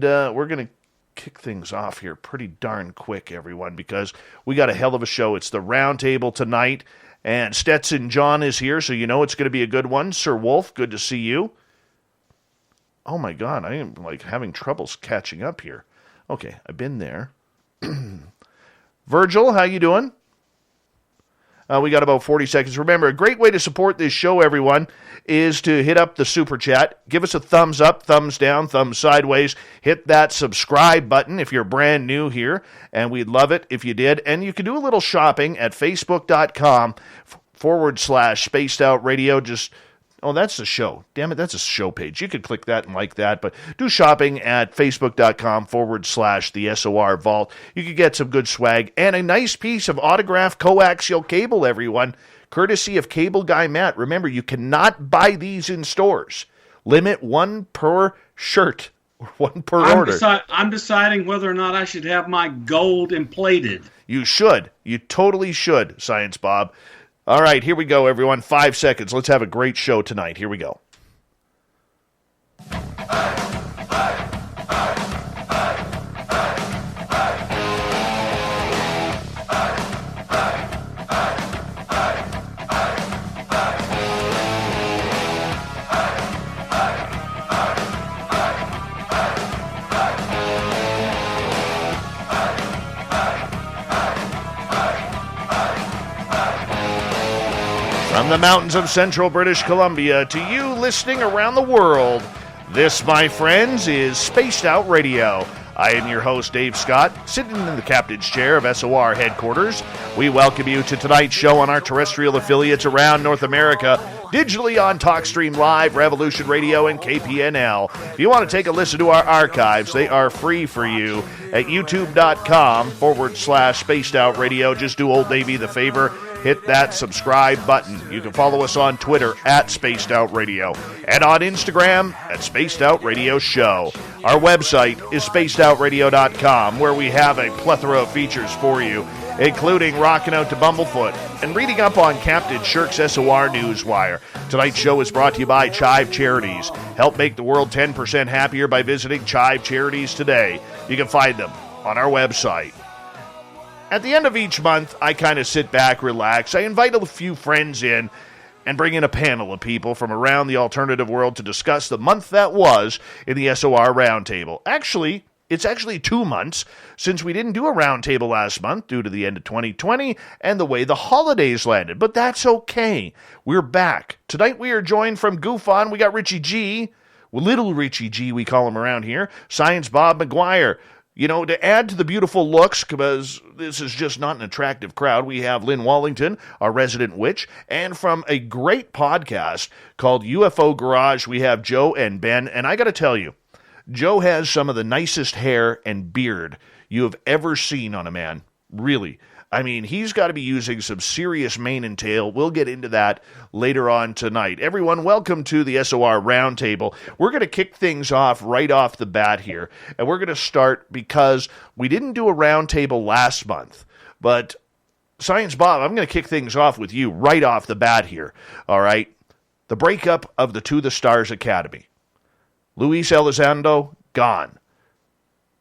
And we're going to kick things off here pretty darn quick, everyone, because we got a hell of a show. It's the Roundtable tonight, and Stetson John is here, so you know it's going to be a good one. Sir Wolf, good to see you. Oh my God, I am like having troubles catching up here. Okay, I've been there. Virgil, how you doing? We got about 40 seconds. Remember, a great way to support this show, everyone, is to hit up the Super Chat. Give us a thumbs up, thumbs down, thumbs sideways. Hit that subscribe button if you're brand new here, and we'd love it if you did. And you can do a little shopping at facebook.com/Spaced Out Radio. Oh, that's the show. Damn it, that's a show page. You could click that and like that, but do shopping at facebook.com/the SOR Vault. You could get some good swag and a nice piece of autographed coaxial cable, everyone, courtesy of Cable Guy Matt. Remember, you cannot buy these in stores. Limit one per shirt or one per order. I'm deciding whether or not I should have my gold emplated. You should. You totally should, Science Bob. All right, here we go, everyone. 5 seconds. Let's have a great show tonight. Here we go. From the mountains of central British Columbia to you listening around the world, this, my friends, is Spaced Out Radio. I am your host, Dave Scott, sitting in the captain's chair of SOR headquarters. We welcome you to tonight's show on our terrestrial affiliates around North America, digitally on TalkStream Live, Revolution Radio, and KPNL. If you want to take a listen to our archives, they are free for you at youtube.com/Spaced Out Radio. Just do Old Davey the favor. Hit that subscribe button. You can follow us on Twitter at Spaced Out Radio and on Instagram at Spaced Out Radio Show. Our website is spacedoutradio.com, where we have a plethora of features for you, including rocking out to Bumblefoot and reading up on Captain Shirk's SOR Newswire. Tonight's show is brought to you by Chive Charities. Help make the world 10% happier by visiting Chive Charities today. You can find them on our website. At the end of each month, I kind of sit back, relax. I invite a few friends in and bring in a panel of people from around the alternative world to discuss the month that was in the SOR Roundtable. Actually, it's 2 months since we didn't do a roundtable last month due to the end of 2020 and the way the holidays landed. But that's okay. We're back. Tonight we are joined from Goof On. We got Richie G. Well, little Richie G, we call him around here. Science Bob McGwier. You know, to add to the beautiful looks, because this is just not an attractive crowd, we have Lynn Wellington, our resident witch, and from a great podcast called UFO Garage, we have Joe and Ben, and I got to tell you, Joe has some of the nicest hair and beard you have ever seen on a man, really. I mean, he's got to be using some serious mane and tail. We'll get into that later on tonight. Everyone, welcome to the SOR Roundtable. We're going to kick things off right off the bat here, and we're going to start because we didn't do a roundtable last month, but Science Bob, I'm going to kick things off with you right off the bat here, all right? The breakup of the To the Stars Academy. Luis Elizondo, gone.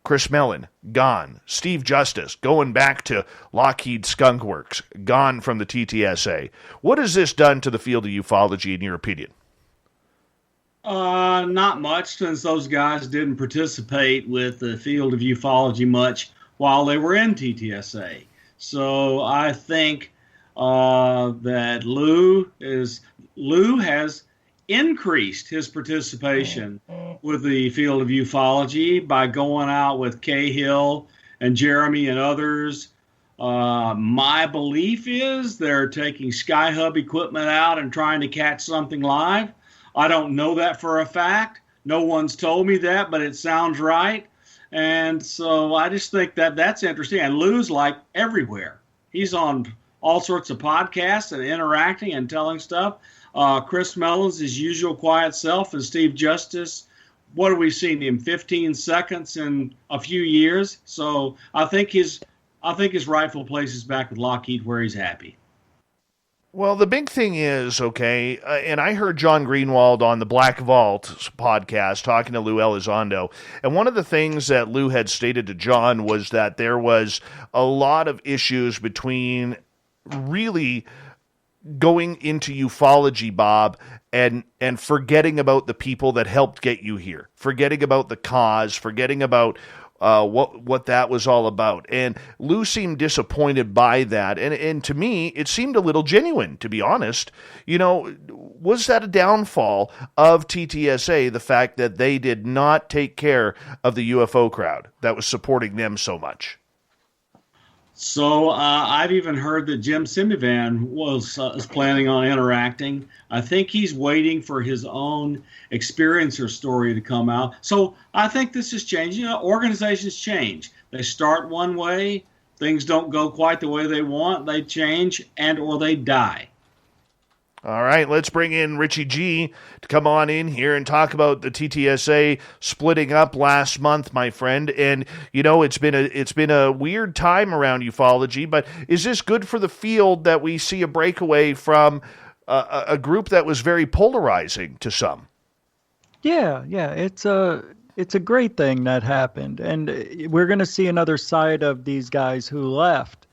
Chris Mellon, gone. Steve Justice, going back to Lockheed Skunk Works, gone from the TTSA. What has this done to the field of ufology, in your opinion? Not much, since those guys didn't participate with the field of ufology much while they were in TTSA. So I think that Lou has increased his participation with the field of ufology by going out with Cahill and Jeremy and others. My belief is they're taking Skyhub equipment out and trying to catch something live. I don't know that for a fact. No one's told me that, but it sounds right. And so I just think that that's interesting. And Lou's like everywhere. He's on all sorts of podcasts and interacting and telling stuff. Chris Mellon's his usual quiet self, and Steve Justice, what have we seen him, 15 seconds in a few years? So I think his rightful place is back with Lockheed, where he's happy. Well, the big thing is, okay, and I heard John Greenwald on the Black Vault podcast talking to Lou Elizondo, and one of the things that Lou had stated to John was that there was a lot of issues between really going into ufology, Bob, and forgetting about the people that helped get you here, forgetting about the cause, forgetting about what that was all about. And Lou seemed disappointed by that. And to me, it seemed a little genuine, to be honest. Was that a downfall of TTSA, the fact that they did not take care of the UFO crowd that was supporting them so much? So I've even heard that Jim Simivan is planning on interacting. I think he's waiting for his own experiencer story to come out. So I think this is changing. Organizations change. They start one way, things don't go quite the way they want, they change and or they die. All right, let's bring in Richie G to come on in here and talk about the TTSA splitting up last month, my friend. And it's been a weird time around ufology, but is this good for the field that we see a breakaway from a group that was very polarizing to some? Yeah, it's a great thing that happened, and we're going to see another side of these guys who left.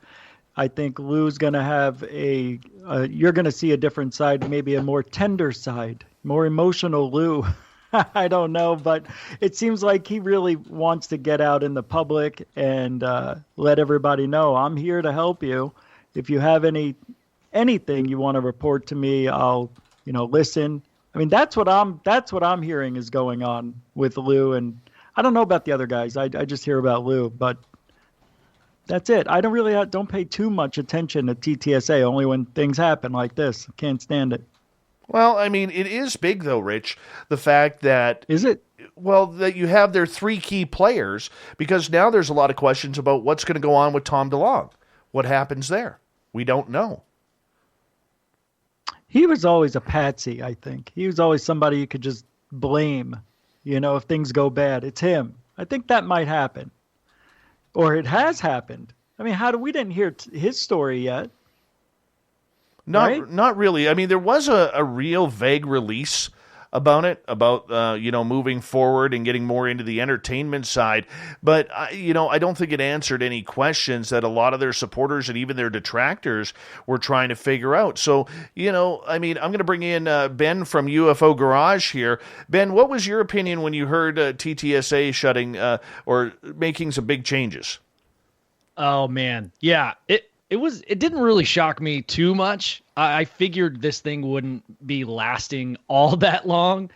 I think Lou's going to have you're going to see a different side, maybe a more tender side, more emotional Lou. I don't know, but it seems like he really wants to get out in the public and let everybody know, I'm here to help you. If you have anything you want to report to me, I'll, listen. I mean, that's what I'm hearing is going on with Lou, and I don't know about the other guys. I just hear about Lou, but that's it. I don't pay too much attention to TTSA, only when things happen like this. Can't stand it. Well, I mean, it is big, though, Rich, the fact that... Is it? Well, that you have their three key players, because now there's a lot of questions about what's going to go on with Tom DeLonge. What happens there? We don't know. He was always a patsy, I think. He was always somebody you could just blame, if things go bad. It's him. I think that might happen. Or it has happened. I mean, we didn't hear his story yet? Not really. I mean, there was a real vague release about it, about moving forward and getting more into the entertainment side. But I don't think it answered any questions that a lot of their supporters and even their detractors were trying to figure out. So, I mean, I'm going to bring in Ben from UFO Garage here. Ben, what was your opinion when you heard TTSA shutting or making some big changes? Oh man, yeah. It didn't really shock me too much. I figured this thing wouldn't be lasting all that long.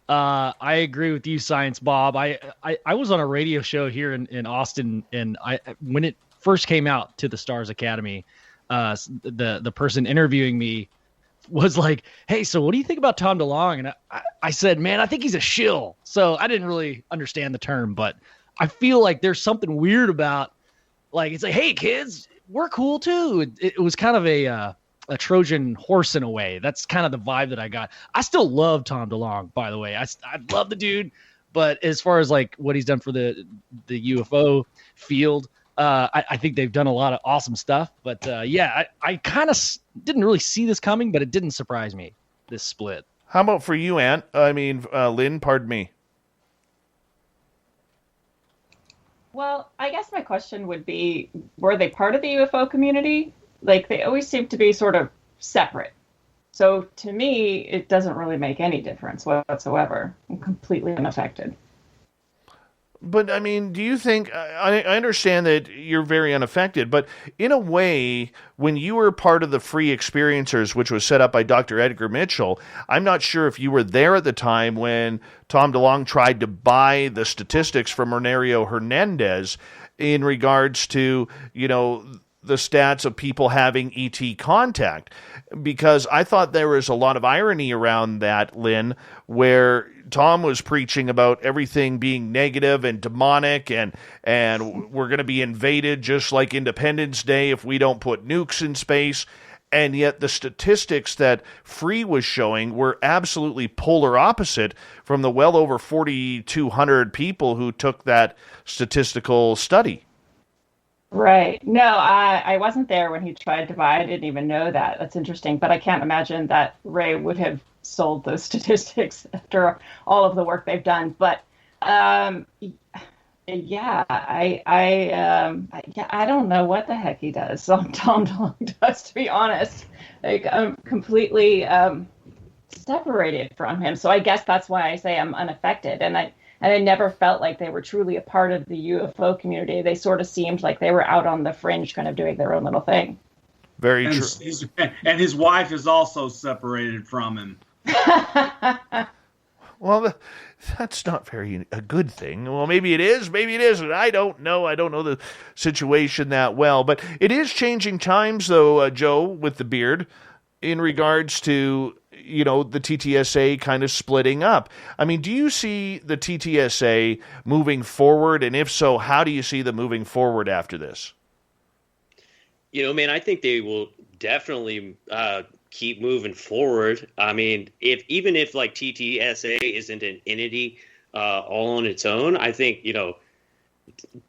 I agree with you, Science Bob. I was on a radio show here in Austin, and when it first came out to the Stars Academy, the person interviewing me was like, "Hey, so what do you think about Tom DeLonge?" And I said, "Man, I think he's a shill." So I didn't really understand the term, but I feel like there's something weird about, like, it's like, "Hey, kids, we're cool too." It was kind of a Trojan horse in a way. That's kind of the vibe that I got. I still love Tom DeLonge, by the way. I love the dude, but as far as like what he's done for the UFO field, I think they've done a lot of awesome stuff. But I kind of didn't really see this coming, but it didn't surprise me, this split. How about for you, Lynn, pardon me. Well, I guess my question would be, were they part of the UFO community? Like, they always seem to be sort of separate. So to me, it doesn't really make any difference whatsoever. I'm completely unaffected. But, I mean, do you think, I understand that you're very unaffected, but in a way, when you were part of the Free Experiencers, which was set up by Dr. Edgar Mitchell, I'm not sure if you were there at the time when Tom DeLonge tried to buy the statistics from Renario Hernandez in regards to, the stats of people having ET contact, because I thought there was a lot of irony around that, Lynn, where Tom was preaching about everything being negative and demonic and we're going to be invaded just like Independence Day if we don't put nukes in space. And yet the statistics that Free was showing were absolutely polar opposite from the well over 4,200 people who took that statistical study. Right. No, I wasn't there when he tried to buy. I didn't even know that. That's interesting. But I can't imagine that Ray would have sold those statistics after all of the work they've done. But yeah, I don't know what the heck he does. Tom DeLonge does, to be honest. Like, I'm completely separated from him. So I guess that's why I say I'm unaffected. And I never felt like they were truly a part of the UFO community. They sort of seemed like they were out on the fringe, kind of doing their own little thing. Very true. And his wife is also separated from him. Well, that's not a good thing. Well, maybe it is, maybe it isn't. I don't know. I don't know the situation that well. But it is changing times, though, Joe, with the beard, in regards to, the TTSA kind of splitting up. I mean, do you see the TTSA moving forward? And if so, how do you see them moving forward after this? Man, I think they will definitely keep moving forward. I mean, even if like TTSA isn't an entity all on its own, I think,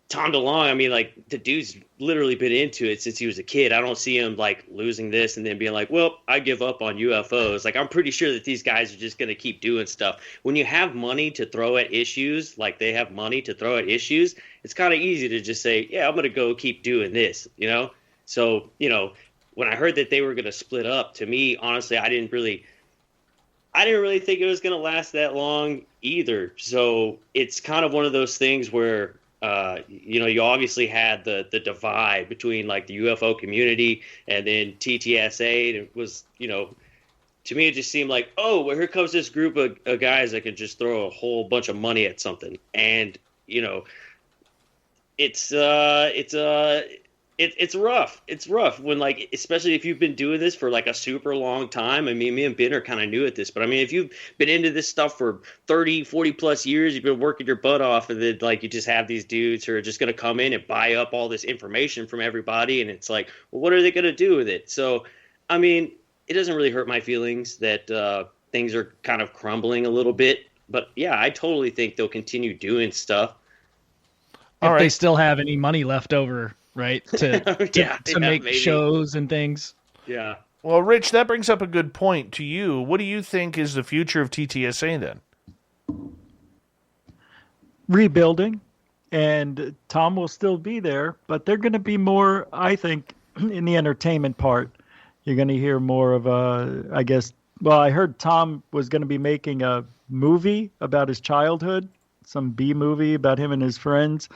Tom DeLonge, I mean, like, the dude's literally been into it since he was a kid. I don't see him, like, losing this and then being like, well, I give up on UFOs. Like, I'm pretty sure that these guys are just going to keep doing stuff. When you have money to throw at issues, like they have money to throw at issues, it's kind of easy to just say, yeah, I'm going to go keep doing this, So, when I heard that they were going to split up, to me, honestly, I didn't really think it was going to last that long either. So it's kind of one of those things where, you obviously had the divide between like the UFO community and then TTSA. And it was, to me, it just seemed like, oh, well, here comes this group of guys that could just throw a whole bunch of money at something. And, it's rough. It's rough when, like, especially if you've been doing this for like a super long time. I mean, me and Ben are kind of new at this, but I mean, if you've been into this stuff for 30, 40 plus years, you've been working your butt off, and then like you just have these dudes who are just going to come in and buy up all this information from everybody. And it's like, well, what are they going to do with it? So, I mean, it doesn't really hurt my feelings that things are kind of crumbling a little bit, but yeah, I totally think they'll continue doing stuff. If they still have any money left over, right, to make maybe shows and things. Yeah. Well, Rich, that brings up a good point to you. What do you think is the future of TTSA then? Rebuilding, and Tom will still be there, but they're going to be more, I think, in the entertainment part. You're going to hear more of I heard Tom was going to be making a movie about his childhood, some B movie about him and his friends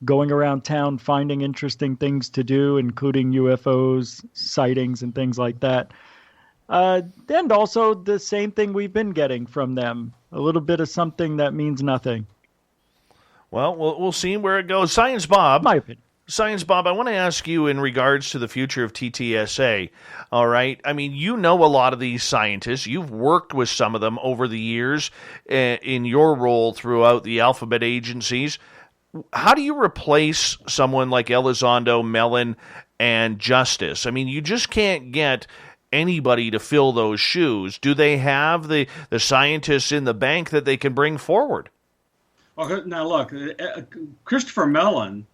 going around town finding interesting things to do, including UFOs, sightings, and things like that. And also the same thing we've been getting from them, a little bit of something that means nothing. Well, we'll see where it goes. Science Bob. My opinion. Science Bob, I want to ask you in regards to the future of TTSA, all right? I mean, you know a lot of these scientists. You've worked with some of them over the years in your role throughout the alphabet agencies. How do you replace someone like Elizondo, Mellon, and Justice? I mean, you just can't get anybody to fill those shoes. Do they have the scientists in the bank that they can bring forward? Well, now look, Christopher Mellon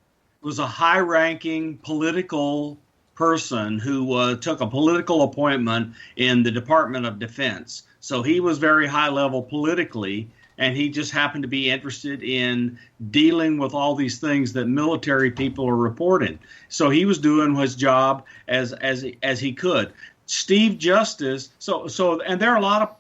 was a high-ranking political person who took a political appointment in the Department of Defense. So he was very high-level politically, and he just happened to be interested in dealing with all these things that military people are reporting. So he was doing his job as he could. Steve Justice, and there are a lot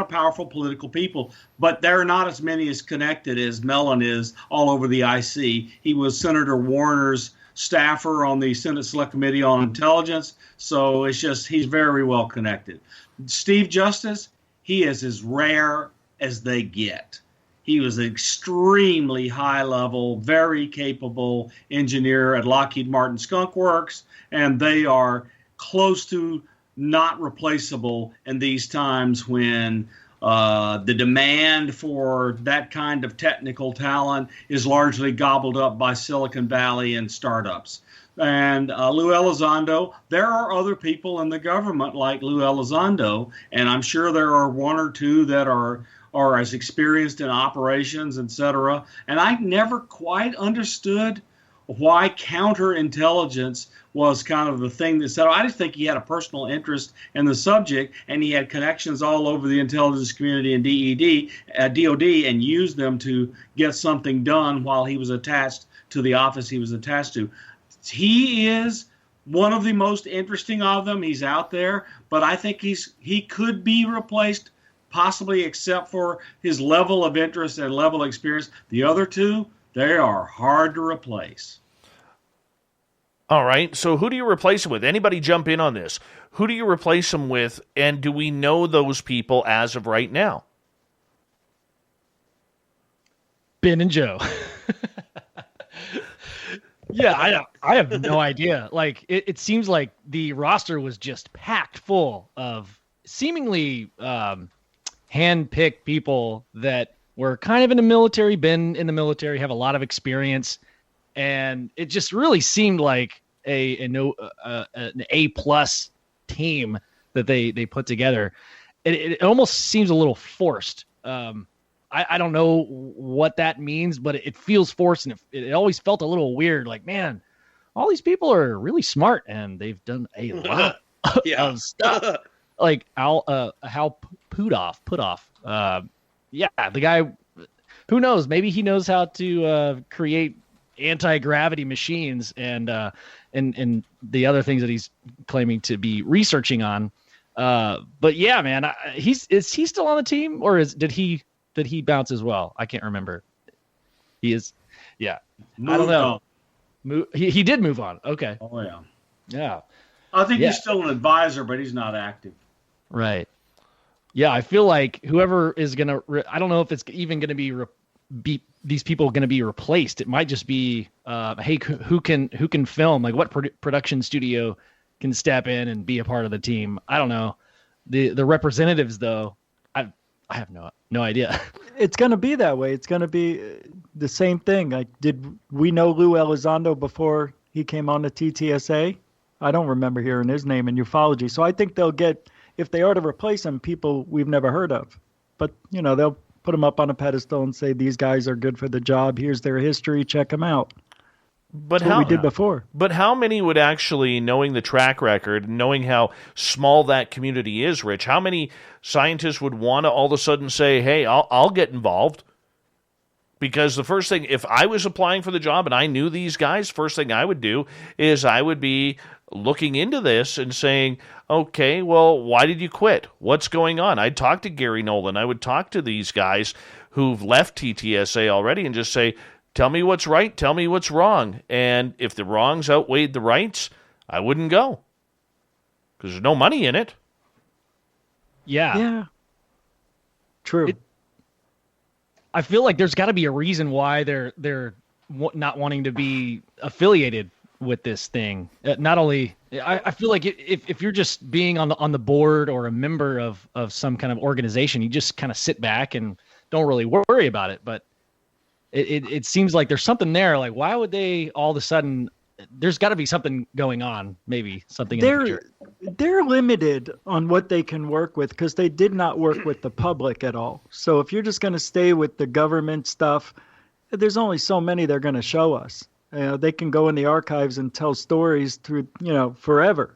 of powerful political people, but there are not as many as connected as Mellon is all over the IC. He was Senator Warner's staffer on the Senate Select Committee on Intelligence, so it's just he's very well connected. Steve Justice, he is as rare as they get. He was an extremely high-level, very capable engineer at Lockheed Martin Skunk Works, and they are close to not replaceable in these times when the demand for that kind of technical talent is largely gobbled up by Silicon Valley and startups. And Lou Elizondo, there are other people in the government like Lou Elizondo, and I'm sure there are one or two that are as experienced in operations, et cetera. And I never quite understood why counterintelligence was kind of the thing that said, I just think he had a personal interest in the subject, and he had connections all over the intelligence community and DOD, and used them to get something done while he was attached to the office he was attached to. He is one of the most interesting of them. He's out there, but I think he could be replaced, possibly, except for his level of interest and level of experience. The other two, they are hard to replace. All right, so who do you replace him with? Anybody jump in on this? Who do you replace him with, and do we know those people as of right now? Ben and Joe. Yeah, I have no idea. Like, it seems like the roster was just packed full of seemingly hand-picked people that were kind of in the military, been in the military, have a lot of experience, and it just really seemed like an A-plus team that they put together. It almost seems a little forced. I don't know what that means, but it feels forced, and it always felt a little weird. Like, man, all these people are really smart, and they've done a lot of stuff. Like Hal Puthoff. Yeah, the guy, who knows? Maybe he knows how to create anti-gravity machines and the other things that he's claiming to be researching on. But yeah, man, is he still on the team, or did he bounce as well? I can't remember. He is. Yeah. I don't know. He did move on. Okay. Oh, yeah. Yeah. I think he's still an advisor, but he's not active. Right. Yeah, I feel like whoever is going to, I don't know if it's even going to be these people going to be replaced. It might just be, hey, who can film? Like, what production studio can step in and be a part of the team? I don't know. The representatives, though, I have no idea. It's going to be that way. It's going to be the same thing. Like, did we know Lou Elizondo before he came on the TTSA? I don't remember hearing his name in ufology. So I think they'll get, if they are to replace him, people we've never heard of. But, they'll put them up on a pedestal and say, these guys are good for the job. Here's their history. Check them out. But That's what we did before. But how many would actually, knowing the track record, knowing how small that community is, Rich, how many scientists would want to all of a sudden say, hey, I'll get involved? Because the first thing, if I was applying for the job and I knew these guys, first thing I would do is I would be looking into this and saying, okay, well, why did you quit? What's going on? I'd talk to Gary Nolan. I would talk to these guys who've left TTSA already and just say, tell me what's right, tell me what's wrong. And if the wrongs outweighed the rights, I wouldn't go. Because there's no money in it. Yeah. Yeah. True. I feel like there's got to be a reason why they're not wanting to be affiliated with this thing. Not only, I feel like if you're just being on the board or a member of some kind of organization, you just kind of sit back and don't really worry about it. But it seems like there's something there. Like, why would they all of a sudden? There's got to be something going on. Maybe something in the future. They're limited on what they can work with because they did not work with the public at all. So if you're just going to stay with the government stuff, there's only so many they're going to show us. They can go in the archives and tell stories through, forever.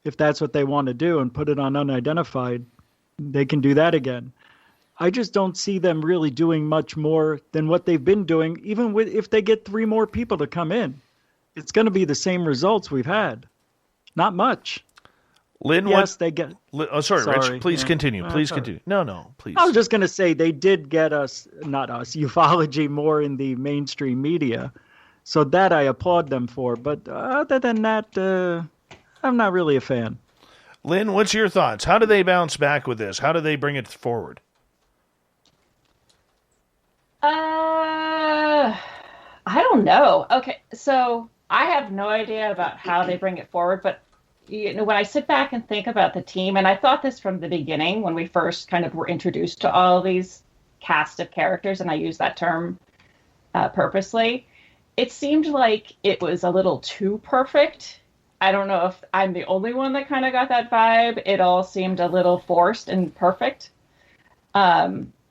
If that's what they want to do and put it on unidentified, they can do that again. I just don't see them really doing much more than what they've been doing, even if they get 3 more people to come in. It's going to be the same results we've had. Not much. Lynn, yes, they get. Sorry, Rich. Please continue. Please continue. No, please. I was just going to say they did get ufology more in the mainstream media. So that I applaud them for. But other than that, I'm not really a fan. Lynn, what's your thoughts? How do they bounce back with this? How do they bring it forward? I don't know. Okay, so I have no idea about how they bring it forward, but when I sit back and think about the team, and I thought this from the beginning when we first kind of were introduced to all of these cast of characters, and I use that term purposely, it seemed like it was a little too perfect. I don't know if I'm the only one that kind of got that vibe. It all seemed a little forced and perfect.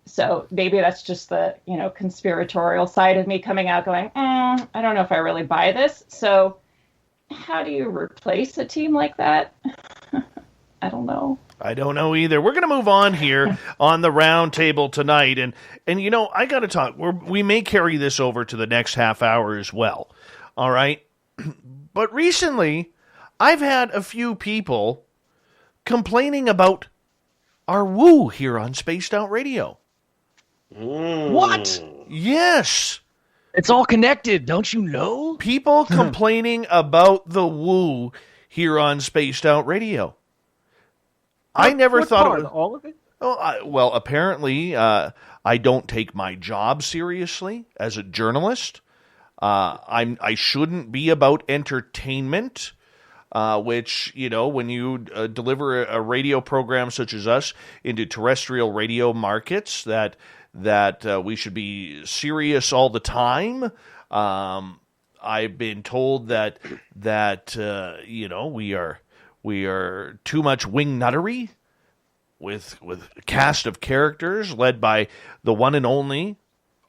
So maybe that's just the, conspiratorial side of me coming out going, I don't know if I really buy this. So how do you replace a team like that? I don't know. I don't know either. We're going to move on here on the Roundtable tonight. And I got to talk. We may carry this over to the next half hour as well. All right. But recently, I've had a few people complaining about our woo here on Spaced Out Radio. What? Yes. It's all connected, don't you know? People complaining about the woo here on Spaced Out Radio. I never thought it was all of it. Well, apparently, I don't take my job seriously as a journalist. I shouldn't be about entertainment, which, when you deliver a radio program such as us into terrestrial radio markets, that we should be serious all the time. I've been told that we are too much wing nuttery with a cast of characters led by the one and only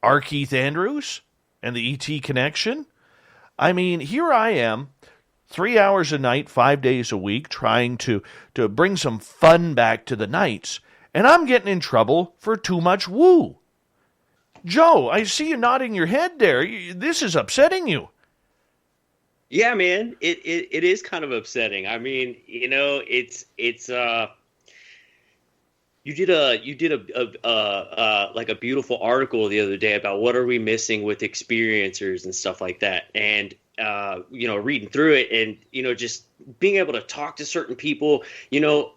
R. Keith Andrews and the ET Connection. I mean, here I am, 3 hours a night, 5 days a week, trying to bring some fun back to the nights, and I'm getting in trouble for too much woo. Joe, I see you nodding your head there. This is upsetting you. Yeah, man, it is kind of upsetting. I mean, it's you did a like a beautiful article the other day about what are we missing with experiencers and stuff like that, and reading through it and just being able to talk to certain people,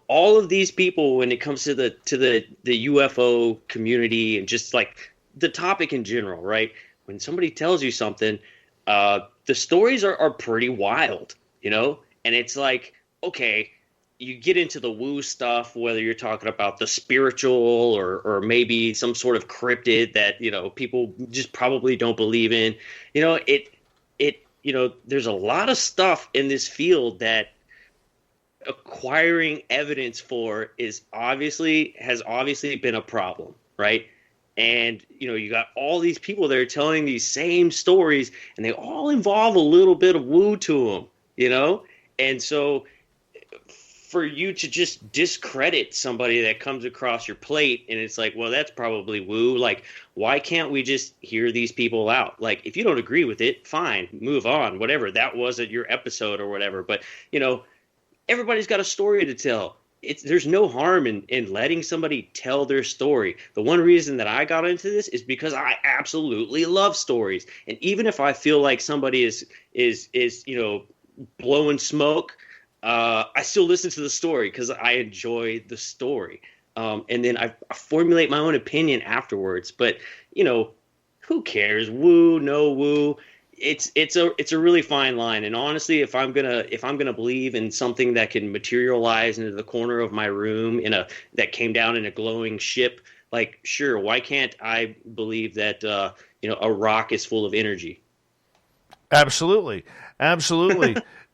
all of these people when it comes to the UFO community and just like the topic in general, right? When somebody tells you something, the stories are pretty wild, and it's like, okay, you get into the woo stuff, whether you're talking about the spiritual or maybe some sort of cryptid that, people just probably don't believe in, there's a lot of stuff in this field that acquiring evidence for has obviously been a problem, right? And, you got all these people that are telling these same stories, and they all involve a little bit of woo to them, And so for you to just discredit somebody that comes across your plate, and it's like, well, that's probably woo. Like, why can't we just hear these people out? Like, if you don't agree with it, fine, move on, whatever. That wasn't your episode or whatever. But, everybody's got a story to tell. There's no harm in letting somebody tell their story. The one reason that I got into this is because I absolutely love stories. And even if I feel like somebody is blowing smoke, I still listen to the story because I enjoy the story. And then I formulate my own opinion afterwards. But, who cares? Woo, no woo. It's a really fine line, and honestly, if I'm gonna believe in something that can materialize into the corner of my room that came down in a glowing ship, like, sure, why can't I believe that a rock is full of energy? Absolutely.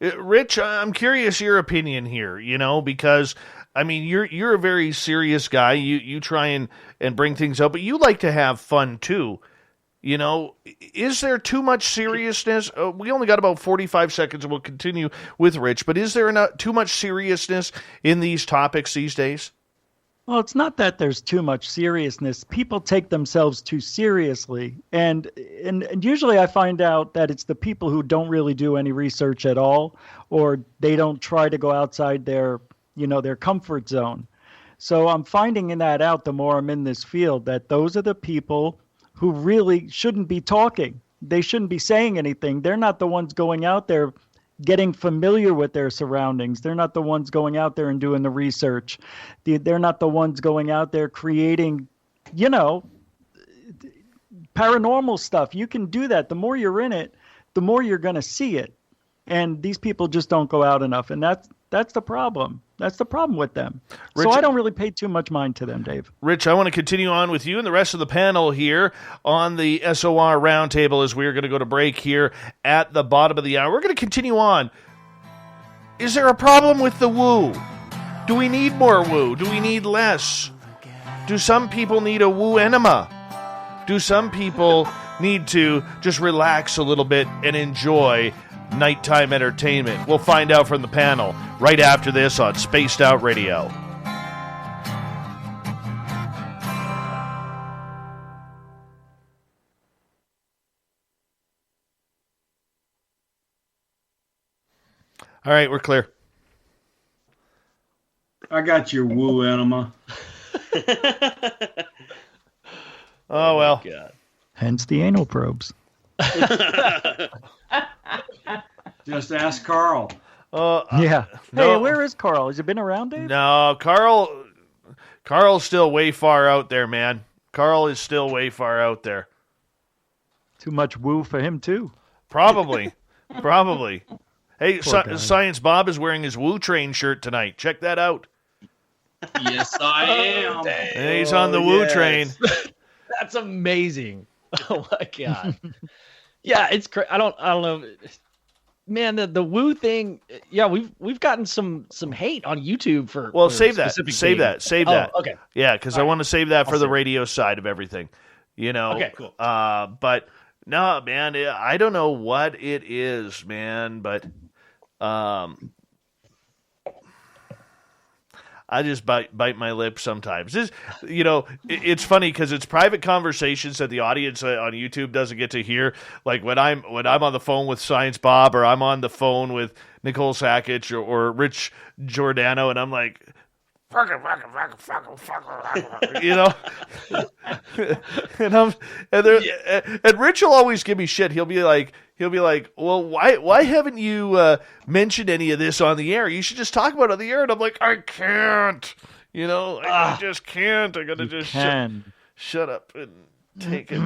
Rich, I'm curious your opinion here, because I mean you're a very serious guy. You try and bring things up, but you like to have fun too. Is there too much seriousness? We only got about 45 seconds and we'll continue with Rich, but is there not too much seriousness in these topics these days? Well, it's not that there's too much seriousness. People take themselves too seriously. And usually I find out that it's the people who don't really do any research at all, or they don't try to go outside their comfort zone. So I'm finding that out the more I'm in this field, that those are the people who really shouldn't be talking. They shouldn't be saying anything. They're not the ones going out there getting familiar with their surroundings. They're not the ones going out there and doing the research. They're not the ones going out there creating, paranormal stuff. You can do that. The more you're in it, the more you're going to see it. And these people just don't go out enough. And that's the problem. That's the problem with them. Rich, so I don't really pay too much mind to them, Dave. Rich, I want to continue on with you and the rest of the panel here on the SOR Roundtable as we're going to go to break here at the bottom of the hour. We're going to continue on. Is there a problem with the woo? Do we need more woo? Do we need less? Do some people need a woo enema? Do some people need to just relax a little bit and enjoy nighttime entertainment? We'll find out from the panel right after this on Spaced Out Radio. All right, we're clear. I got your woo enema. Oh, well. God. Hence the anal probes. Just ask Carl. Yeah. no. Hey, where is Carl? Has he been around, Dave? No, Carl's still way far out there, man. Carl is still way far out there. Too much woo for him, too. Probably. Probably. Hey, Guy. Science Bob is wearing his Woo Train shirt tonight. Check that out. Yes, I am. And he's on the Woo Train. That's amazing. Oh my God. Yeah, it's crazy. I don't know. Man, the woo thing. Yeah, we've gotten some hate on YouTube for. Well, for save that. specific Save things. that. Save that. Okay. Yeah, because I want to save that for the radio side of everything. You know. Okay, cool. But no, man, I don't know what it is, man, but I just bite my lip sometimes. It's funny because it's private conversations that the audience on YouTube doesn't get to hear. Like when I'm on the phone with Science Bob, or I'm on the phone with Nicole Sackich or Rich Giordano, and I'm like, you know, and Rich will always give me shit. He'll be like, well, why haven't you mentioned any of this on the air? You should just talk about it on the air. And I'm like, I can't. You know, I just can't. I gotta just shut up and take it.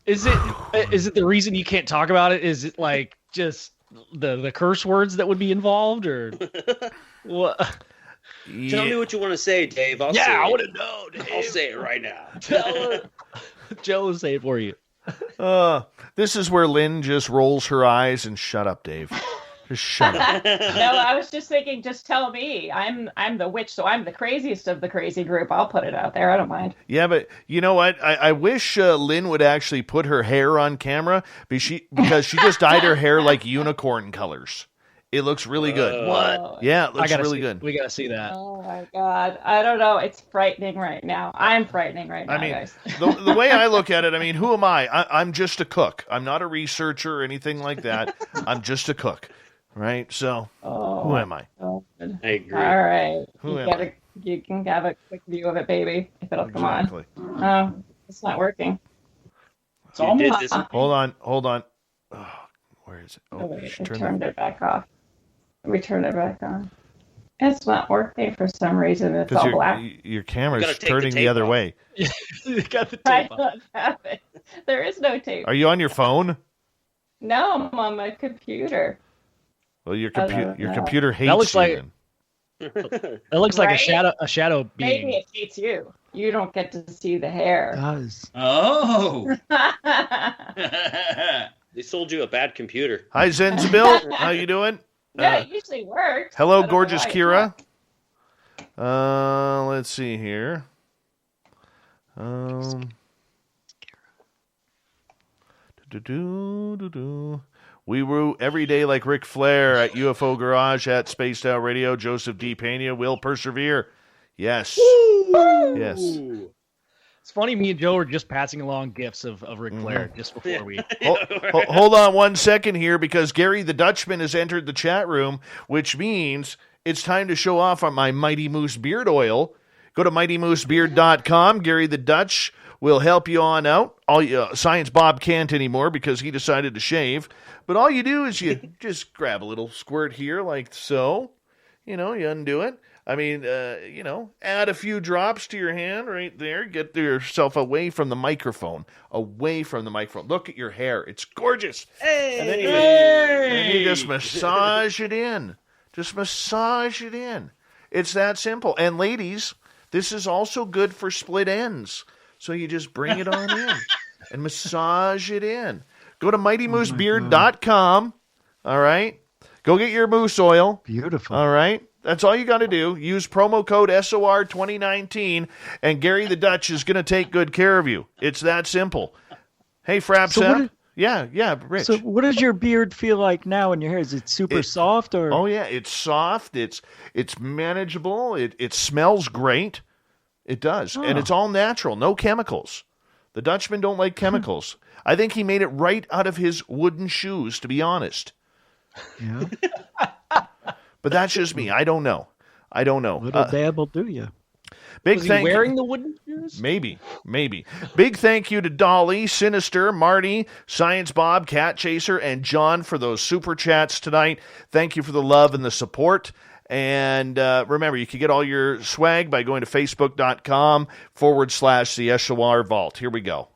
Is it the reason you can't talk about it? Is it like just the curse words that would be involved, or what? Yeah. Tell me what you want to say, Dave. I'll say I it. want to know, Dave. I'll say it right now. Joe will say it for you. This is where Lynn just rolls her eyes and shut up, Dave. Just shut up. No, I was just thinking, just tell me. I'm the witch, so I'm the craziest of the crazy group. I'll put it out there. I don't mind. Yeah, but you know what? I wish Lynn would actually put her hair on camera because she just dyed her hair like unicorn colors. It looks really good. What? Yeah, it looks really good. We gotta see that. Oh my God. I don't know. It's frightening right now. I'm frightening right now, guys. the way I look at it, I mean, who am I? I'm just a cook. I'm not a researcher or anything like that. I'm just a cook, right? So who am I? Oh, I agree. all right. You can have a quick view of it, baby, if it'll come on. Oh, it's not working. It's You did this. Hold on. Oh, where is it? Oh, wait, I turned it back off. We turned it back on. It's not working for some reason. It's all black. Your camera's You gotta take turning the other way. You got the I tape on. don't have it. There is no tape. Are you on your phone? No, I'm on my computer. Well, your know. computer hates That looks you. like- then. It looks like Right? a shadow being. Maybe it hates you. You don't get to see the hair. It does. Oh. They sold you a bad computer. Hi, Zenzabil. How you doing? No, it usually works. Hello, I don't know gorgeous why it's Kira. not. Let's see here. We woo every day like Ric Flair at UFO Garage at Spaced Out Radio. Joseph D. Pena will persevere. Yes. Yes. It's funny, me and Joe were just passing along gifts of Ric Flair just before we. Hold on 1 second here, because Gary the Dutchman has entered the chat room, which means it's time to show off on my Mighty Moose beard oil. Go to mightymoosebeard.com. Gary the Dutch will help you on out. Science Bob can't anymore because he decided to shave. But all you do is you just grab a little squirt here like so. You undo it. I mean, add a few drops to your hand right there. Get yourself away from the microphone. Away from the microphone. Look at your hair. It's gorgeous. Hey! And then you just massage it in. Just massage it in. It's that simple. And ladies, this is also good for split ends. So you just bring it on in and massage it in. Go to mightymoosebeard.com. All right. Go get your moose oil. Beautiful. All right. That's all you got to do. Use promo code SOR 2019, and Gary the Dutch is going to take good care of you. It's that simple. Hey, Frab Sap. Yeah, Rich. So what does your beard feel like now in your hair? Is it super soft or? Oh yeah, it's soft. It's manageable. It smells great. It does, and it's all natural, no chemicals. The Dutchmen don't like chemicals. I think he made it right out of his wooden shoes, to be honest. Yeah. But that's just me. I don't know. Little dab will do you. Was he wearing the wooden shoes? Maybe. Big thank you to Dolly, Sinister, Marty, Science Bob, Cat Chaser, and John for those super chats tonight. Thank you for the love and the support. And remember, you can get all your swag by going to facebook.com/the SOR Vault. Here we go.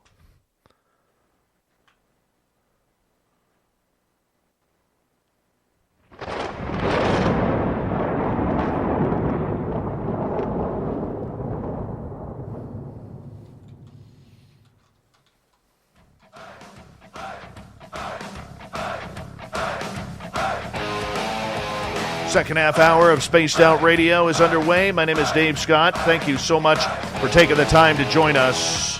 Second half hour of Spaced Out Radio is underway. My name is Dave Scott. Thank you so much for taking the time to join us.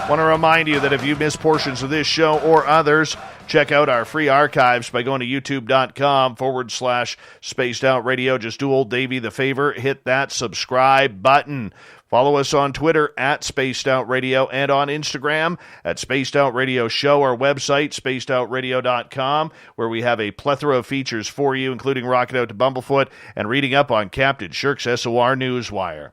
Want to remind you that if you miss portions of this show or others, check out our free archives by going to youtube.com/Spaced Out Radio. Just do old Davey the favor, hit that subscribe button. Follow us on Twitter at Spaced Out Radio and on Instagram at Spaced Out Radio Show. Our website, spacedoutradio.com, where we have a plethora of features for you, including rocking out to Bumblefoot and reading up on Captain Shirk's SOR Newswire.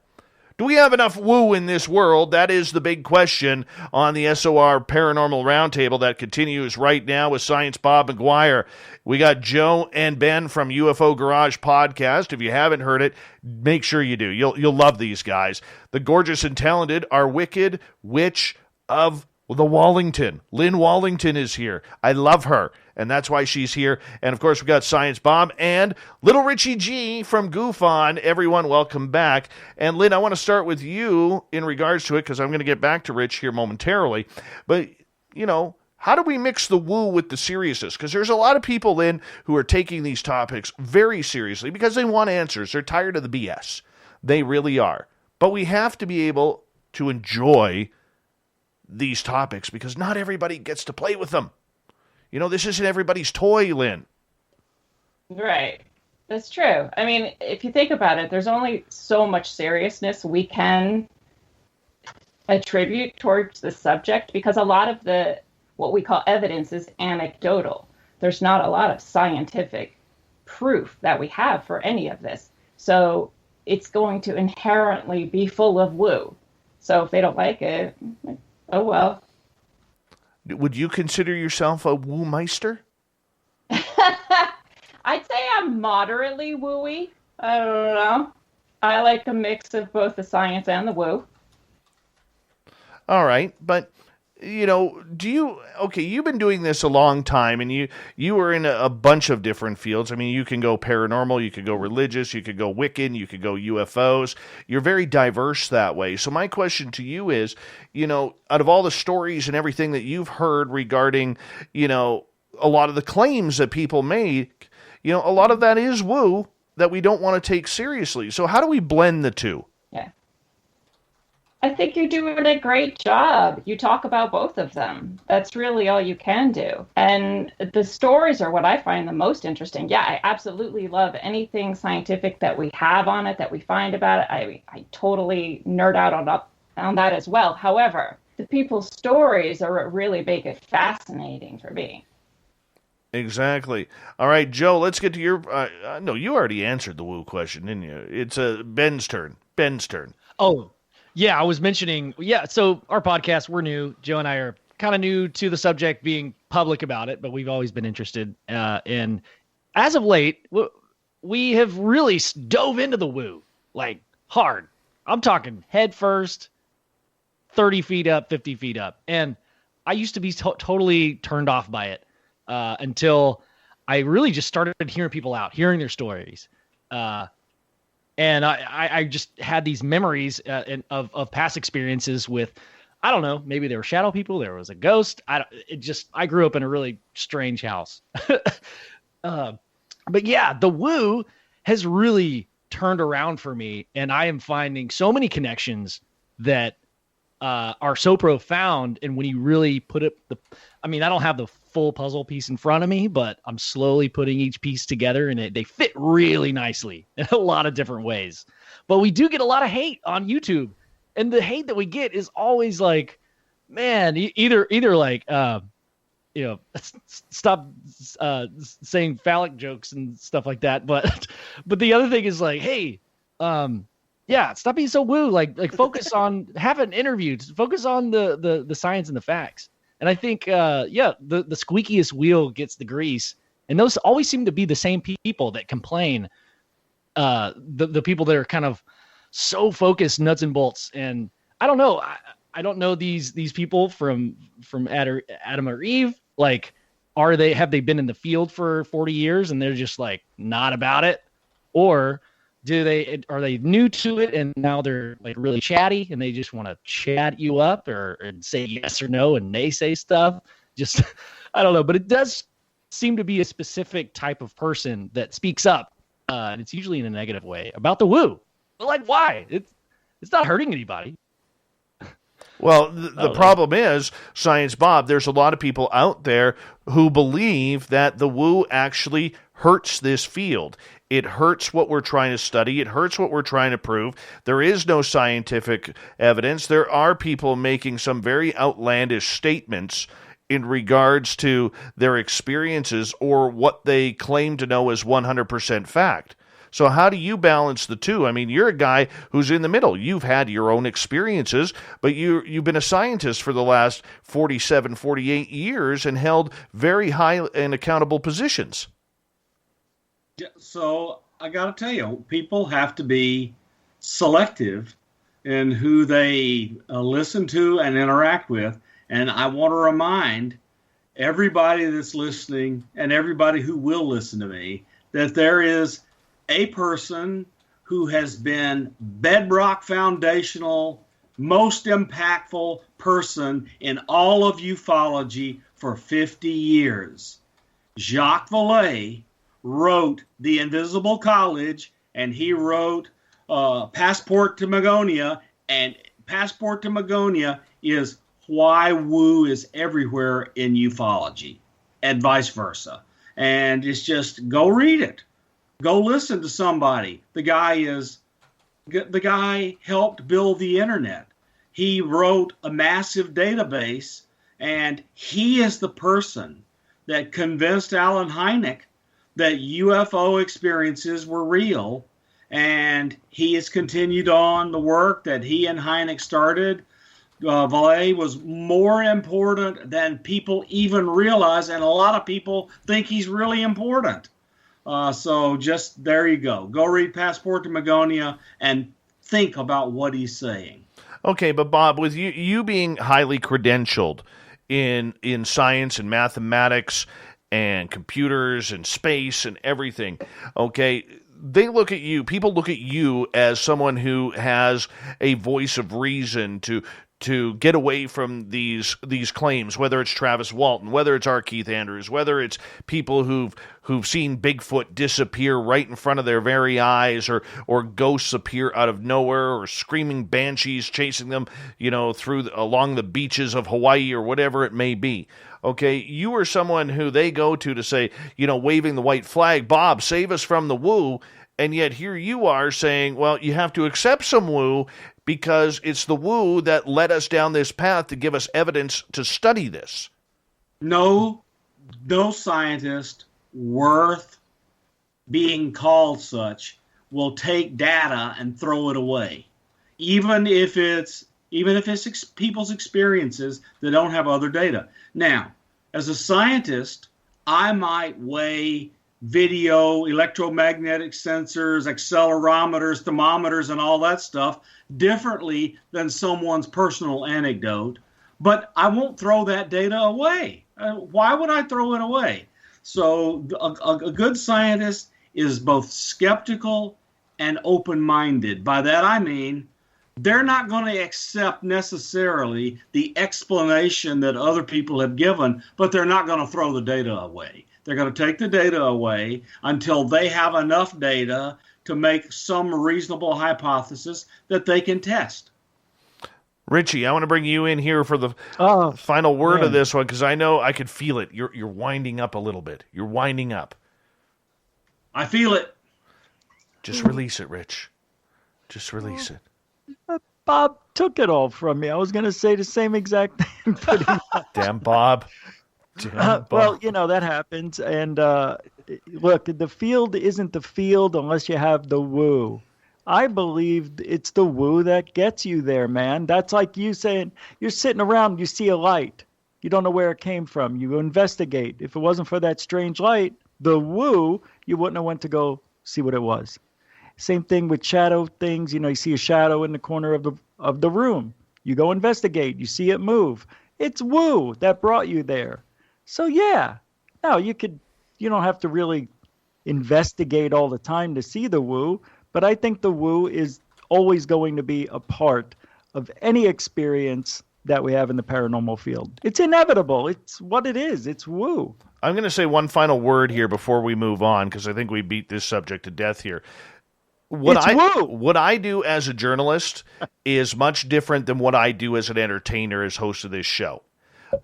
Do we have enough woo in this world? That is the big question on the SOR Paranormal Roundtable that continues right now with Science Bob McGwier. We got Joe and Ben from UFO Garage Podcast. If you haven't heard it, make sure you do. You'll love these guys. The gorgeous and talented are Wicked Witch of the Wellington. Lynn Wellington is here. I love her, and that's why she's here. And, of course, we got Science Bob and Little Richie G from Goof On. Everyone, welcome back. And, Lynn, I want to start with you in regards to it because I'm going to get back to Rich here momentarily. But, you know, how do we mix the woo with the seriousness? Because there's a lot of people, Lynn, who are taking these topics very seriously because they want answers. They're tired of the BS. They really are. But we have to be able to enjoy these topics because not everybody gets to play with them. You know, this isn't everybody's toy, Lynn. Right. That's true. I mean, if you think about it, there's only so much seriousness we can attribute towards the subject because a lot of the what we call evidence is anecdotal. There's not a lot of scientific proof that we have for any of this. So it's going to inherently be full of woo. So if they don't like it, oh well. Would you consider yourself a woo meister? I'd say I'm moderately wooey. I don't know. I like a mix of both the science and the woo. All right, but you know, you've been doing this a long time, and you are in a bunch of different fields. I mean, you can go paranormal, you could go religious, you could go Wiccan, you could go UFOs. You're very diverse that way. So my question to you is, you know, out of all the stories and everything that you've heard regarding, you know, a lot of the claims that people make, you know, a lot of that is woo that we don't want to take seriously. So how do we blend the two? Yeah. I think you're doing a great job. You talk about both of them. That's really all you can do. And the stories are what I find the most interesting. Yeah, I absolutely love anything scientific that we have on it, that we find about it. I totally nerd out on that as well. However, the people's stories are what really make it fascinating for me. Exactly. All right, Joe, let's get to your... no, you already answered the woo question, didn't you? It's Ben's turn. Oh, yeah, I was mentioning, so our podcast, we're new. Joe and I are kind of new to the subject, being public about it, but we've always been interested in, as of late, we have really dove into the woo, like hard. I'm talking head first, 30 feet up, 50 feet up. And I used to be totally turned off by it until I really just started hearing people out, hearing their stories. And I just had these memories of past experiences with, I don't know, maybe there were shadow people, there was a ghost. I grew up in a really strange house. But yeah, the woo has really turned around for me. And I am finding so many connections that are so profound. And when you really put it, I don't have the full puzzle piece in front of me, but I'm slowly putting each piece together, and they fit really nicely in a lot of different ways. But we do get a lot of hate on YouTube, and the hate that we get is always like, man, either like, stop saying phallic jokes and stuff like that. But the other thing is like, hey, stop being so woo. Like focus on, have an interview, focus on the science and the facts. And I think, the squeakiest wheel gets the grease. And those always seem to be the same people that complain. The people that are kind of so focused, nuts and bolts. And I don't know. I don't know these people from Adam or Eve. Like, have they been in the field for 40 years and they're just like not about it? Or are they new to it and now they're like really chatty and they just want to chat you up and say yes or no and naysay stuff? Just, I don't know, but it does seem to be a specific type of person that speaks up, and it's usually in a negative way about the woo. But like, why? It's not hurting anybody. Well, the problem is, Science Bob, there's a lot of people out there who believe that the woo actually hurts this field. It hurts what we're trying to study. It hurts what we're trying to prove. There is no scientific evidence. There are people making some very outlandish statements in regards to their experiences or what they claim to know as 100% fact. So how do you balance the two? I mean, you're a guy who's in the middle. You've had your own experiences, but you've been a scientist for the last 47, 48 years and held very high and accountable positions. So I got to tell you, people have to be selective in who they listen to and interact with. And I want to remind everybody that's listening and everybody who will listen to me that there is a person who has been bedrock foundational, most impactful person in all of ufology for 50 years. Jacques Vallée wrote The Invisible College, and he wrote Passport to Magonia, and Passport to Magonia is why woo is everywhere in ufology, and vice versa. And it's just, go read it. Go listen to somebody. The guy helped build the internet. He wrote a massive database, and he is the person that convinced Allen Hynek that UFO experiences were real, and he has continued on the work that he and Hynek started. Vallée was more important than people even realize, and a lot of people think he's really important. So just there you go. Go read Passport to Magonia and think about what he's saying. Okay, but Bob, with you being highly credentialed in science and mathematics and computers and space and everything, okay, people look at you as someone who has a voice of reason to get away from these claims, whether it's Travis Walton, whether it's R. Keith Andrews, whether it's people who've seen Bigfoot disappear right in front of their very eyes, or ghosts appear out of nowhere, or screaming banshees chasing them, along the beaches of Hawaii or whatever it may be. Okay, you are someone who they go to say, waving the white flag, Bob, save us from the woo, and yet here you are saying, well, you have to accept some woo, because it's the woo that led us down this path to give us evidence to study this. No scientist worth being called such will take data and throw it away, even if it's people's experiences that don't have other data. Now, as a scientist, I might weigh video, electromagnetic sensors, accelerometers, thermometers, and all that stuff differently than someone's personal anecdote, but I won't throw that data away. Why would I throw it away? So a good scientist is both skeptical and open-minded. By that I mean they're not going to accept necessarily the explanation that other people have given, but they're not going to throw the data away. They're going to take the data away until they have enough data to make some reasonable hypothesis that they can test. Richie, I want to bring you in here for the final word of this one, because I know I could feel it. You're winding up a little bit. You're winding up. I feel it. Just release it, Rich. Just release it. Bob took it all from me. I was going to say the same exact thing. Pretty much. Damn Bob. Well, that happens. And look, the field isn't the field unless you have the woo. I believe it's the woo that gets you there, man. That's like you saying you're sitting around, you see a light. You don't know where it came from. You investigate. If it wasn't for that strange light, the woo, you wouldn't have went to go see what it was. Same thing with shadow things. You see a shadow in the corner of the room. You go investigate. You see it move. It's woo that brought you there. So yeah, no, you don't have to really investigate all the time to see the woo, but I think the woo is always going to be a part of any experience that we have in the paranormal field. It's inevitable. It's what it is. It's woo. I'm going to say one final word here before we move on, because I think we beat this subject to death here. What I do as a journalist is much different than what I do as an entertainer, as host of this show.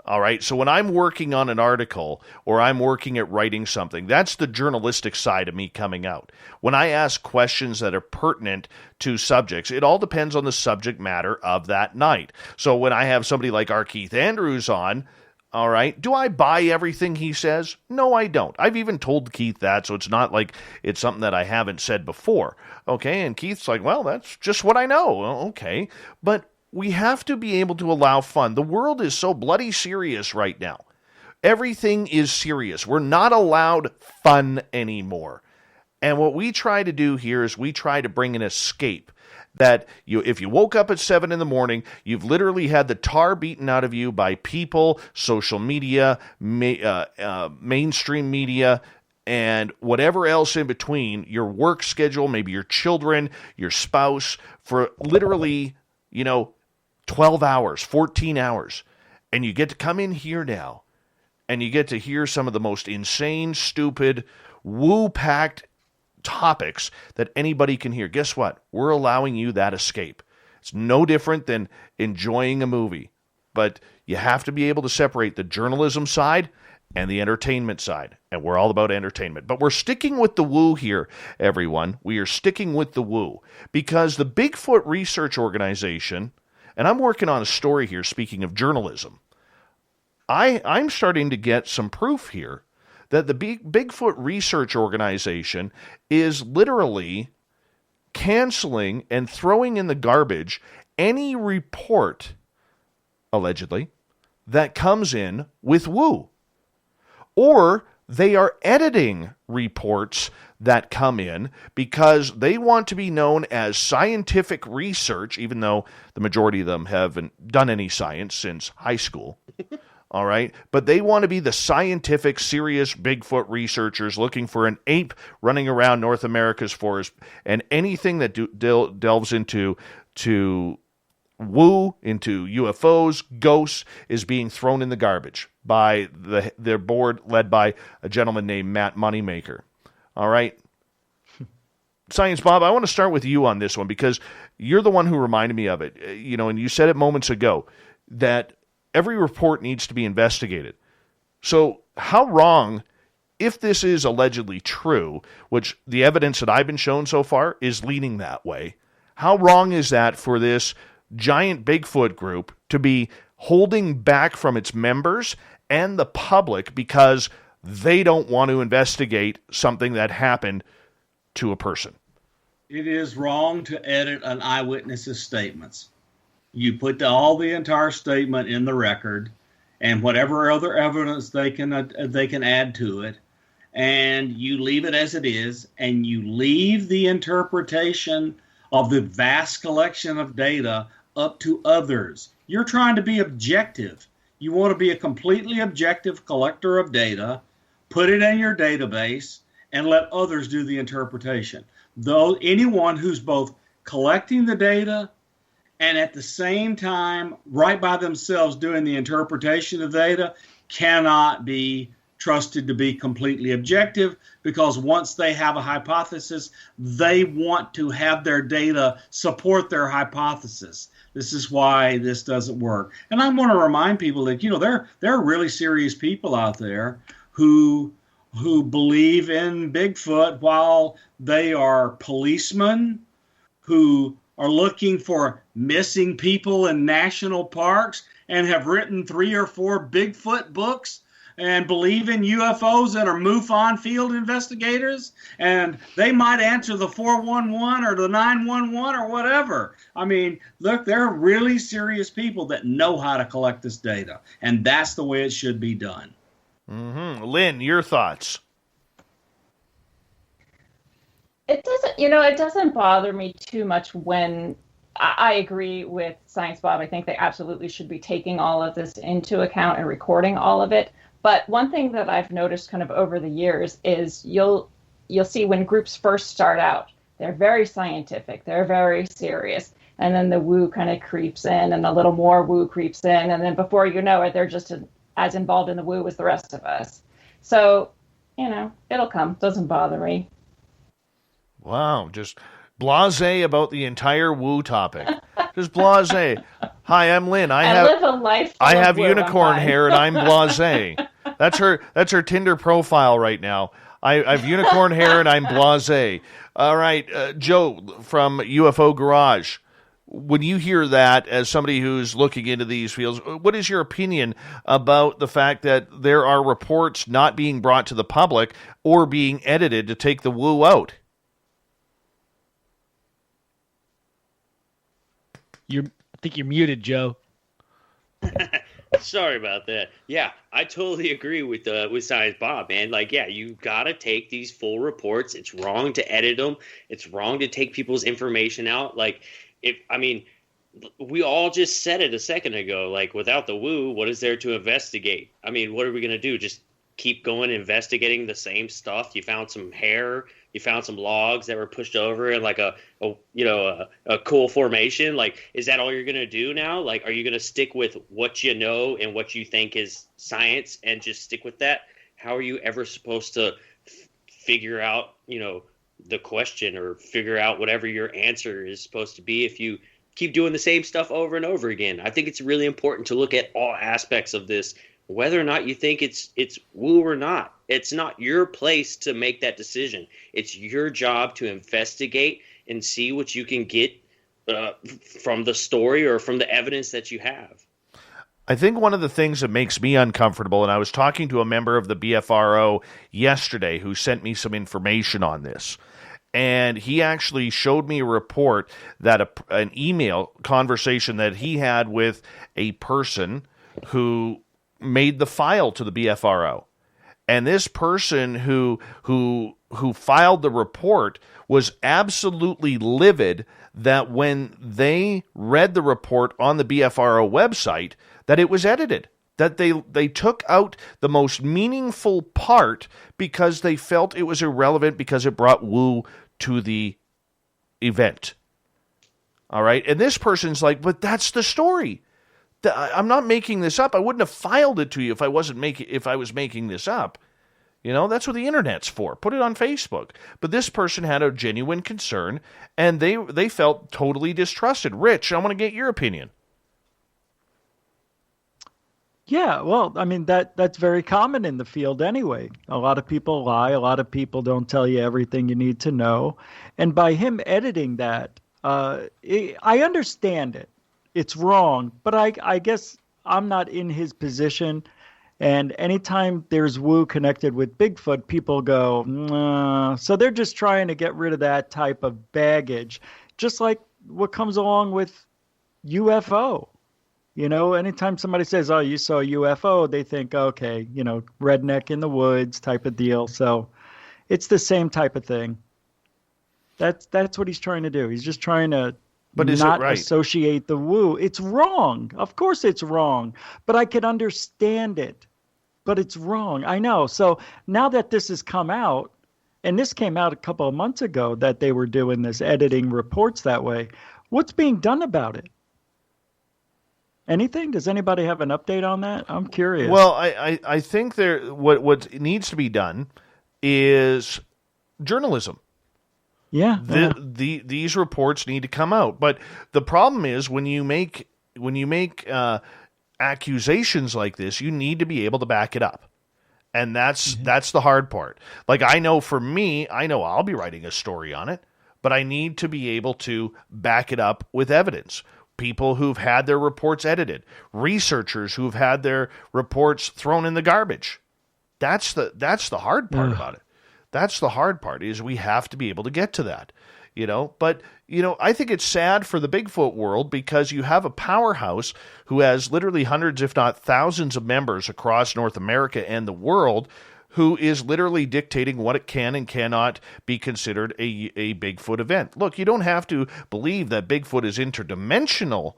All right. So when I'm working on an article or I'm working at writing something, that's the journalistic side of me coming out. When I ask questions that are pertinent to subjects, it all depends on the subject matter of that night. So when I have somebody like our Keith Andrews on, all right, do I buy everything he says? No, I don't. I've even told Keith that, so it's not like it's something that I haven't said before. Okay, and Keith's like, well, that's just what I know. Okay, but we have to be able to allow fun. The world is so bloody serious right now. Everything is serious. We're not allowed fun anymore. And what we try to do here is we try to bring an escape. That if you woke up at 7 in the morning, you've literally had the tar beaten out of you by people, social media, mainstream media, and whatever else in between, your work schedule, maybe your children, your spouse, for literally, 12 hours, 14 hours. And you get to come in here now, and you get to hear some of the most insane, stupid, woo-packed topics that anybody can hear. Guess what? We're allowing you that escape. It's no different than enjoying a movie. But you have to be able to separate the journalism side and the entertainment side. And we're all about entertainment. But we're sticking with the woo here, everyone. We are sticking with the woo. Because the Bigfoot Research Organization, and I'm working on a story here, speaking of journalism, I'm starting to get some proof here that the Bigfoot Research Organization is literally canceling and throwing in the garbage any report, allegedly, that comes in with woo. Or they are editing reports that come in because they want to be known as scientific research, even though the majority of them haven't done any science since high school. All right. But they want to be the scientific, serious Bigfoot researchers looking for an ape running around North America's forest, and anything that delves into woo, into UFOs, ghosts, is being thrown in the garbage by their board led by a gentleman named Matt Moneymaker. All right. Science Bob, I want to start with you on this one because you're the one who reminded me of it. And you said it moments ago that every report needs to be investigated. So how wrong, if this is allegedly true, which the evidence that I've been shown so far is leaning that way, how wrong is that for this giant Bigfoot group to be holding back from its members and the public because they don't want to investigate something that happened to a person? It is wrong to edit an eyewitness's statements. You put all the entire statement in the record, and whatever other evidence they can add to it, and you leave it as it is, and you leave the interpretation of the vast collection of data up to others. You're trying to be objective. You want to be a completely objective collector of data, put it in your database, and let others do the interpretation. Though anyone who's both collecting the data and at the same time, right by themselves doing the interpretation of data, cannot be trusted to be completely objective, because once they have a hypothesis, they want to have their data support their hypothesis. This is why this doesn't work. And I want to remind people that, there are really serious people out there who believe in Bigfoot while they are policemen, who are looking for missing people in national parks and have written 3 or 4 Bigfoot books and believe in UFOs and are MUFON field investigators, and they might answer the 411 or the 911 or whatever. I mean, look, there are really serious people that know how to collect this data, and that's the way it should be done. Mm-hmm. Lynn, your thoughts? It doesn't bother me too much when I agree with Science Bob. I think they absolutely should be taking all of this into account and recording all of it. But one thing that I've noticed kind of over the years is you'll see when groups first start out, they're very scientific, they're very serious, and then the woo kind of creeps in, and a little more woo creeps in, and then before you know it, they're just as involved in the woo as the rest of us. So, it'll come. Doesn't bother me. Wow, just blasé about the entire woo topic. Just blasé. Hi, I'm Lynn. I live a life. I have unicorn hair and I'm blasé. That's her Tinder profile right now. I have unicorn hair and I'm blasé. All right, Joe from UFO Garage. When you hear that, as somebody who's looking into these fields, what is your opinion about the fact that there are reports not being brought to the public or being edited to take the woo out? I think you're muted, Joe. Sorry about that. Yeah, I totally agree with Science Bob, man. Like, yeah, you gotta take these full reports. It's wrong to edit them. It's wrong to take people's information out. Like, we all just said it a second ago. Like, without the woo, what is there to investigate? I mean, what are we gonna do? Just keep going investigating the same stuff? You found some hair. You found some logs that were pushed over in like a cool formation. Like, is that all you're going to do now? Like, are you going to stick with what you know and what you think is science and just stick with that? How are you ever supposed to figure out, the question or figure out whatever your answer is supposed to be if you keep doing the same stuff over and over again? I think it's really important to look at all aspects of this, whether or not you think it's woo or not. It's not your place to make that decision. It's your job to investigate and see what you can get from the story or from the evidence that you have. I think one of the things that makes me uncomfortable, and I was talking to a member of the BFRO yesterday who sent me some information on this, and he actually showed me a report that an email conversation that he had with a person who made the file to the BFRO. And this person who filed the report was absolutely livid that when they read the report on the BFRO website, that it was edited, that they took out the most meaningful part because they felt it was irrelevant because it brought woo to the event. All right? And this person's like, but that's the story. I'm not making this up. I wouldn't have filed it to you if I was making this up. That's what the internet's for. Put it on Facebook. But this person had a genuine concern, and they felt totally distrusted. Rich, I want to get your opinion. Yeah, well, I mean, that's very common in the field anyway. A lot of people lie. A lot of people don't tell you everything you need to know. And by him editing that, I understand it. It's wrong, but I guess I'm not in his position. And anytime there's woo connected with Bigfoot, people go, nah. So they're just trying to get rid of that type of baggage, just like what comes along with UFO. Anytime somebody says, oh, you saw a UFO, they think, okay, redneck in the woods type of deal. So it's the same type of thing. That's what he's trying to do. He's just trying to not associate the woo. It's wrong. Of course it's wrong. But I can understand it. But it's wrong. I know. So now that this has come out, and this came out a couple of months ago that they were doing this, editing reports that way, what's being done about it? Anything? Does anybody have an update on that? I'm curious. Well, I think what needs to be done is journalism. Yeah. These reports need to come out. But the problem is when you make accusations like this, you need to be able to back it up. And that's the hard part. Like, I know for me, I'll be writing a story on it, but I need to be able to back it up with evidence. People who've had their reports edited, researchers who've had their reports thrown in the garbage. That's the hard part about it. That's the hard part, is we have to be able to get to that, But, I think it's sad for the Bigfoot world because you have a powerhouse who has literally hundreds, if not thousands of members across North America and the world who is literally dictating what it can and cannot be considered a Bigfoot event. Look, you don't have to believe that Bigfoot is interdimensional,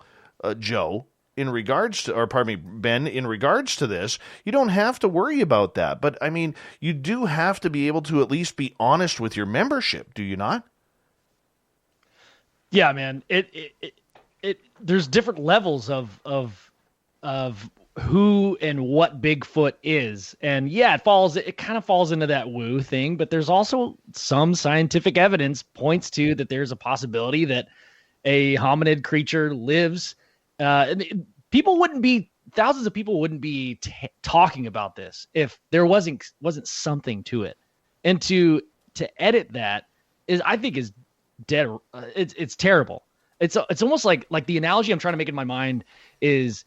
Joe, in regards to, Ben, in regards to this. You don't have to worry about that. But, I mean, you do have to be able to at least be honest with your membership, do you not? Yeah, man. There's different levels of who and what Bigfoot is. And yeah, it kind of falls into that woo thing, but there's also some scientific evidence points to that there's a possibility that a hominid creature lives. Thousands of people wouldn't be talking about this if there wasn't something to it. And to edit that I think is dead. It's terrible. It's almost like the analogy I'm trying to make in my mind is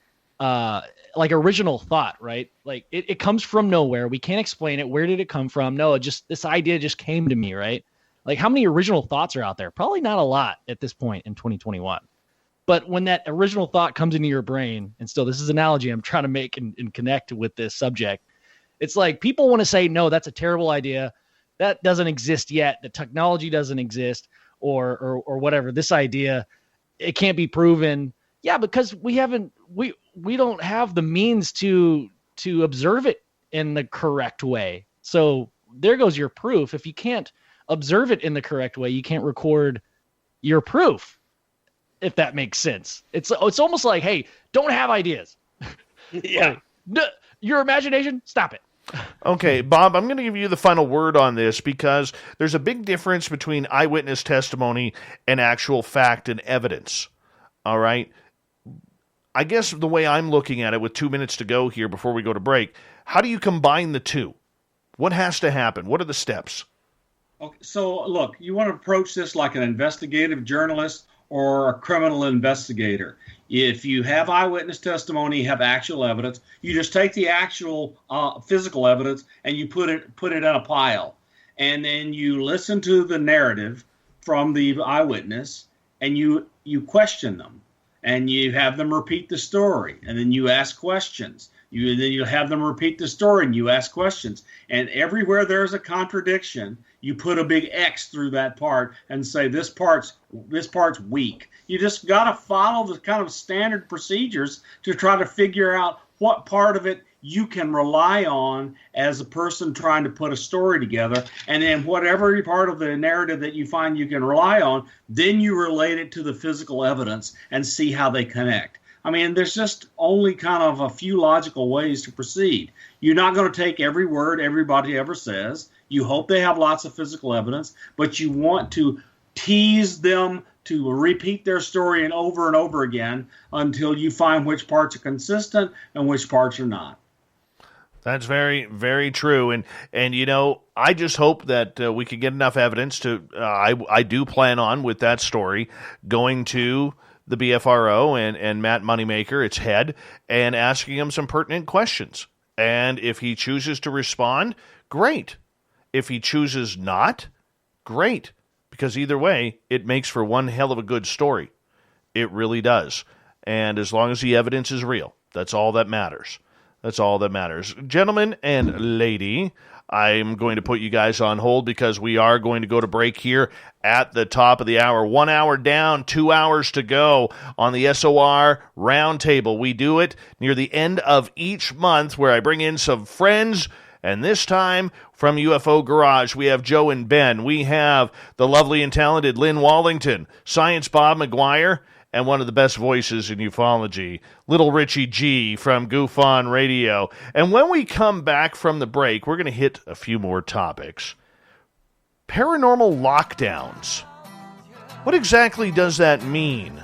like original thought, right? Like it comes from nowhere. We can't explain it. Where did it come from? No, this idea just came to me, right? Like, how many original thoughts are out there? Probably not a lot at this point in 2021. But when that original thought comes into your brain, and still, this is an analogy I'm trying to make and connect with this subject. It's like people want to say, no, that's a terrible idea. That doesn't exist yet. The technology doesn't exist, or whatever. This idea, it can't be proven. Yeah, because we don't have the means to observe it in the correct way. So there goes your proof. If you can't observe it in the correct way, you can't record your proof. If that makes sense. It's almost like, hey, don't have ideas. Yeah. Your imagination, stop it. Okay, Bob, I'm going to give you the final word on this because there's a big difference between eyewitness testimony and actual fact and evidence. All right? I guess the way I'm looking at it, with 2 minutes to go here before we go to break, how do you combine the two? What has to happen? What are the steps? Okay, so look, you want to approach this like an investigative journalist or a criminal investigator. If you have eyewitness testimony, you have actual evidence, you just take the actual physical evidence and you put it in a pile. And then you listen to the narrative from the eyewitness and you question them. And you have them repeat the story. And then you ask questions. Then you have them repeat the story and you ask questions. And everywhere there's a contradiction, you put a big X through that part and say this part's weak. You just got to follow the kind of standard procedures to try to figure out what part of it you can rely on as a person trying to put a story together. And then whatever part of the narrative that you find you can rely on, then you relate it to the physical evidence and see how they connect. I mean, there's just only kind of a few logical ways to proceed. You're not going to take every word everybody ever says. You hope they have lots of physical evidence, but you want to tease them to repeat their story and over again until you find which parts are consistent and which parts are not. That's very, very true. And you know, I just hope that we can get enough evidence to, I do plan on, with that story, going to the BFRO and Matt Moneymaker, its head, and asking him some pertinent questions. And if he chooses to respond, great. If he chooses not, great. Because either way, it makes for one hell of a good story. It really does. And as long as the evidence is real, that's all that matters. That's all that matters. Gentlemen and lady, I'm going to put you guys on hold because we are going to go to break here at the top of the hour. 1 hour down, 2 hours to go on the SOR Roundtable. We do it near the end of each month where I bring in some friends. And this time, from UFO Garage, we have Joe and Ben. We have the lovely and talented Lynn Wellington, Science Bob McGwier, and one of the best voices in ufology, Little Richie G from Goof On Radio. And when we come back from the break, we're going to hit a few more topics. Paranormal lockdowns. What exactly does that mean?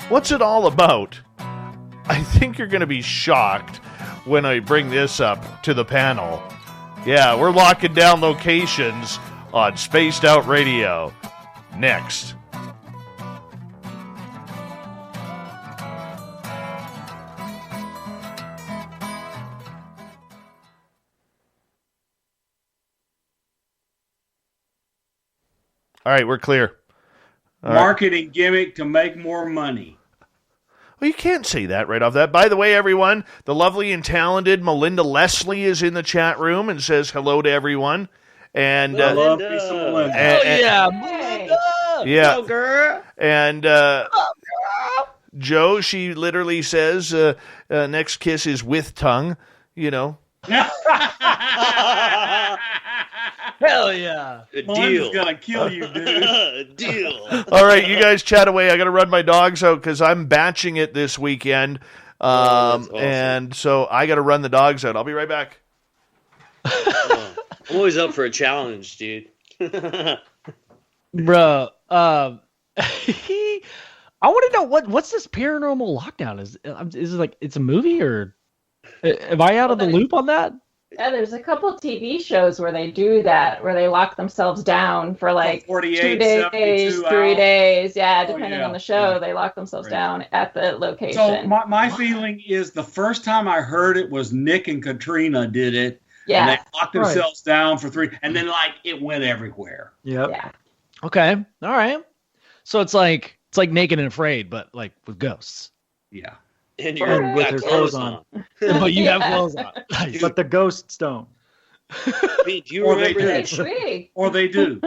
What's it all about? I think you're going to be shocked when I bring this up to the panel. Yeah, we're locking down locations on Spaced Out Radio. Next. All right, we're clear. Marketing gimmick to make more money. Well, you can't say that right off that. By the way, everyone, the lovely and talented Melinda Leslie is in the chat room and says hello to everyone. And I love me some Melinda. Melinda. Yeah. Hello, girl. And Joe, she literally says next kiss is with tongue, you know. Hell yeah. Melinda's gonna kill you, dude. Deal. All right, you guys chat away. I got to run my dogs out because I'm batching it this weekend. That's awesome. And so I got to run the dogs out. I'll be right back. I'm always up for a challenge, dude. Bro, I want to know what's this paranormal lockdown? Is it like it's a movie, or am I out of the loop on that? Yeah, there's a couple TV shows where they do that, where they lock themselves down for like 48, 2 days, 3 days. Yeah, Oh, depending yeah. on the show, Yeah. they lock themselves Right. down at the location. So my feeling is the first time I heard it was Nick and Katrina did it. yeah, And they locked themselves down for 3, and then like it went everywhere. Yep. yeah. Okay, all right. So it's like Naked and Afraid, but like with ghosts. Yeah. And Or you're with got their clothes clothes on. But you have Yeah. clothes on. Nice. But the ghosts don't. I mean, do you Or they remember do. that? Agree. Or they do.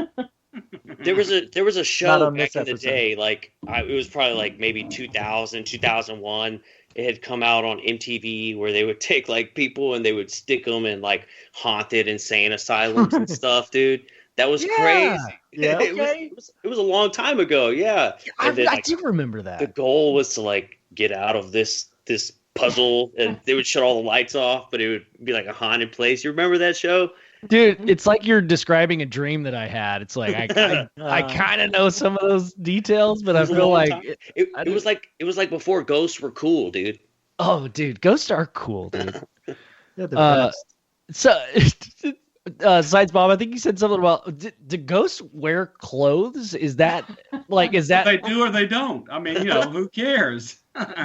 There was a Not show on back this in the episode. day, like it was probably like maybe 2000, 2001. It had come out on MTV where they would take like people and they would stick them in like haunted insane asylums and stuff, dude. That was Yeah. crazy. Yeah. it was a long time ago, yeah. And then, I like, do remember the that. goal was to like get out of this puzzle, and they would shut all the lights off, but it would be like a haunted place. You remember that show? Dude, it's like you're describing a dream that I had. It's like I kind of know some of those details, but I It was a feel long like time. It was like before ghosts were cool, dude. oh, dude, ghosts are cool, dude. Yeah, the Uh, best. So, Sides Bob, I think you said something about do ghosts wear clothes? Is that They do or they don't. I mean, who cares?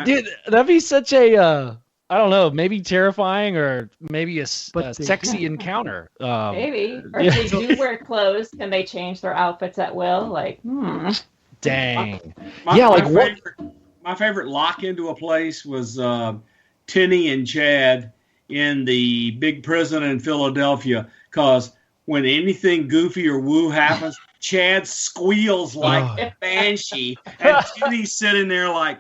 dude? That'd be such a I don't know, maybe terrifying or maybe a But they- sexy encounter. Maybe. Or yeah. if they do wear clothes, can they change their outfits at will? Like, Dang. My, Yeah, my like what- favorite, my favorite lock into a place was Tinny and Chad in the big prison in Philadelphia, because when anything goofy or woo happens, Chad squeals like a banshee, and Tinny's sitting there like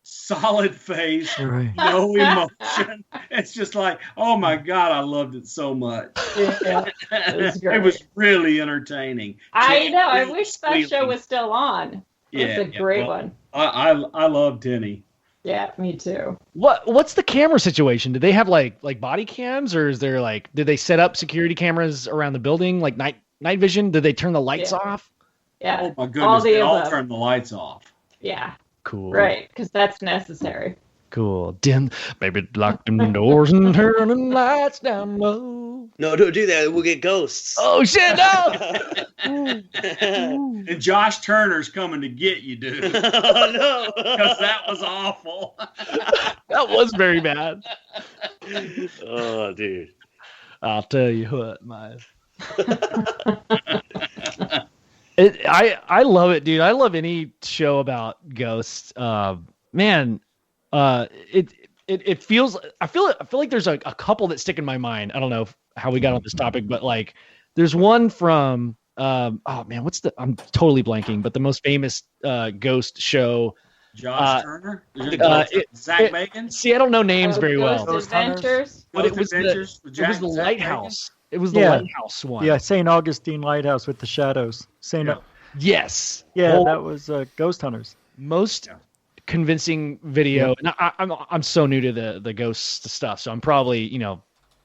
solid face, Right. no emotion. It's just like, oh my God, I loved it so much. yeah, it was great. It was really entertaining. I Chad know. I really wish that show squealing. was still on. It's a great well, one. I love Tinny. Yeah, me too. What's the camera situation? Do they have like body cams, or is there like did they set up security cameras around the building like night vision? Did they turn the lights Yeah. off? Yeah. Oh my all goodness, the they all above. turned the lights off. Yeah, Cool. right. Because that's necessary. Cool. Dim, maybe lock them doors and turn the lights down low. No, don't do that. We'll get ghosts. Oh shit! No. And Josh Turner's coming to get you, dude. Oh no! Because that was awful. That was very bad. Oh, dude. I'll tell you what, my. I love it, dude. I love any show about ghosts. Man, it feels. I feel like there's a couple that stick in my mind. I don't know how we got on this topic, but like, there's one from. Oh man, I'm totally blanking, but the most famous ghost show. Josh Turner? Zach Bacon? See, I don't know names very well. Ghost Adventures. But it was Adventures with It was the Zach lighthouse. It was the Yeah. lighthouse one. Yeah, St. Augustine Lighthouse with the shadows. Yeah. Yes. Yeah, Oh, that was Ghost Hunters. most convincing video, and I'm so new to the ghost stuff, so I'm probably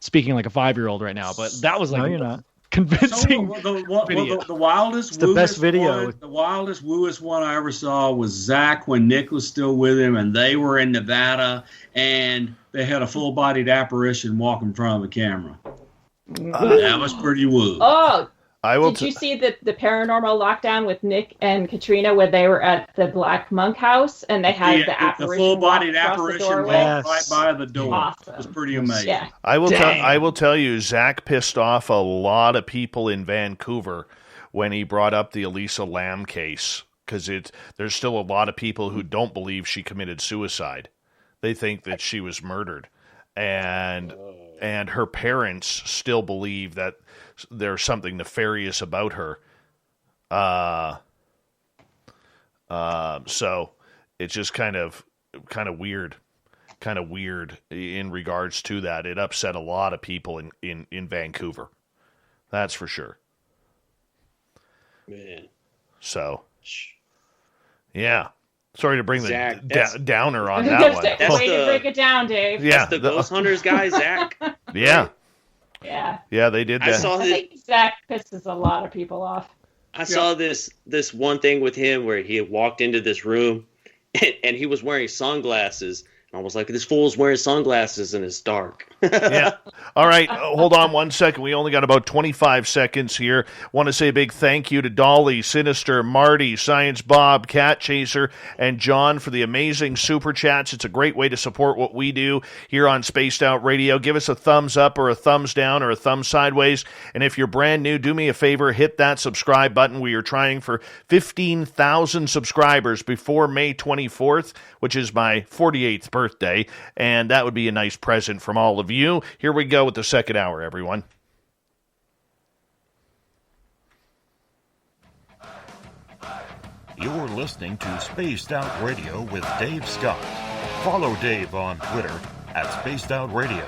speaking like a 5-year-old right now, but that was like no, you're not. Convincing. The wildest, it's the best video. The wildest, wooest one I ever saw was Zach when Nick was still with him, and they were in Nevada, and they had a full-bodied apparition walk in front of the camera. That was pretty woo. Oh, did you see the paranormal lockdown with Nick and Katrina where they were at the Black Monk house and they had the apparition? The full-bodied apparition walked right by the door. Awesome. It was pretty amazing. Yeah. I will tell you, Zach pissed off a lot of people in Vancouver when he brought up the Elisa Lam case, because there's still a lot of people who don't believe she committed suicide. They think that she was murdered, and her parents still believe that there's something nefarious about her. So it's just kind of weird in regards to that. It upset a lot of people in Vancouver. That's for sure. Man. So, yeah. Sorry to bring Zach, the downer on that one. That's way to break it down, Dave. Yeah, that's the Ghost Hunters guy, Zach. Yeah. Yeah. Yeah, they did that. I think Zach pisses a lot of people off. I saw this one thing with him where he had walked into this room and he was wearing sunglasses. And I was like, this fool's wearing sunglasses and it's dark. Yeah. All right. Hold on 1 second. We only got about 25 seconds here. Want to say a big thank you to Dolly, Sinister, Marty, Science Bob, Cat Chaser, and John for the amazing super chats. It's a great way to support what we do here on Spaced Out Radio. Give us a thumbs up or a thumbs down or a thumb sideways. And if you're brand new, do me a favor, hit that subscribe button. We are trying for 15,000 subscribers before May 24th, which is my 48th birthday. And that would be a nice present from all of you. Here we go with the second hour, everyone. You're listening to Spaced Out Radio with Dave Scott. Follow Dave on Twitter @Spaced Out Radio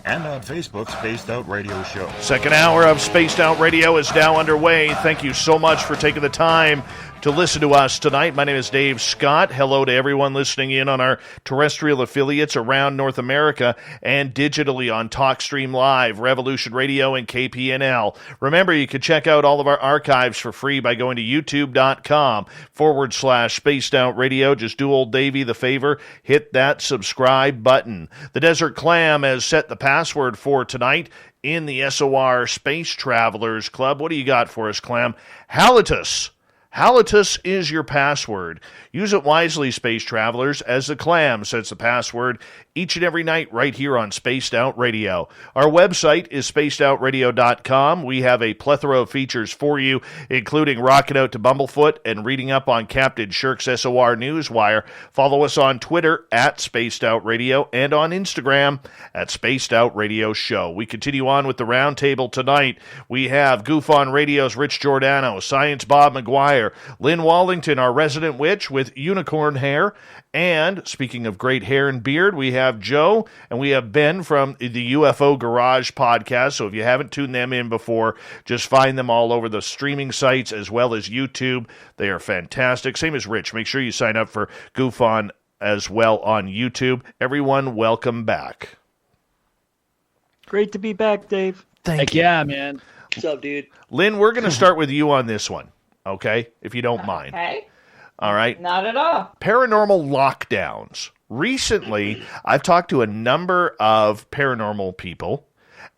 and on Facebook, Spaced Out Radio Show. Second hour of Spaced Out Radio is now underway. Thank you so much for taking the time to listen to us tonight. My name is Dave Scott. Hello to everyone listening in on our terrestrial affiliates around North America and digitally on TalkStream Live, Revolution Radio, and KPNL. Remember, you can check out all of our archives for free by going to youtube.com/Spaced Out Radio. Just do old Davey the favor, hit that subscribe button. The Desert Clam has set the password for tonight in the SOR Space Travelers Club. What do you got for us, Clam? Halitus. Halitus is your password. Use it wisely, space travelers, as the Clam sets the password each and every night right here on Spaced Out Radio. Our website is spacedoutradio.com. We have a plethora of features for you, including rocking out to Bumblefoot and reading up on Captain Shirk's SOR Newswire. Follow us on Twitter @SpacedOutRadio and on Instagram @SpacedOutRadioShow. We continue on with the Roundtable tonight. We have Goof on Radio's Rich Giordano, Science Bob McGwier, Lynn Wellington, our resident witch with unicorn hair, and speaking of great hair and beard, we have Joe and we have Ben from the UFO Garage podcast. So if you haven't tuned them in before, just find them all over the streaming sites as well as YouTube. They are fantastic. Same as Rich. Make sure you sign up for Goof On as well on YouTube. Everyone, welcome back. Great to be back, Dave. Heck yeah, man. What's up, dude? Lynn, we're going to start with you on this one, okay? If you don't mind. Okay. All right. Not at all. Paranormal lockdowns. Recently, I've talked to a number of paranormal people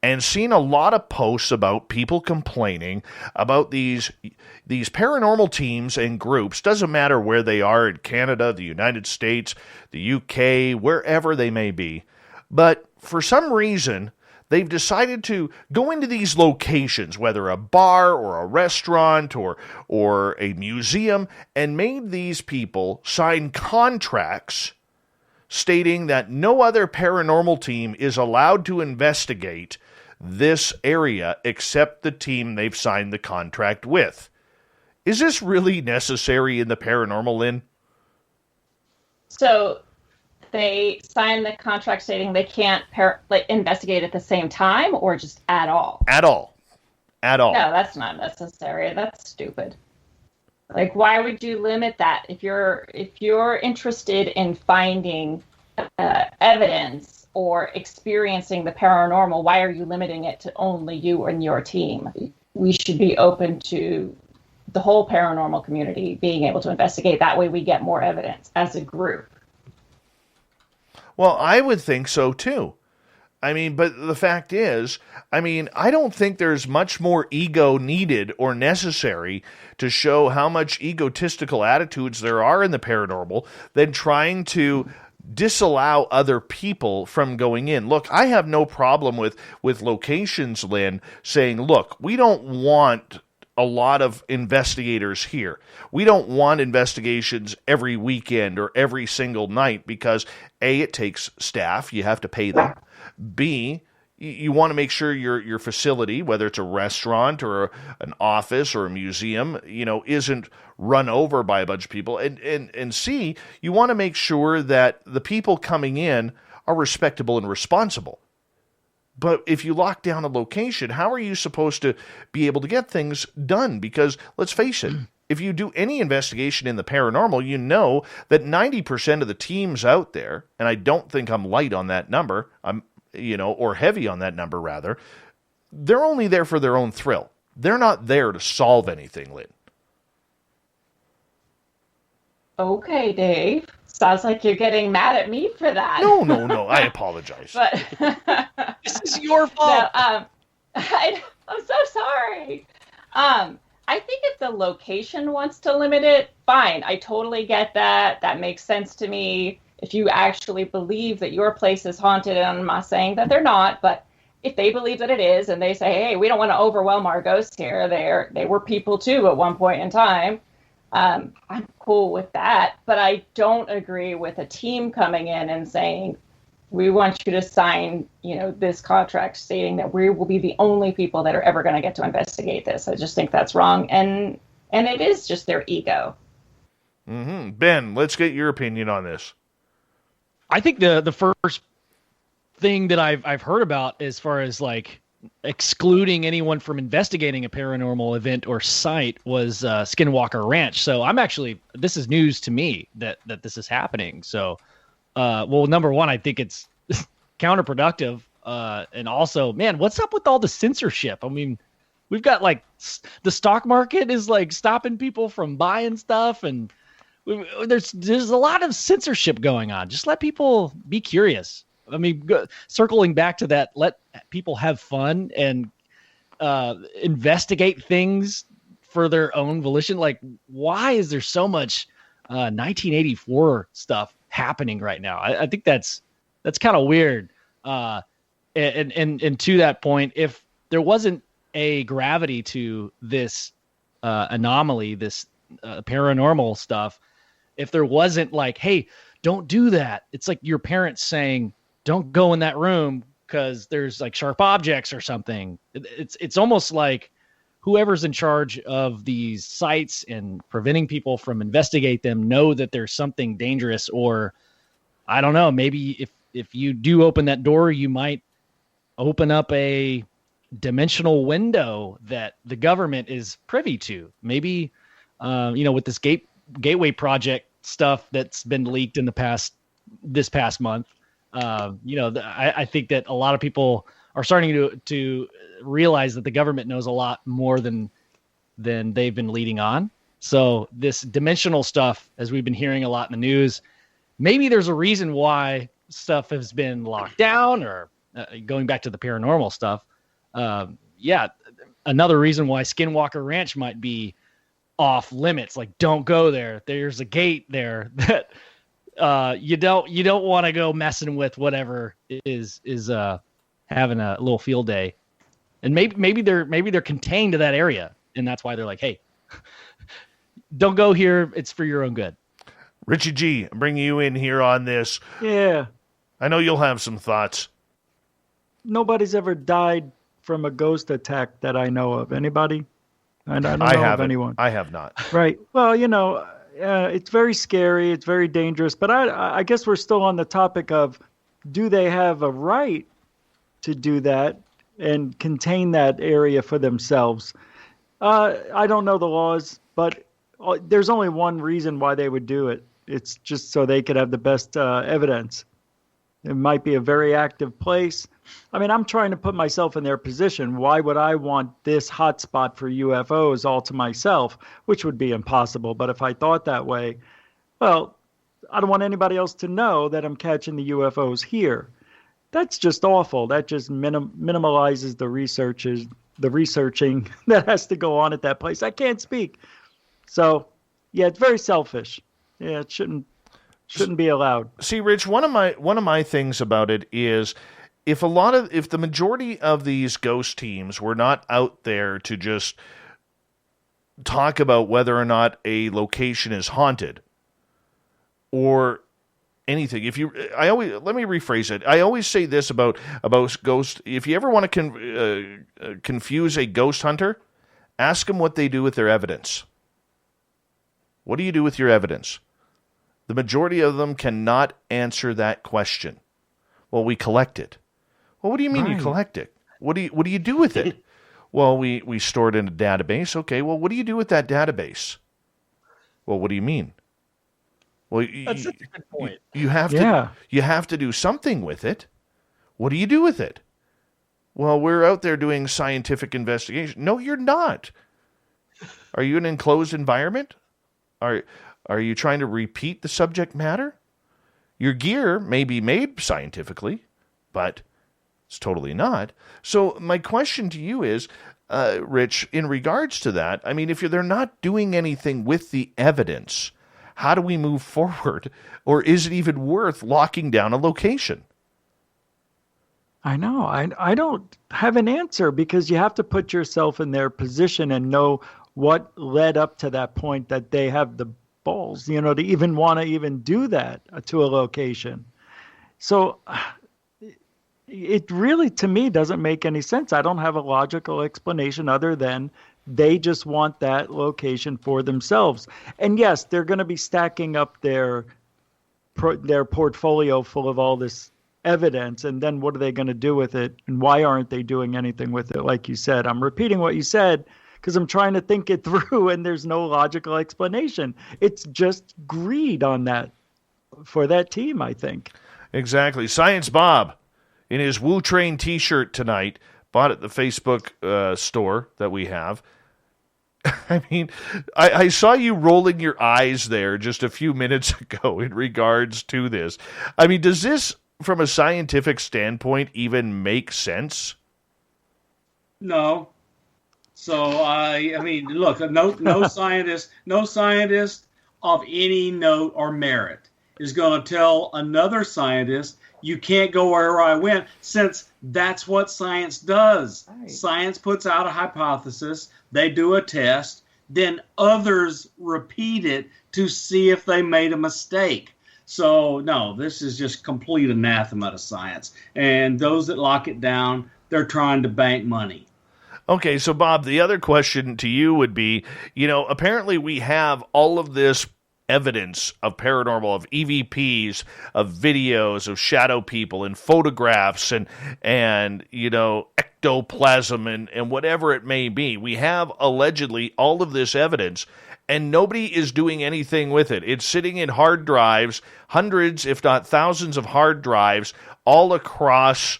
and seen a lot of posts about people complaining about these paranormal teams and groups. Doesn't matter where they are in Canada, the United States, the UK, wherever they may be. But for some reason, they've decided to go into these locations, whether a bar or a restaurant or a museum, and made these people sign contracts stating that no other paranormal team is allowed to investigate this area except the team they've signed the contract with. Is this really necessary in the paranormal, Lynn? So they sign the contract stating they can't investigate at the same time, or just at all? At all. No, that's not necessary. That's stupid. Like, why would you limit that? If you're interested in finding evidence or experiencing the paranormal, why are you limiting it to only you and your team? We should be open to the whole paranormal community being able to investigate. That way we get more evidence as a group. Well, I would think so too. I mean, but the fact is, I mean, I don't think there's much more ego needed or necessary to show how much egotistical attitudes there are in the paranormal than trying to disallow other people from going in. Look, I have no problem with locations, Lynn, saying, look, we don't want a lot of investigators here. We don't want investigations every weekend or every single night because, A, it takes staff. You have to pay them. B, you want to make sure your facility, whether it's a restaurant or an office or a museum, isn't run over by a bunch of people. And C, you want to make sure that the people coming in are respectable and responsible. But if you lock down a location, how are you supposed to be able to get things done? Because let's face it, if you do any investigation in the paranormal, you know that 90% of the teams out there, and I don't think I'm light on that number, or heavy on that number rather, they're only there for their own thrill. They're not there to solve anything, Lynn. Okay, Dave. Sounds like you're getting mad at me for that. No. I apologize. But this is your fault. No, I'm so sorry. I think if the location wants to limit it, fine. I totally get that. That makes sense to me. If you actually believe that your place is haunted, and I'm not saying that they're not, but if they believe that it is, and they say, hey, we don't want to overwhelm our ghosts here, they were people too at one point in time, I'm cool with that. But I don't agree with a team coming in and saying, we want you to sign, this contract stating that we will be the only people that are ever going to get to investigate this. I just think that's wrong, and it is just their ego. Mm-hmm. Ben, let's get your opinion on this. I think the first thing that I've heard about as far as like excluding anyone from investigating a paranormal event or site was Skinwalker Ranch. So this is news to me that this is happening. So, number one, I think it's counterproductive. And also, man, what's up with all the censorship? I mean, we've got like the stock market is like stopping people from buying stuff, and there's a lot of censorship going on. Just let people be curious. I mean, circling back to that, let people have fun and investigate things for their own volition. Like, why is there so much 1984 stuff happening right now? I think that's kind of weird. And to that point, if there wasn't a gravity to this anomaly, this paranormal stuff, if there wasn't like, hey, don't do that. It's like your parents saying, don't go in that room because there's like sharp objects or something. It's almost like whoever's in charge of these sites and preventing people from investigate them know that there's something dangerous, or I don't know, maybe if you do open that door, you might open up a dimensional window that the government is privy to. Maybe, with this gateway project stuff that's been leaked in this past month. I think that a lot of people are starting to realize that the government knows a lot more than they've been leading on. So this dimensional stuff, as we've been hearing a lot in the news, maybe there's a reason why stuff has been locked down, or going back to the paranormal stuff. Another reason why Skinwalker Ranch might be off limits. Like, don't go there. There's a gate there that you don't want to go messing with whatever is having a little field day. And maybe they're contained to that area, and that's why they're like, hey, don't go here. It's for your own good. Richie G, I'm bringing you in here on this. Yeah. I know you'll have some thoughts. Nobody's ever died from a ghost attack that I know of. Anybody? I don't know of anyone. I have not. Right. Well, it's very scary. It's very dangerous. But I guess we're still on the topic of, do they have a right to do that and contain that area for themselves? I don't know the laws, but there's only one reason why they would do it. It's just so they could have the best evidence. It might be a very active place. I mean, I'm trying to put myself in their position. Why would I want this hotspot for UFOs all to myself, which would be impossible. But if I thought that way, well, I don't want anybody else to know that I'm catching the UFOs here. That's just awful. That just minimalizes the researching that has to go on at that place. I can't speak. So, yeah, it's very selfish. Yeah, it shouldn't be allowed. See, Rich, one of my things about it is if the majority of these ghost teams were not out there to just talk about whether or not a location is haunted or anything. Let me rephrase it. I always say this about ghost. If you ever want to confuse a ghost hunter, ask them what they do with their evidence. What do you do with your evidence? The majority of them cannot answer that question. Well, we collect it. Well, what do you mean you collect it? What do you do with it? Well, we store it in a database. Okay, well, what do you do with that database? Well, what do you mean? Well, that's such a good point. You have to do something with it. What do you do with it? Well, we're out there doing scientific investigation. No, you're not. Are you in an enclosed environment? Are you trying to repeat the subject matter? Your gear may be made scientifically, but it's totally not. So my question to you is, Rich, in regards to that, I mean, if they're not doing anything with the evidence, how do we move forward? Or is it even worth locking down a location? I know. I don't have an answer because you have to put yourself in their position and know what led up to that point that they have the balls, to even want to even do that to a location. So it really, to me, doesn't make any sense. I don't have a logical explanation other than they just want that location for themselves. And yes, they're going to be stacking up their portfolio full of all this evidence. And then what are they going to do with it? And why aren't they doing anything with it? Like you said, I'm repeating what you said because I'm trying to think it through and there's no logical explanation. It's just greed on that for that team, I think. Exactly. Science Bob, in his Wu Train t-shirt tonight, bought at the Facebook store that we have. I mean, I saw you rolling your eyes there just a few minutes ago in regards to this. I mean, does this, from a scientific standpoint, even make sense? No. So I mean, look, no scientist of any note or merit is going to tell another scientist you can't go where I went, since that's what science does. Right. Science puts out a hypothesis, they do a test, then others repeat it to see if they made a mistake. So no, this is just complete anathema to science. And those that lock it down, they're trying to bank money. Okay, so Bob, the other question to you would be, apparently we have all of this evidence of paranormal, of EVPs, of videos, of shadow people, and photographs, and ectoplasm, and whatever it may be. We have allegedly all of this evidence, and nobody is doing anything with it. It's sitting in hard drives, hundreds, if not thousands of hard drives, all across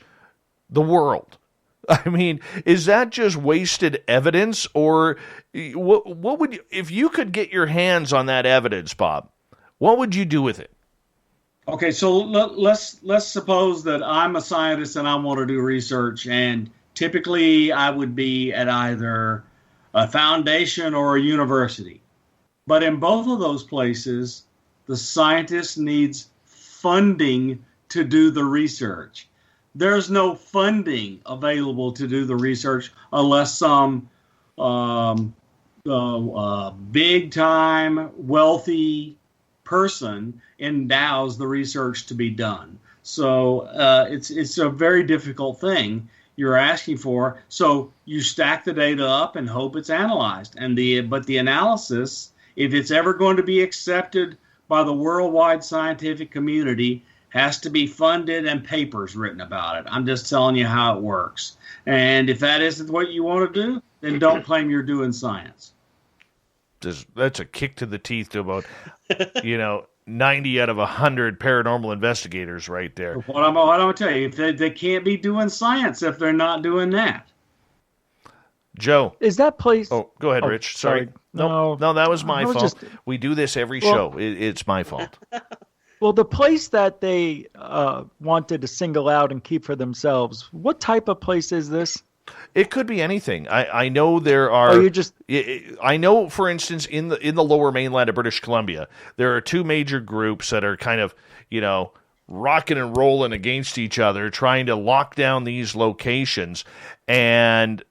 the world. I mean, is that just wasted evidence, or what would you, if you could get your hands on that evidence, Bob? What would you do with it? Okay, so let's suppose that I'm a scientist and I want to do research, and typically I would be at either a foundation or a university. But in both of those places, the scientist needs funding to do the research. There's no funding available to do the research unless some big-time wealthy person endows the research to be done. So it's a very difficult thing you're asking for. So you stack the data up and hope it's analyzed. But the analysis, if it's ever going to be accepted by the worldwide scientific community, has to be funded and papers written about it. I'm just telling you how it works. And if that isn't what you want to do, then don't claim you're doing science. that's a kick to the teeth to about 90 out of 100 paranormal investigators right there. What I'm going to tell you, they can't be doing science if they're not doing that. Joe. Is that place... Oh, go ahead, Rich. Sorry. No, that was my fault. We do this every show. It's my fault. Well, the place that they wanted to single out and keep for themselves, what type of place is this? It could be anything. I know there are. Oh, you just. I know, for instance, in the lower mainland of British Columbia, there are two major groups that are kind of, rocking and rolling against each other, trying to lock down these locations, and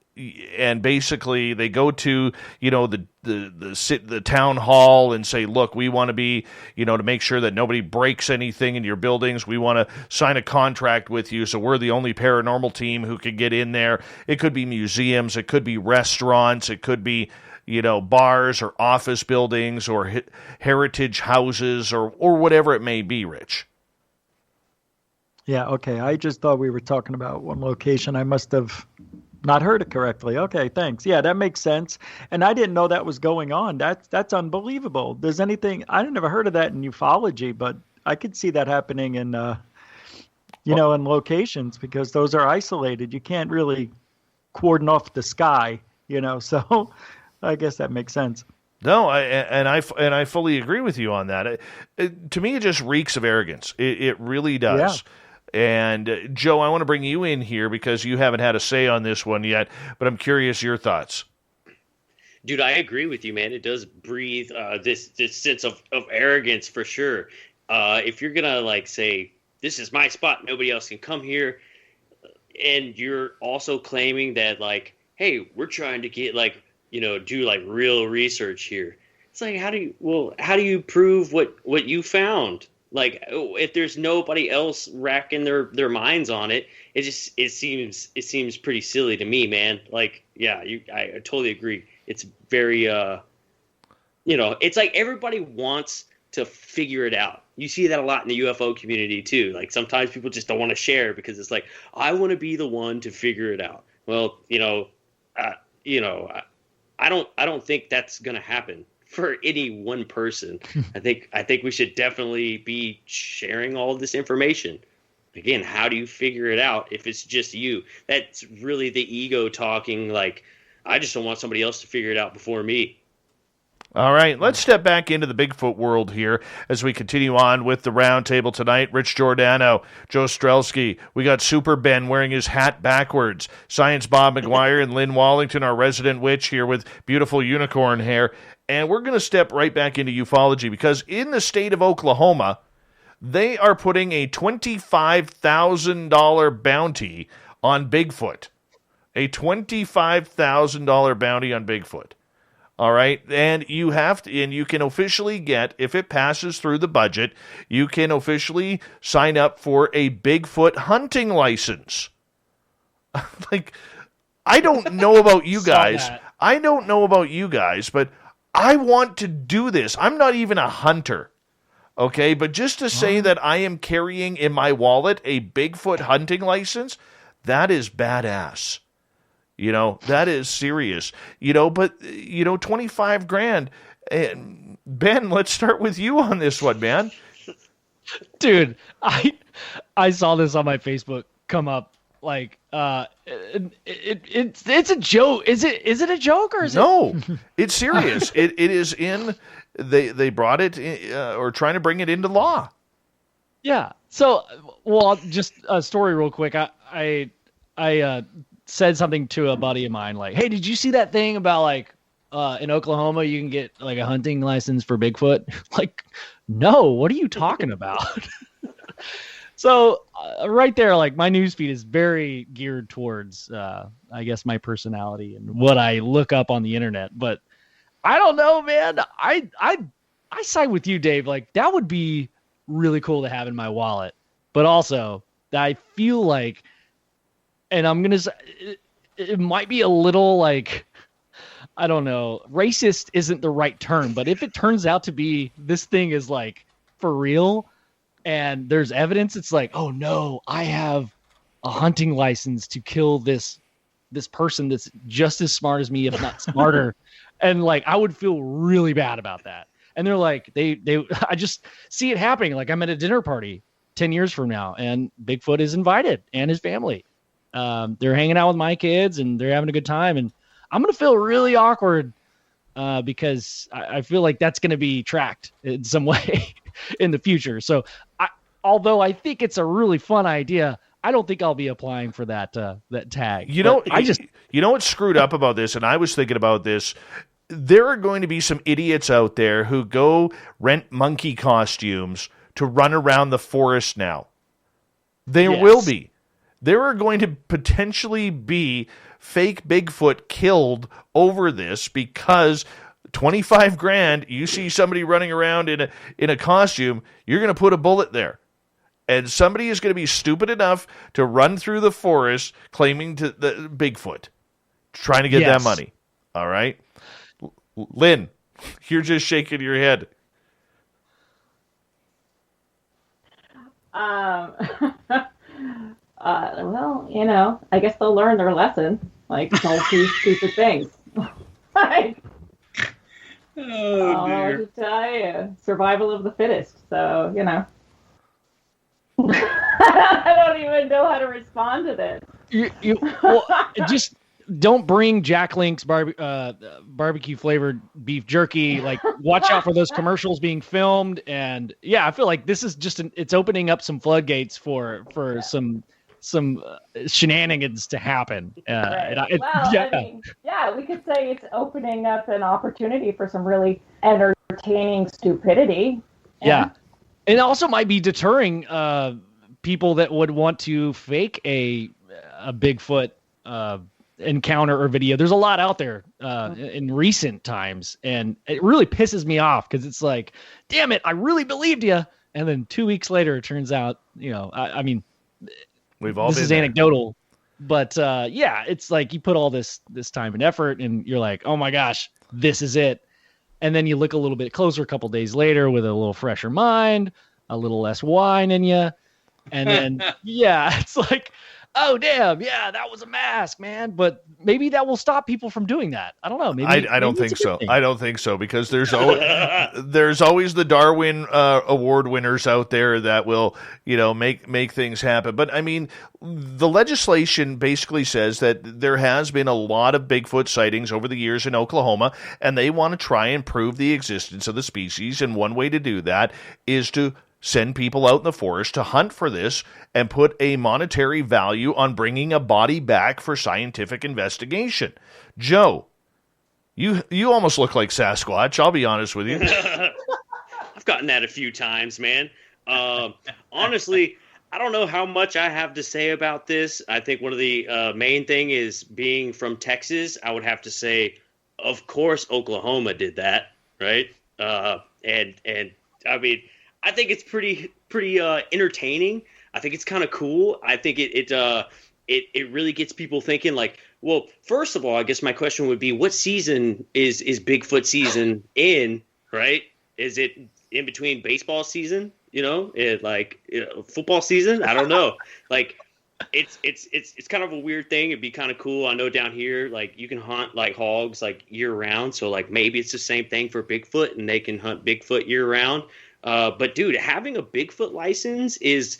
basically they go to the town hall and say, look, we want to be to make sure that nobody breaks anything in your buildings. We want to sign a contract with you, so we're the only paranormal team who can get in there. It could be museums, it could be restaurants, it could be bars or office buildings or heritage houses or whatever it may be, Rich. Yeah, okay. I just thought we were talking about one location. I must have not heard it correctly. Okay, thanks. Yeah, that makes sense. And I didn't know that was going on. That's unbelievable. There's anything I never heard of that in ufology, but I could see that happening in in locations because those are isolated. You can't really cordon off the sky, So I guess that makes sense. No, I fully agree with you on that. To me, it just reeks of arrogance. It really does. Yeah. And Joe, I want to bring you in here because you haven't had a say on this one yet, but I'm curious your thoughts. Dude, I agree with you, man. It does breathe this sense of arrogance for sure. If you're gonna say, this is my spot, nobody else can come here, and you're also claiming that hey, we're trying to get do real research here. It's how do you prove what you found? If there's nobody else racking their minds on it, it seems pretty silly to me, man. I totally agree. It's very it's everybody wants to figure it out. You see that a lot in the UFO community too. Sometimes people just don't want to share because it's I want to be the one to figure it out. Well, I don't think that's gonna happen for any one person. I think we should definitely be sharing all of this information. Again, how do you figure it out if it's just you? That's really the ego talking. I just don't want somebody else to figure it out before me. All right, let's step back into the Bigfoot world here as we continue on with the roundtable tonight. Rich Giordano, Joe Strelski. We got Super Ben wearing his hat backwards. Science Bob McGwier and Lynn Wellington, our resident witch here with beautiful unicorn hair. And we're going to step right back into ufology because in the state of Oklahoma, they are putting a $25,000 bounty on Bigfoot. A $25,000 bounty on Bigfoot. All right, and you can officially get, if it passes through the budget, you can officially sign up for a Bigfoot hunting license. I don't know about you guys. I don't know about you guys, but I want to do this. I'm not even a hunter, okay? But just to say that I am carrying in my wallet a Bigfoot hunting license, that is badass. That is serious. But 25 grand. And Ben, let's start with you on this one, man. Dude, I saw this on my Facebook come up. It's a joke. Is it a joke or is it? No, it's serious. It is in. They brought it or trying to bring it into law. Yeah. So, just a story real quick. I said something to a buddy of mine hey, did you see that thing about in Oklahoma you can get a hunting license for Bigfoot? No, what are you talking about? So right there, my newsfeed is very geared towards, I guess, my personality and what I look up on the internet. But I don't know, man. I side with you, Dave. That would be really cool to have in my wallet. But also, I feel and I'm going to say, it might be a little I don't know, racist isn't the right term. But if it turns out to be this thing is for real, and there's evidence, it's oh no, I have a hunting license to kill this person that's just as smart as me, if not smarter. And like, I would feel really bad about that. And they're like, I just see it happening. Like, I'm at a dinner party 10 years from now, and Bigfoot is invited and his family. They're hanging out with my kids and they're having a good time. And I'm going to feel really awkward because I feel like that's going to be tracked in some way in the future. So although I think it's a really fun idea, I don't think I'll be applying for that tag. You know what's screwed up about this, and I was thinking about this. There are going to be some idiots out there who go rent monkey costumes to run around the forest now. There will be. There are going to potentially be fake Bigfoot killed over this because $25,000, you see somebody running around in a costume, you're going to put a bullet there. And somebody is going to be stupid enough to run through the forest claiming to the Bigfoot, trying to get that money. All right? Lynn, you're just shaking your head. Well, I guess they'll learn their lesson. Like, don't do stupid things. Like, dear. To tell you, survival of the fittest. So, I don't even know how to respond to this. Just don't bring Jack Link's barbecue flavored beef jerky. Like, watch out for those commercials being filmed. And I feel like this is just it's opening up some floodgates for some shenanigans to happen. We could say it's opening up an opportunity for some really entertaining stupidity. Yeah. It also might be deterring people that would want to fake a Bigfoot encounter or video. There's a lot out there in recent times, and it really pisses me off because it's like, damn it, I really believed you. And then 2 weeks later, it turns out, I mean, we've all this is there. Anecdotal, but it's like you put all this time and effort, and you're like, oh my gosh, this is it. And then you look a little bit closer a couple days later with a little fresher mind, a little less wine in you. And then, it's like, oh, damn, that was a mask, man. But maybe that will stop people from doing that. I don't know. Maybe I don't think so. I don't think so, because there's always the Darwin Award winners out there that will, make things happen. But I mean, the legislation basically says that there has been a lot of Bigfoot sightings over the years in Oklahoma, and they want to try and prove the existence of the species. And one way to do that is to send people out in the forest to hunt for this and put a monetary value on bringing a body back for scientific investigation. Joe, you almost look like Sasquatch, I'll be honest with you. I've gotten that a few times, man. Honestly, I don't know how much I have to say about this. I think one of the main thing is being from Texas. I would have to say, of course, Oklahoma did that, right? And I mean, I think it's pretty entertaining. I think it's kind of cool. I think it really gets people thinking. Like, well, first of all, I guess my question would be, what season is Bigfoot season in? Right? Is it in between baseball season? Football season? I don't know. Like, it's kind of a weird thing. It'd be kind of cool. I know down here, like, you can hunt like hogs like year round. So like maybe it's the same thing for Bigfoot, and they can hunt Bigfoot year round. But dude, having a Bigfoot license is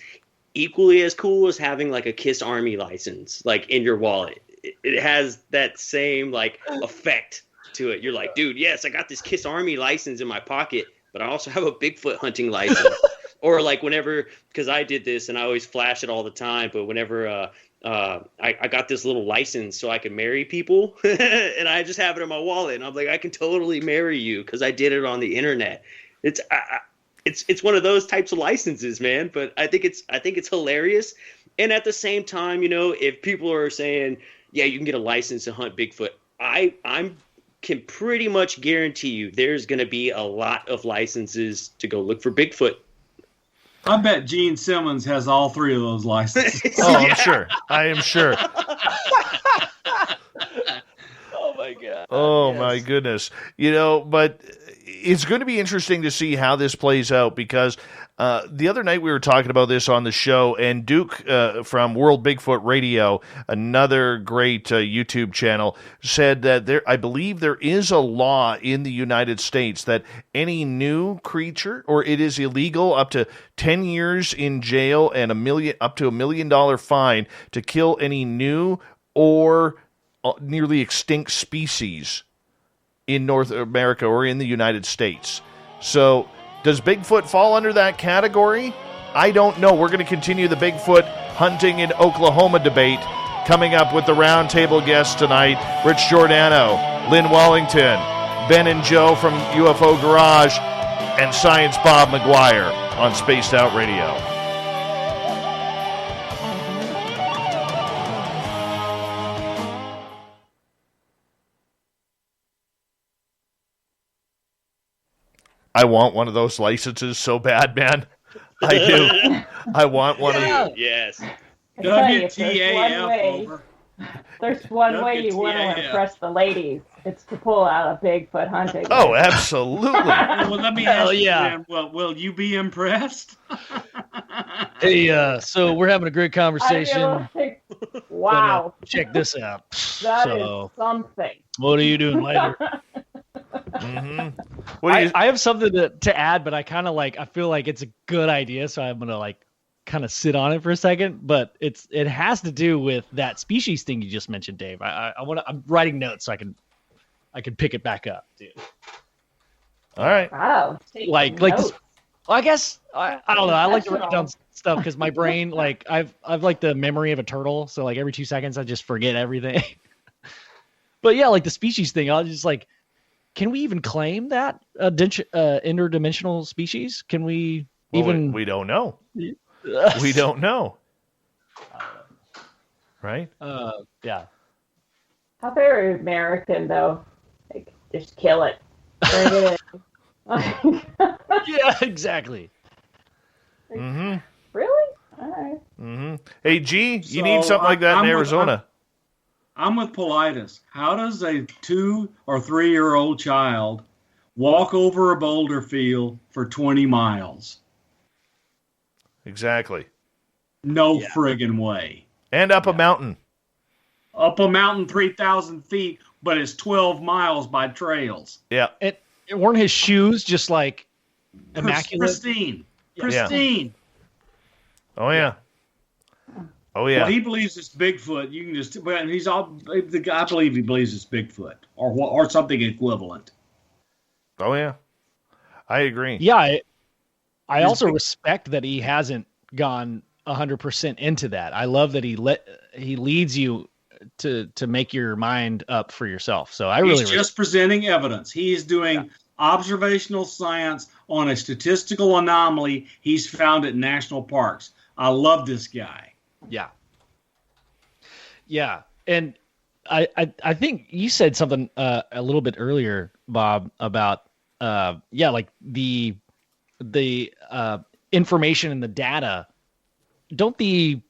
equally as cool as having like a KISS Army license, like in your wallet. It has that same like effect to it. You're like, dude, yes, I got this KISS Army license in my pocket, but I also have a Bigfoot hunting license. Or like whenever, because I did this and I always flash it all the time, but whenever I got this little license so I could marry people, and I just have it in my wallet, and I'm like, I can totally marry you because I did it on the internet. It's one of those types of licenses, man. But I think it's hilarious. And at the same time, if people are saying, yeah, you can get a license to hunt Bigfoot, I can pretty much guarantee you there's going to be a lot of licenses to go look for Bigfoot. I bet Gene Simmons has all three of those licenses. Oh, I'm sure. I am sure. Oh my God. Oh, Yes. my goodness. But it's going to be interesting to see how this plays out because the other night we were talking about this on the show, and Duke from World Bigfoot Radio, another great YouTube channel, said that I believe there is a law in the United States that any new creature, or it is illegal up to 10 years in jail and up to $1 million fine to kill any new or nearly extinct species in North America or in the United States. So does Bigfoot fall under that category? I don't know. We're going to continue the Bigfoot hunting in Oklahoma debate coming up with the Roundtable guests tonight. Rich Giordano, Lynn Wellington, Ben and Joe from UFO Garage, and Science Bob McGwier on Spaced Out Radio. I want one of those licenses so bad, man. I do. I want one of those. Yes. WTAF over. There's one way you want to impress the ladies. It's to pull out a Bigfoot hunting. Oh, absolutely. Well, let me ask you, yeah. then, will you be impressed? Hey, so we're having a great conversation. Wow. Check this out. That is something. What are you doing later? Mm-hmm. I have something to add, but I feel like it's a good idea, so I'm gonna kind of sit on it for a second. But it has to do with that species thing you just mentioned, Dave. I'm writing notes so I can pick it back up, dude. All right. Wow. Like this, I guess I don't know. I like to write down stuff because my brain, I've like the memory of a turtle, so every 2 seconds I just forget everything. But yeah, the species thing, I'll just can we even claim that interdimensional species? Can we even? We don't know. We don't know. Right? Yeah. How very American, though. Just kill it. Bring it in. Yeah, exactly. Mm-hmm. Really? All right. Mm-hmm. Hey, G, you So, need something like that in Arizona. I'm with Politis. How does a 2 or 3 year old child walk over a boulder field for 20 miles? Exactly. No friggin' way. And up a mountain. Up a mountain 3,000 feet, but it's 12 miles by trails. Yeah. It weren't his shoes just immaculate? Pristine. Pristine. Oh, yeah. Oh, yeah. Well, he believes it's Bigfoot. You can just, I believe he believes it's Bigfoot or something equivalent. Oh, yeah. I agree. Yeah. I also respect that he hasn't gone 100% into that. I love that he leads you to make your mind up for yourself. So He's just presenting evidence. He is doing observational science on a statistical anomaly he's found at national parks. I love this guy. Yeah. Yeah. And I think you said something a little bit earlier, Bob, about the information and the data. Don't the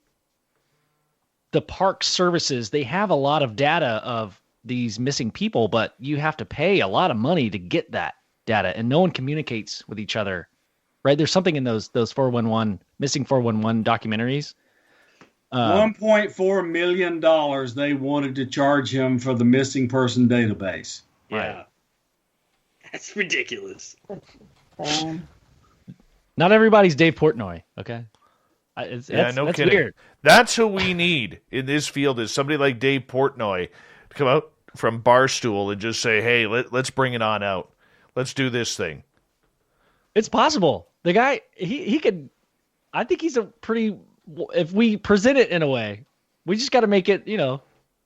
park services, they have a lot of data of these missing people, but you have to pay a lot of money to get that data, and no one communicates with each other, right? There's something in those 411 missing 411 documentaries. $1.4 million they wanted to charge him for the missing person database. Yeah. That's ridiculous. Not everybody's Dave Portnoy, okay? That's kidding. Weird. That's who we need in this field, is somebody like Dave Portnoy to come out from Barstool and just say, hey, let's bring it on out. Let's do this thing. It's possible. The guy, he could, I think he's a pretty, if we present it in a way, we just got to make it,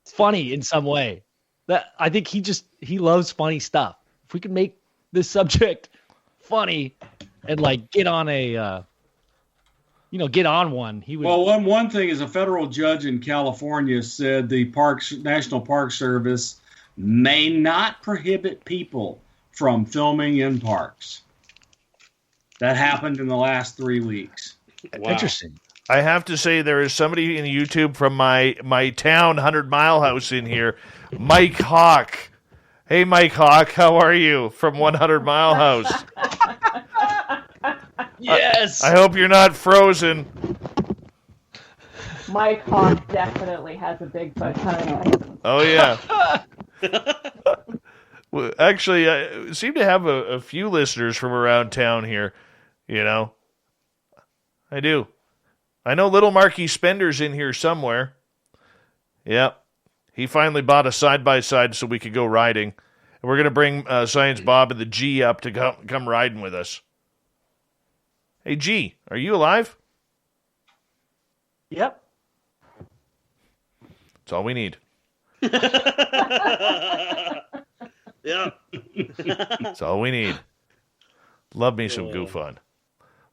funny in some way. That I think he loves funny stuff. If we could make this subject funny and get on get on one, he would. Well, one thing is, a federal judge in California said the National Park Service may not prohibit people from filming in parks. That happened in the last 3 weeks. Wow. Interesting. I have to say, there is somebody in YouTube from my town, 100 Mile House in here, Mike Hawk, Hey, Mike Hawk, how are you from 100 Mile House? Yes. I hope you're not frozen. Mike Hawk definitely has a Bigfoot hunting license. Oh, yeah. Well, actually, I seem to have a few listeners from around town here, you know. I do. I know little Marky Spender's in here somewhere. Yep. He finally bought a side-by-side so we could go riding. And we're going to bring Science Bob and the G up to come riding with us. Hey, G, are you alive? Yep. That's all we need. Yeah. That's all we need. Love me some goof on.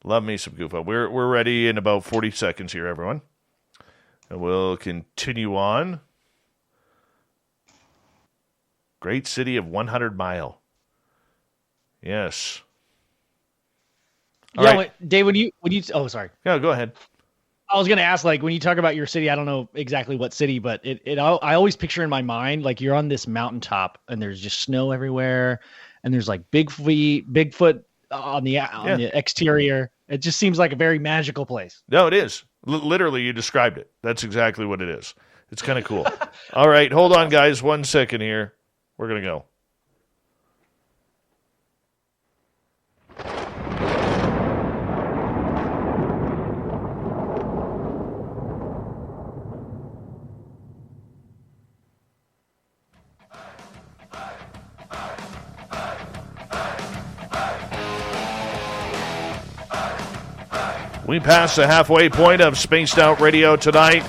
Love me some goof on. We're ready in about 40 seconds here, everyone. And we'll continue on. Great city of 100 Mile. Yes. All right. Dave, when you oh, sorry. Yeah, go ahead. I was going to ask, like, when you talk about your city, I don't know exactly what city, but I always picture in my mind, like, you're on this mountaintop and there's just snow everywhere and there's like Bigfoot on the exterior. It just seems like a very magical place. No, it is. Literally, you described it. That's exactly what it is. It's kind of cool. All right, hold on, guys. 1 second here. We're going to go. We passed the halfway point of Spaced Out Radio tonight.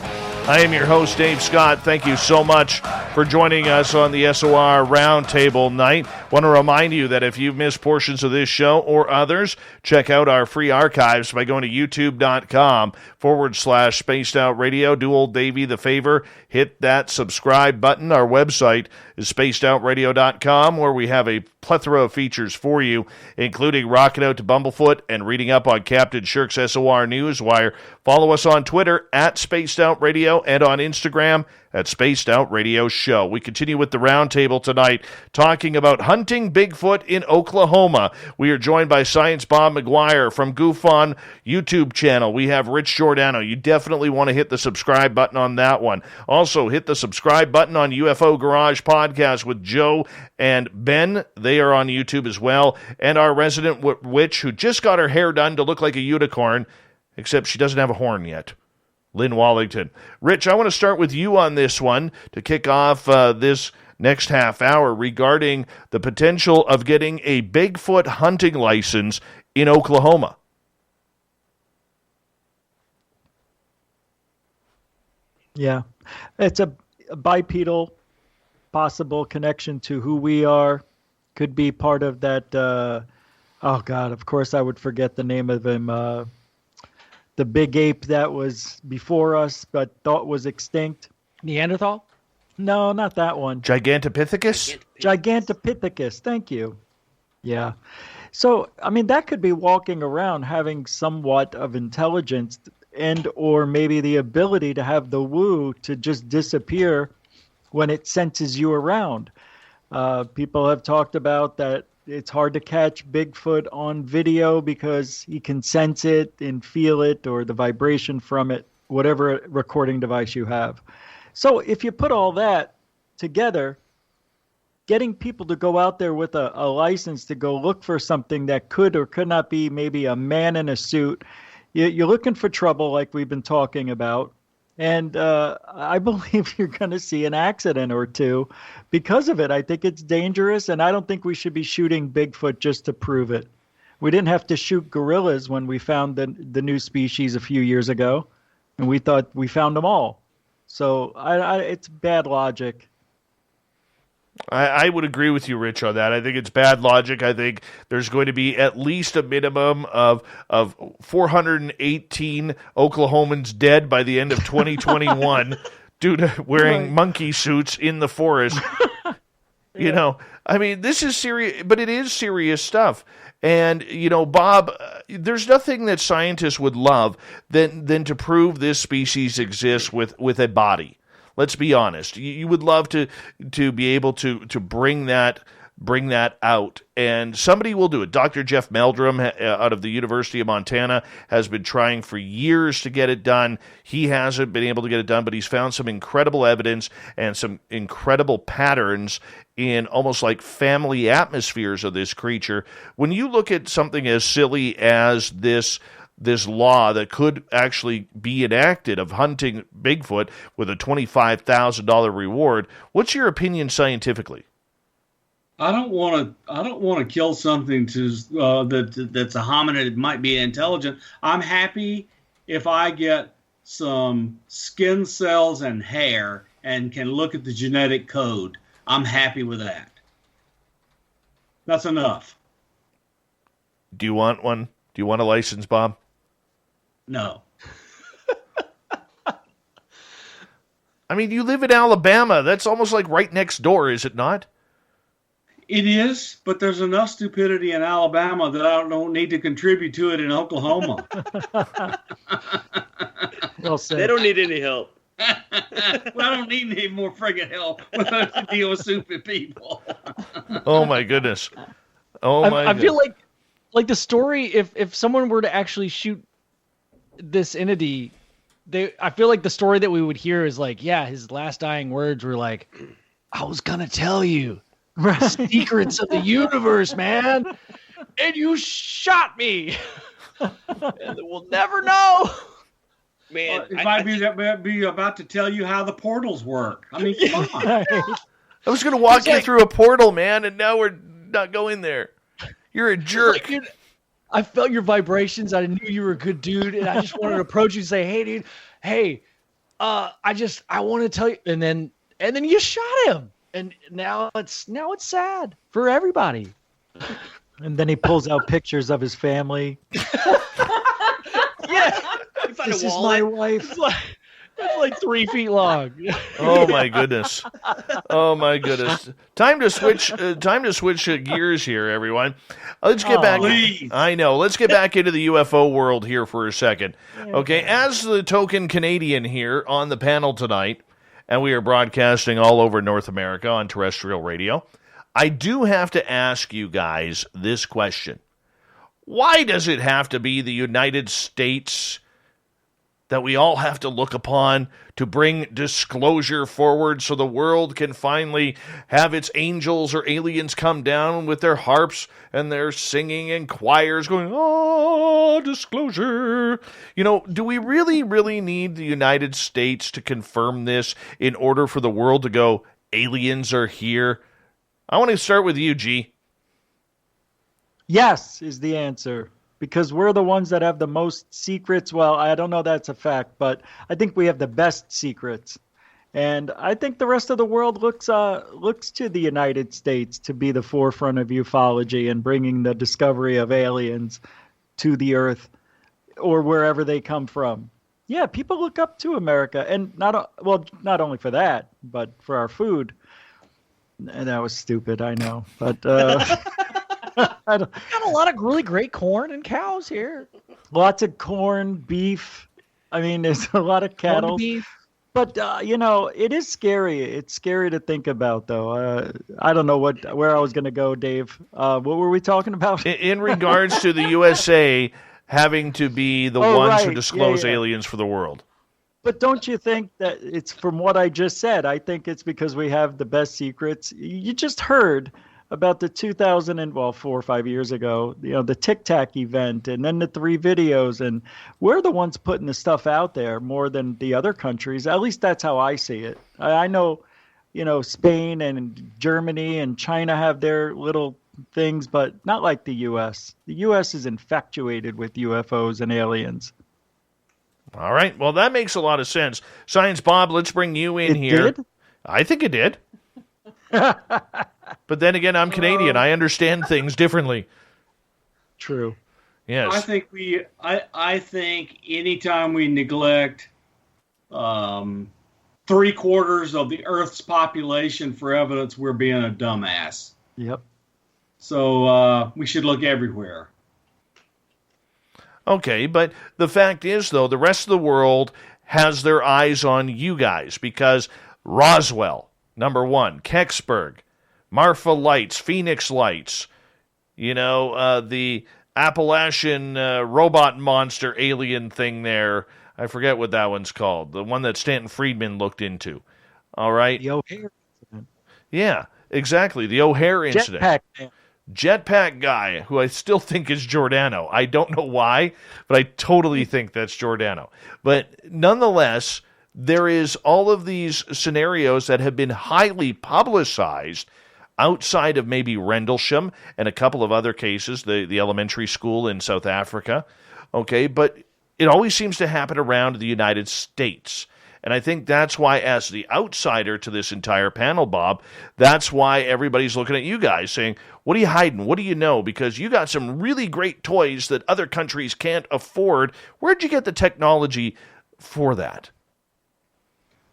I am your host, Dave Scott. Thank you so much for joining us on the SOR Roundtable night. Want to remind you that if you've missed portions of this show or others, check out our free archives by going to youtube.com/Spaced Out Radio. Do old Davey the favor, hit that subscribe button. Our website is spacedoutradio.com, where we have a plethora of features for you, including rocking out to Bumblefoot and reading up on Captain Shirk's SOR Newswire. Follow us on Twitter at Spaced Out Radio and on Instagram at Spaced Out Radio Show. We continue with the roundtable tonight, talking about hunting Bigfoot in Oklahoma. We are joined by Science Bob McGwier from Goof On YouTube channel. We have Rich Giordano. You definitely want to hit the subscribe button on that one. Also, hit the subscribe button on UFO Garage Podcast with Joe and Ben. They are on YouTube as well. And our resident witch who just got her hair done to look like a unicorn, except she doesn't have a horn yet. Lynn Wellington. Rich, I want to start with you on this one to kick off this next half hour regarding the potential of getting a Bigfoot hunting license in Oklahoma. Yeah, it's a bipedal possible connection to who we are. Could be part of that. Oh, God, of course I would forget the name of him. The big ape that was before us but thought was extinct. Neanderthal? No, not that one. Gigantopithecus? Gigantopithecus, thank you. Yeah. So, I mean, that could be walking around having somewhat of intelligence and or maybe the ability to have the woo to just disappear when it senses you around. People have talked about that. It's hard to catch Bigfoot on video because he can sense it and feel it or the vibration from it, whatever recording device you have. So if you put all that together, getting people to go out there with a license to go look for something that could or could not be maybe a man in a suit, you're looking for trouble like we've been talking about. And I believe you're going to see an accident or two because of it. I think it's dangerous, and I don't think we should be shooting Bigfoot just to prove it. We didn't have to shoot gorillas when we found the new species a few years ago, and we thought we found them all. So it's bad logic. I would agree with you, Rich, on that. I think it's bad logic. I think there's going to be at least a minimum of 418 Oklahomans dead by the end of 2021 due to wearing monkey suits in the forest. You know, I mean, this is serious, but it is serious stuff. And, you know, Bob, there's nothing that scientists would love than to prove this species exists with a body. Let's be honest. You would love to be able to bring that out, and somebody will do it. Dr. Jeff Meldrum out of the University of Montana has been trying for years to get it done. He hasn't been able to get it done, but he's found some incredible evidence and some incredible patterns in almost like family atmospheres of this creature. When you look at something as silly as this law that could actually be enacted of hunting Bigfoot with a $25,000 reward, what's your opinion scientifically? I don't want to kill something that's a hominid. It might be intelligent. I'm happy if I get some skin cells and hair and can look at the genetic code. I'm happy with that. That's enough. Do you want one? Do you want a license, Bob? No. I mean, you live in Alabama. That's almost like right next door, is it not? It is, but there's enough stupidity in Alabama that I don't need to contribute to it in Oklahoma. Well said. They don't need any help. Well, I don't need any more friggin' help to deal with stupid people. Oh my goodness. I feel like the story, if someone were to actually shoot this entity, I feel like the story that we would hear is like, yeah, his last dying words were like, I was gonna tell you the secrets of the universe, man, and you shot me. And we'll never know. Man, It might be about to tell you how the portals work. I mean, come on. I was going to walk you through a portal, man, and now we're not going there. You're a jerk. Like, dude, I felt your vibrations. I knew you were a good dude, and I just wanted to approach you and say, "Hey, dude, hey, I want to tell you." And then you shot him, and now it's sad for everybody. And then he pulls out pictures of his family. Yeah, This is my wife. It's like 3 feet long. Oh my goodness. Oh my goodness. Time to switch gears here, everyone. Let's get back. please. I know. Let's get back into the UFO world here for a second. Okay, as the token Canadian here on the panel tonight, and we are broadcasting all over North America on terrestrial radio, I do have to ask you guys this question. Why does it have to be the United States that we all have to look upon to bring disclosure forward so the world can finally have its angels or aliens come down with their harps and their singing and choirs going, oh, disclosure. You know, do we really, really need the United States to confirm this in order for the world to go, aliens are here? I want to start with you, G. Yes is the answer. Because we're the ones that have the most secrets. Well, I don't know that's a fact, but I think we have the best secrets. And I think the rest of the world looks to the United States to be the forefront of ufology and bringing the discovery of aliens to the Earth or wherever they come from. Yeah, people look up to America, and not only for that, but for our food. And that was stupid, I know, but. Got a lot of really great corn and cows here. Lots of corn, beef. I mean, there's a lot of cattle. Beef. But, it is scary. It's scary to think about, though. I don't know where I was going to go, Dave. What were we talking about? In regards to the USA having to be the ones who right. disclose Yeah. aliens for the world. But don't you think that it's from what I just said? I think it's because we have the best secrets. You just heard about the 4 or 5 years ago, the Tic Tac event and then the 3 videos. And we're the ones putting the stuff out there more than the other countries. At least that's how I see it. I know, Spain and Germany and China have their little things, but not like the U.S. The U.S. is infatuated with UFOs and aliens. All right. Well, that makes a lot of sense. Science Bob, let's bring you in here. Did? I think it did. But then again, I'm Canadian. I understand things differently. True. Yes. I think anytime we neglect 3/4 of the Earth's population for evidence, we're being a dumbass. Yep. So we should look everywhere. Okay, but the fact is, though, the rest of the world has their eyes on you guys, because Roswell, number one, Kecksburg, Marfa Lights, Phoenix Lights, the Appalachian robot monster alien thing there. I forget what that one's called. The one that Stanton Friedman looked into. All right? The O'Hare incident. Yeah, exactly. The O'Hare incident. Jetpack guy, who I still think is Giordano. I don't know why, but I totally think that's Giordano. But nonetheless, there is all of these scenarios that have been highly publicized outside of maybe Rendlesham and a couple of other cases, the elementary school in South Africa. Okay, but it always seems to happen around the United States. And I think that's why, as the outsider to this entire panel, Bob, that's why everybody's looking at you guys saying, what are you hiding? What do you know? Because you got some really great toys that other countries can't afford. Where'd you get the technology for that?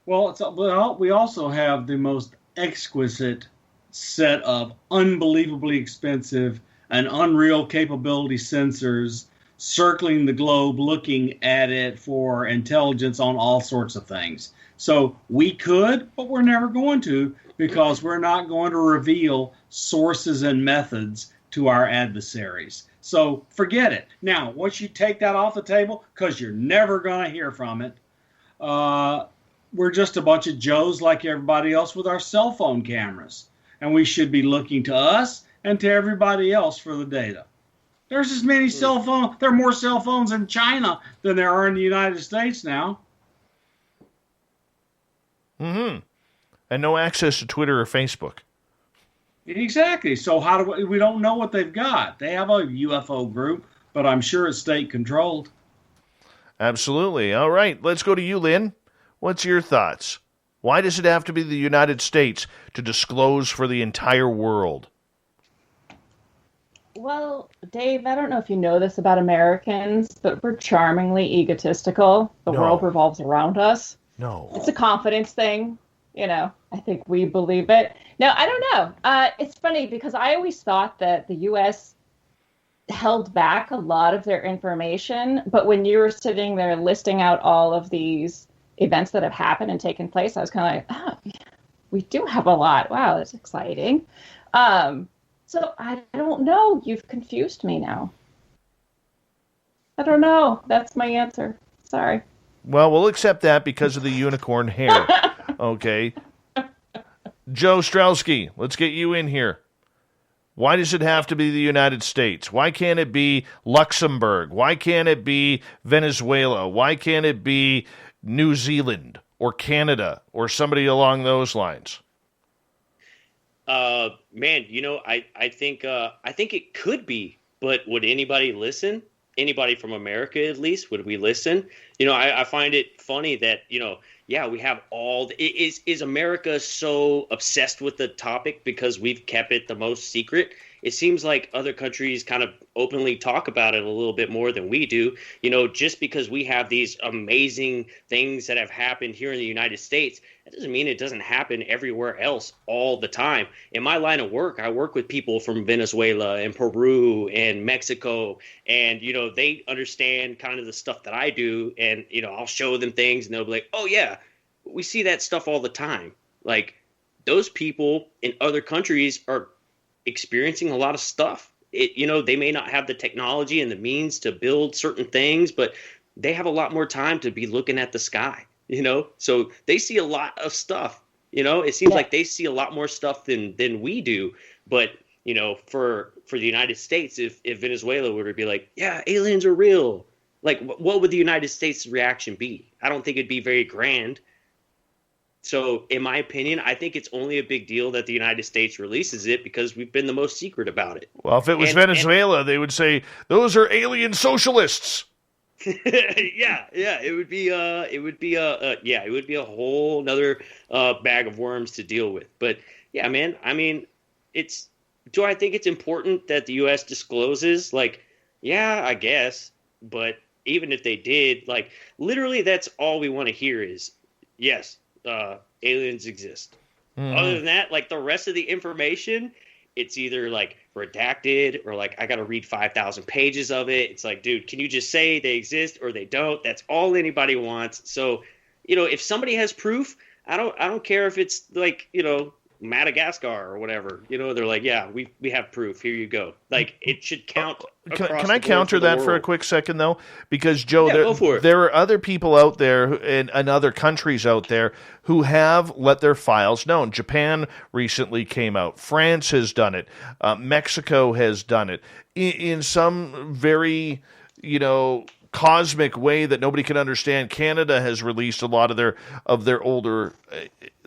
Well, we also have the most exquisite set of unbelievably expensive and unreal capability sensors circling the globe, looking at it for intelligence on all sorts of things. So we could, but we're never going to, because we're not going to reveal sources and methods to our adversaries. So forget it. Now, once you take that off the table, because you're never going to hear from it, we're just a bunch of Joes like everybody else with our cell phone cameras. And we should be looking to us and to everybody else for the data. There's as many cell phones. There are more cell phones in China than there are in the United States now. Mm-hmm. And no access to Twitter or Facebook. Exactly. So how do we don't know what they've got. They have a UFO group, but I'm sure it's state controlled. Absolutely. All right. Let's go to you, Lynn. What's your thoughts? Why does it have to be the United States to disclose for the entire world? Well, Dave, I don't know if you know this about Americans, but we're charmingly egotistical. The world revolves around us. No. It's a confidence thing. I think we believe it. No, I don't know. It's funny because I always thought that the U.S. held back a lot of their information. But when you were sitting there listing out all of these events that have happened and taken place, I was kind of like, oh, we do have a lot. Wow, that's exciting. So I don't know. You've confused me now. I don't know. That's my answer. Sorry. Well, we'll accept that because of the unicorn hair. Okay. Joe Strelski, let's get you in here. Why does it have to be the United States? Why can't it be Luxembourg? Why can't it be Venezuela? Why can't it be New Zealand or Canada or somebody along those lines? Man, I think it could be, but would anybody listen? Anybody from America, at least, would we listen? I find it funny that, we have is America so obsessed with the topic because we've kept it the most secret? It seems like other countries kind of openly talk about it a little bit more than we do. Just because we have these amazing things that have happened here in the United States, that doesn't mean it doesn't happen everywhere else all the time. In my line of work, I work with people from Venezuela and Peru and Mexico, and, they understand kind of the stuff that I do, and, I'll show them things, and they'll be like, oh, yeah, we see that stuff all the time. Like, those people in other countries are experiencing a lot of stuff. They may not have the technology and the means to build certain things, but they have a lot more time to be looking at the sky, so they see a lot of stuff. It seems like they see a lot more stuff than we do. But for the United States, if Venezuela were to be like, yeah, aliens are real, like, what would the United States reaction be? I don't think it'd be very grand. So, in my opinion, I think it's only a big deal that the United States releases it because we've been the most secret about it. Well, if it was Venezuela, they would say those are alien socialists. yeah, it would be a whole nother bag of worms to deal with. But yeah, man, I mean, do I think it's important that the U.S. discloses? Like, yeah, I guess, but even if they did, like, literally, that's all we want to hear is yes. Aliens exist. Other than that, like, the rest of the information, it's either like redacted or like I got to read 5,000 pages of it. It's like, dude, can you just say they exist or they don't? That's all anybody wants. So, if somebody has proof, I don't care if it's like, Madagascar or whatever, they're like, yeah, we have proof. Here you go. Like, it should count. Can I counter that for a quick second, though? Because, Joe, go for it. There are other people out there and other countries out there who have let their files known. Japan recently came out. France has done it. Mexico has done it in some very, cosmic way that nobody can understand. Canada has released a lot of their older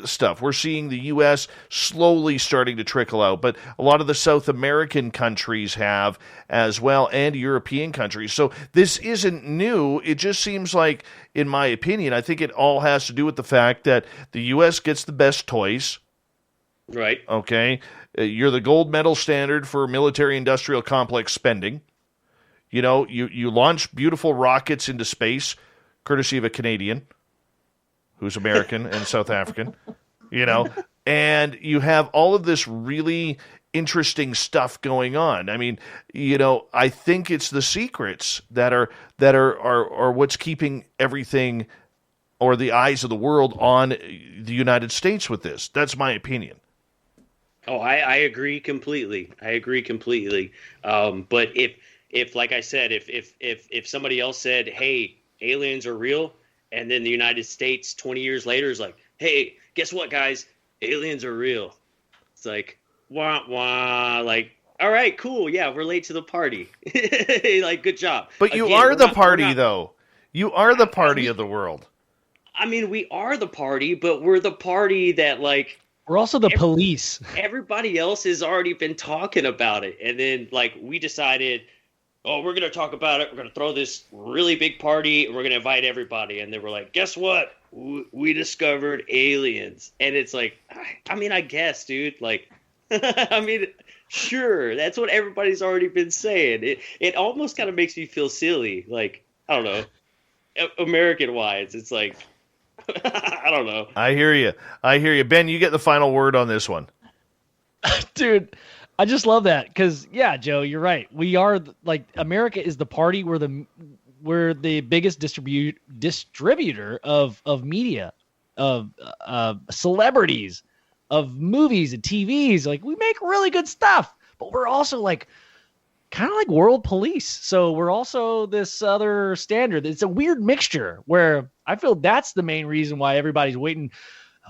stuff. We're seeing the U.S. slowly starting to trickle out, but a lot of the South American countries have as well, and European countries. So this isn't new. It just seems like, in my opinion, I think it all has to do with the fact that the U.S. gets the best toys. Right. Okay. You're the gold medal standard for military-industrial complex spending. You launch beautiful rockets into space, courtesy of a Canadian who's American and South African, and you have all of this really interesting stuff going on. I mean, I think it's the secrets that are what's keeping everything, or the eyes of the world, on the United States with this. That's my opinion. Oh, I agree completely. But if like I said, if somebody else said, hey, aliens are real, and then the United States 20 years later is like, hey, guess what, guys? Aliens are real. It's like, wah, wah. Like, all right, cool. Yeah, we're late to the party. Like, good job. But you are the party, though. You are the party of the world. I mean, we are the party, but we're the party that, like, we're also the police. Everybody else has already been talking about it. And then, like, we decided, oh, we're going to talk about it. We're going to throw this really big party, and we're going to invite everybody. And they were like, guess what? We discovered aliens. And it's like, I mean, I guess, dude. Like, I mean, sure. That's what everybody's already been saying. It almost kind of makes me feel silly. Like, I don't know. American-wise, it's like, I don't know. I hear you. Ben, you get the final word on this one. Dude, I just love that because, yeah, Joe, you're right. We are, like, America is the party. We're the biggest distributor of media, of celebrities, of movies and TVs. Like, we make really good stuff, but we're also, like, kind of like world police. So we're also this other standard. It's a weird mixture where I feel that's the main reason why everybody's waiting.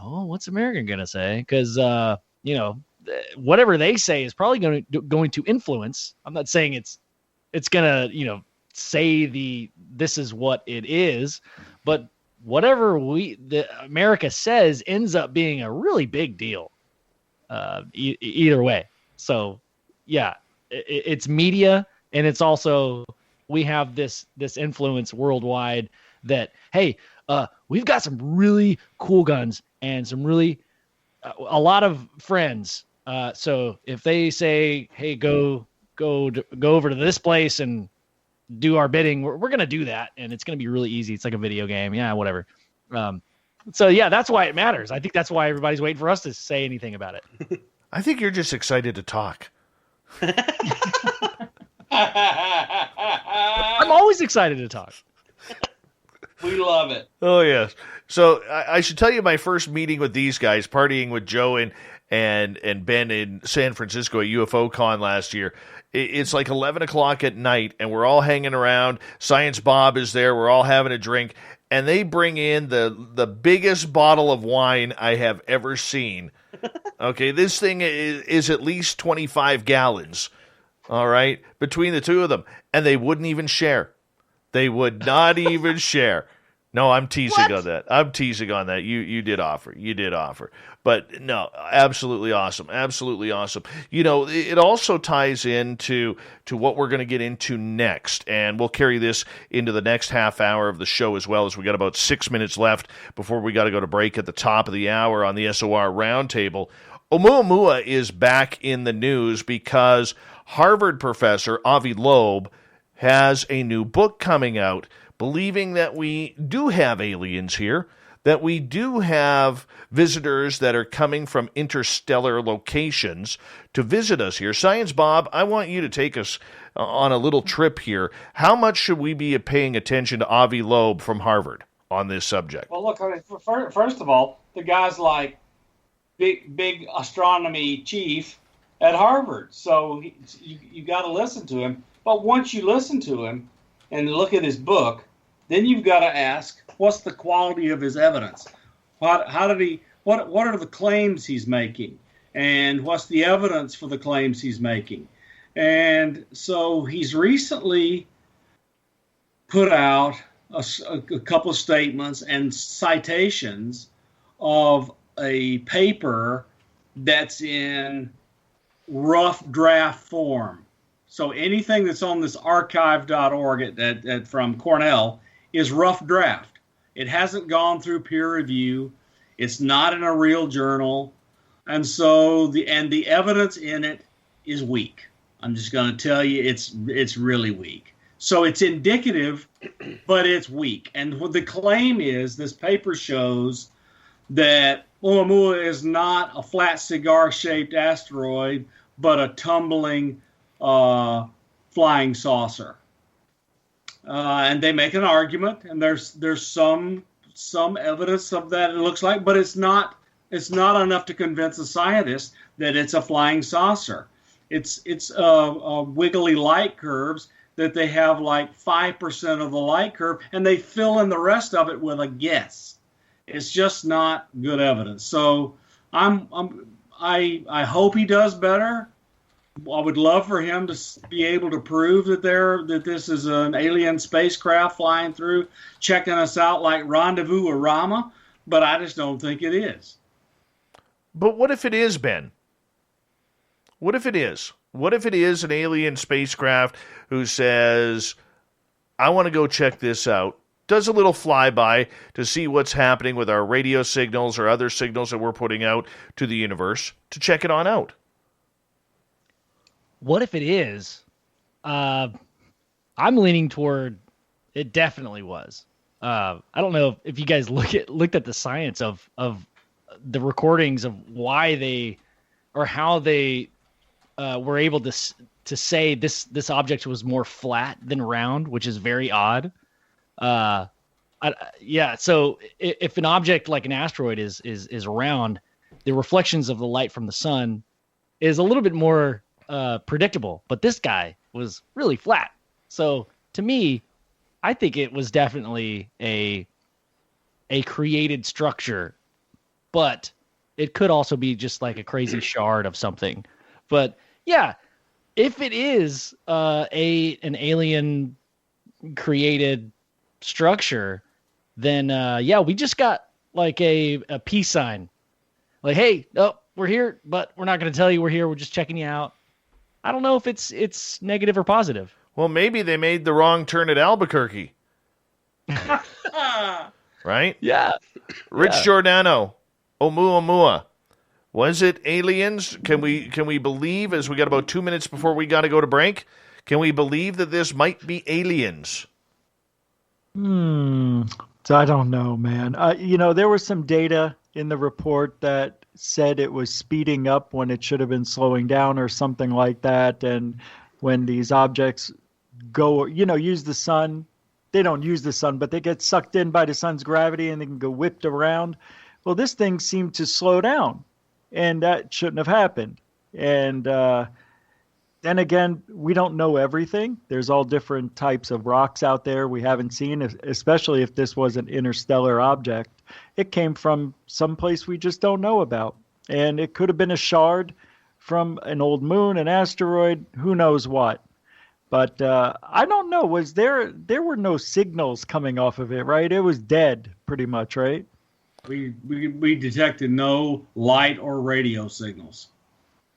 Oh, what's America going to say? Because, whatever they say is probably going to influence. I'm not saying it's going to, say this is what it is, but whatever the America says ends up being a really big deal. Either way. So yeah, it's media, and it's also, we have this influence worldwide that, hey, we've got some really cool guns and some really a lot of friends. So if they say, hey, go over to this place and do our bidding, we're going to do that. And it's going to be really easy. It's like a video game. Yeah, whatever. So yeah, that's why it matters. I think that's why everybody's waiting for us to say anything about it. I think you're just excited to talk. I'm always excited to talk. We love it. Oh, yes. So I should tell you my first meeting with these guys, partying with Joe and Ben in San Francisco at UFO Con last year. It's like 11 o'clock at night, and we're all hanging around. Science Bob is there. We're all having a drink, and they bring in the biggest bottle of wine I have ever seen. Okay, this thing is at least 25 gallons, all right, between the two of them, and they wouldn't even share. They would not even share. No, I'm teasing on that. I'm teasing on that. You did offer. You did offer. But no, absolutely awesome. Absolutely awesome. It also ties into what we're going to get into next, and we'll carry this into the next half hour of the show as well, as we got about 6 minutes left before we got to go to break at the top of the hour on the SOR Roundtable. Oumuamua is back in the news because Harvard professor Avi Loeb has a new book coming out believing that we do have aliens here. that we do have visitors that are coming from interstellar locations to visit us here. Science Bob, I want you to take us on a little trip here. How much should we be paying attention to Avi Loeb from Harvard on this subject? Well, look, I mean, first of all, the guy's like big astronomy chief at Harvard, so you got to listen to him. But once you listen to him and look at his book, then you've got to ask, what's the quality of his evidence? What are the claims he's making? And what's the evidence for the claims he's making? And so he's recently put out a couple of statements and citations of a paper that's in rough draft form. So anything that's on this archive.org from Cornell is rough draft. It hasn't gone through peer review. It's not in a real journal. And so the evidence in it is weak. I'm just going to tell you it's really weak. So it's indicative, but it's weak. And what the claim is, this paper shows that Oumuamua is not a flat cigar-shaped asteroid, but a tumbling flying saucer. And they make an argument, and there's some evidence of that, it looks like, but it's not enough to convince a scientist that it's a flying saucer. It's wiggly light curves that they have like 5% of the light curve, and they fill in the rest of it with a guess. It's just not good evidence. So I hope he does better. I would love for him to be able to prove that this is an alien spacecraft flying through, checking us out like Rendezvous or Rama, but I just don't think it is. But what if it is, Ben? What if it is? What if it is an alien spacecraft who says, I want to go check this out, does a little flyby to see what's happening with our radio signals or other signals that we're putting out to the universe to check it on out? What if it is? I'm leaning toward it definitely was. I don't know if you guys looked at the science of the recordings of why they or how they were able to say this object was more flat than round, which is very odd. So if an object like an asteroid is round, the reflections of the light from the sun is a little bit more predictable, but this guy was really flat. So to me, I think it was definitely a created structure, but it could also be just like a crazy shard of something. But yeah, if it is an alien created structure, then we just got like a peace sign. Like, hey, we're here, but we're not going to tell you we're here. We're just checking you out. I don't know if it's negative or positive. Well, maybe they made the wrong turn at Albuquerque. Right? Yeah. Rich Giordano, Oumuamua. Was it aliens? Can we believe, as we got about 2 minutes before we got to go to break, can we believe that this might be aliens? So I don't know, man. There was some data in the report that said it was speeding up when it should have been slowing down or something like that. And when these objects go, use the sun, they don't use the sun, but they get sucked in by the sun's gravity and they can go whipped around. Well, this thing seemed to slow down, and that shouldn't have happened. And then again, we don't know everything. There's all different types of rocks out there we haven't seen, especially if this was an interstellar object. It came from someplace we just don't know about. And it could have been a shard from an old moon, an asteroid, who knows what. But I don't know. There were no signals coming off of it, right? It was dead pretty much, right? We detected no light or radio signals.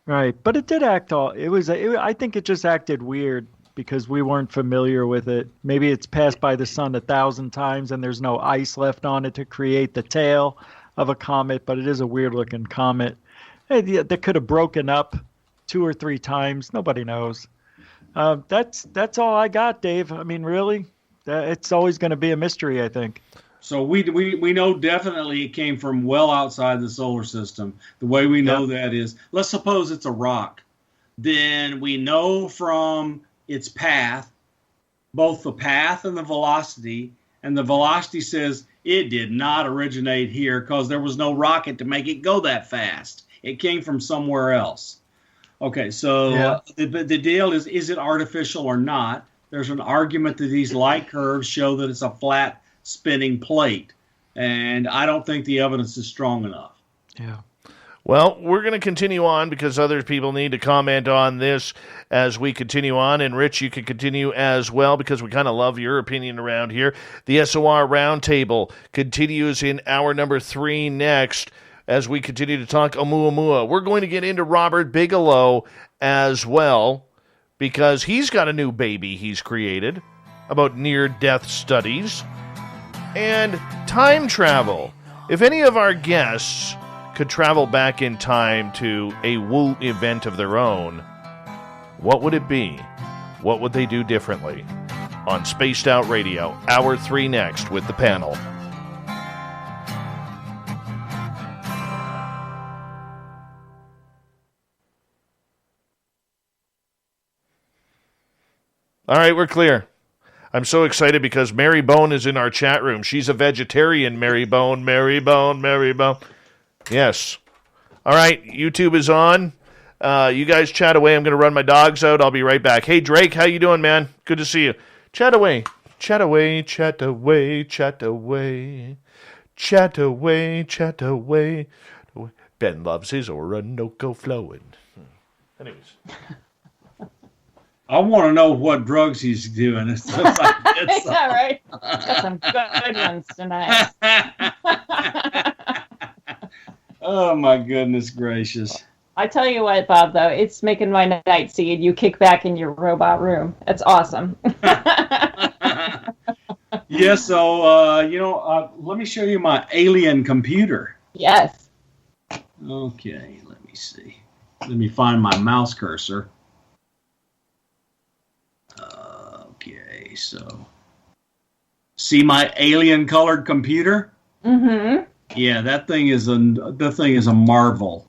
Right, but it did act I think it just acted weird because we weren't familiar with it. Maybe it's passed by the sun 1,000 times and there's no ice left on it to create the tail of a comet, but it is a weird-looking comet. That could have broken up 2 or 3 times. Nobody knows. That's all I got, Dave. I mean, really, it's always going to be a mystery, I think. So we know definitely it came from well outside the solar system. The way we know that is, let's suppose it's a rock. Then we know from its path, both the path and the velocity says it did not originate here because there was no rocket to make it go that fast. It came from somewhere else. Okay, so the deal is it artificial or not? There's an argument that these light curves show that it's a flat spinning plate, and I don't think the evidence is strong enough. Yeah. Well, we're going to continue on because other people need to comment on this as we continue on. And, Rich, you can continue as well because we kind of love your opinion around here. The SOR Roundtable continues in hour number 3 next as we continue to talk Oumuamua. We're going to get into Robert Bigelow as well because he's got a new baby he's created about near-death studies and time travel. If any of our guests could travel back in time to a woo event of their own, what would it be? What would they do differently? On Spaced Out Radio, hour 3 next with the panel. All right, we're clear. I'm so excited because Mary Bone is in our chat room. She's a vegetarian, Mary Bone, Mary Bone, Mary Bone. Yes. All right, YouTube is on. You guys chat away. I'm going to run my dogs out. I'll be right back. Hey, Drake, how you doing, man? Good to see you. Chat away. Chat away, chat away, chat away. Chat away, chat away. Ben loves his Orinoco flowing. Anyways. I want to know what drugs he's doing. Yeah, right. Got some good ones tonight. Oh, my goodness gracious. I tell you what, Bob, though, it's making my night seeing you kick back in your robot room. It's awesome. Yeah, so, let me show you my alien computer. Yes. Okay, let me see. Let me find my mouse cursor. Okay, so. See my alien colored computer? Mm-hmm. Yeah, that thing is a marvel.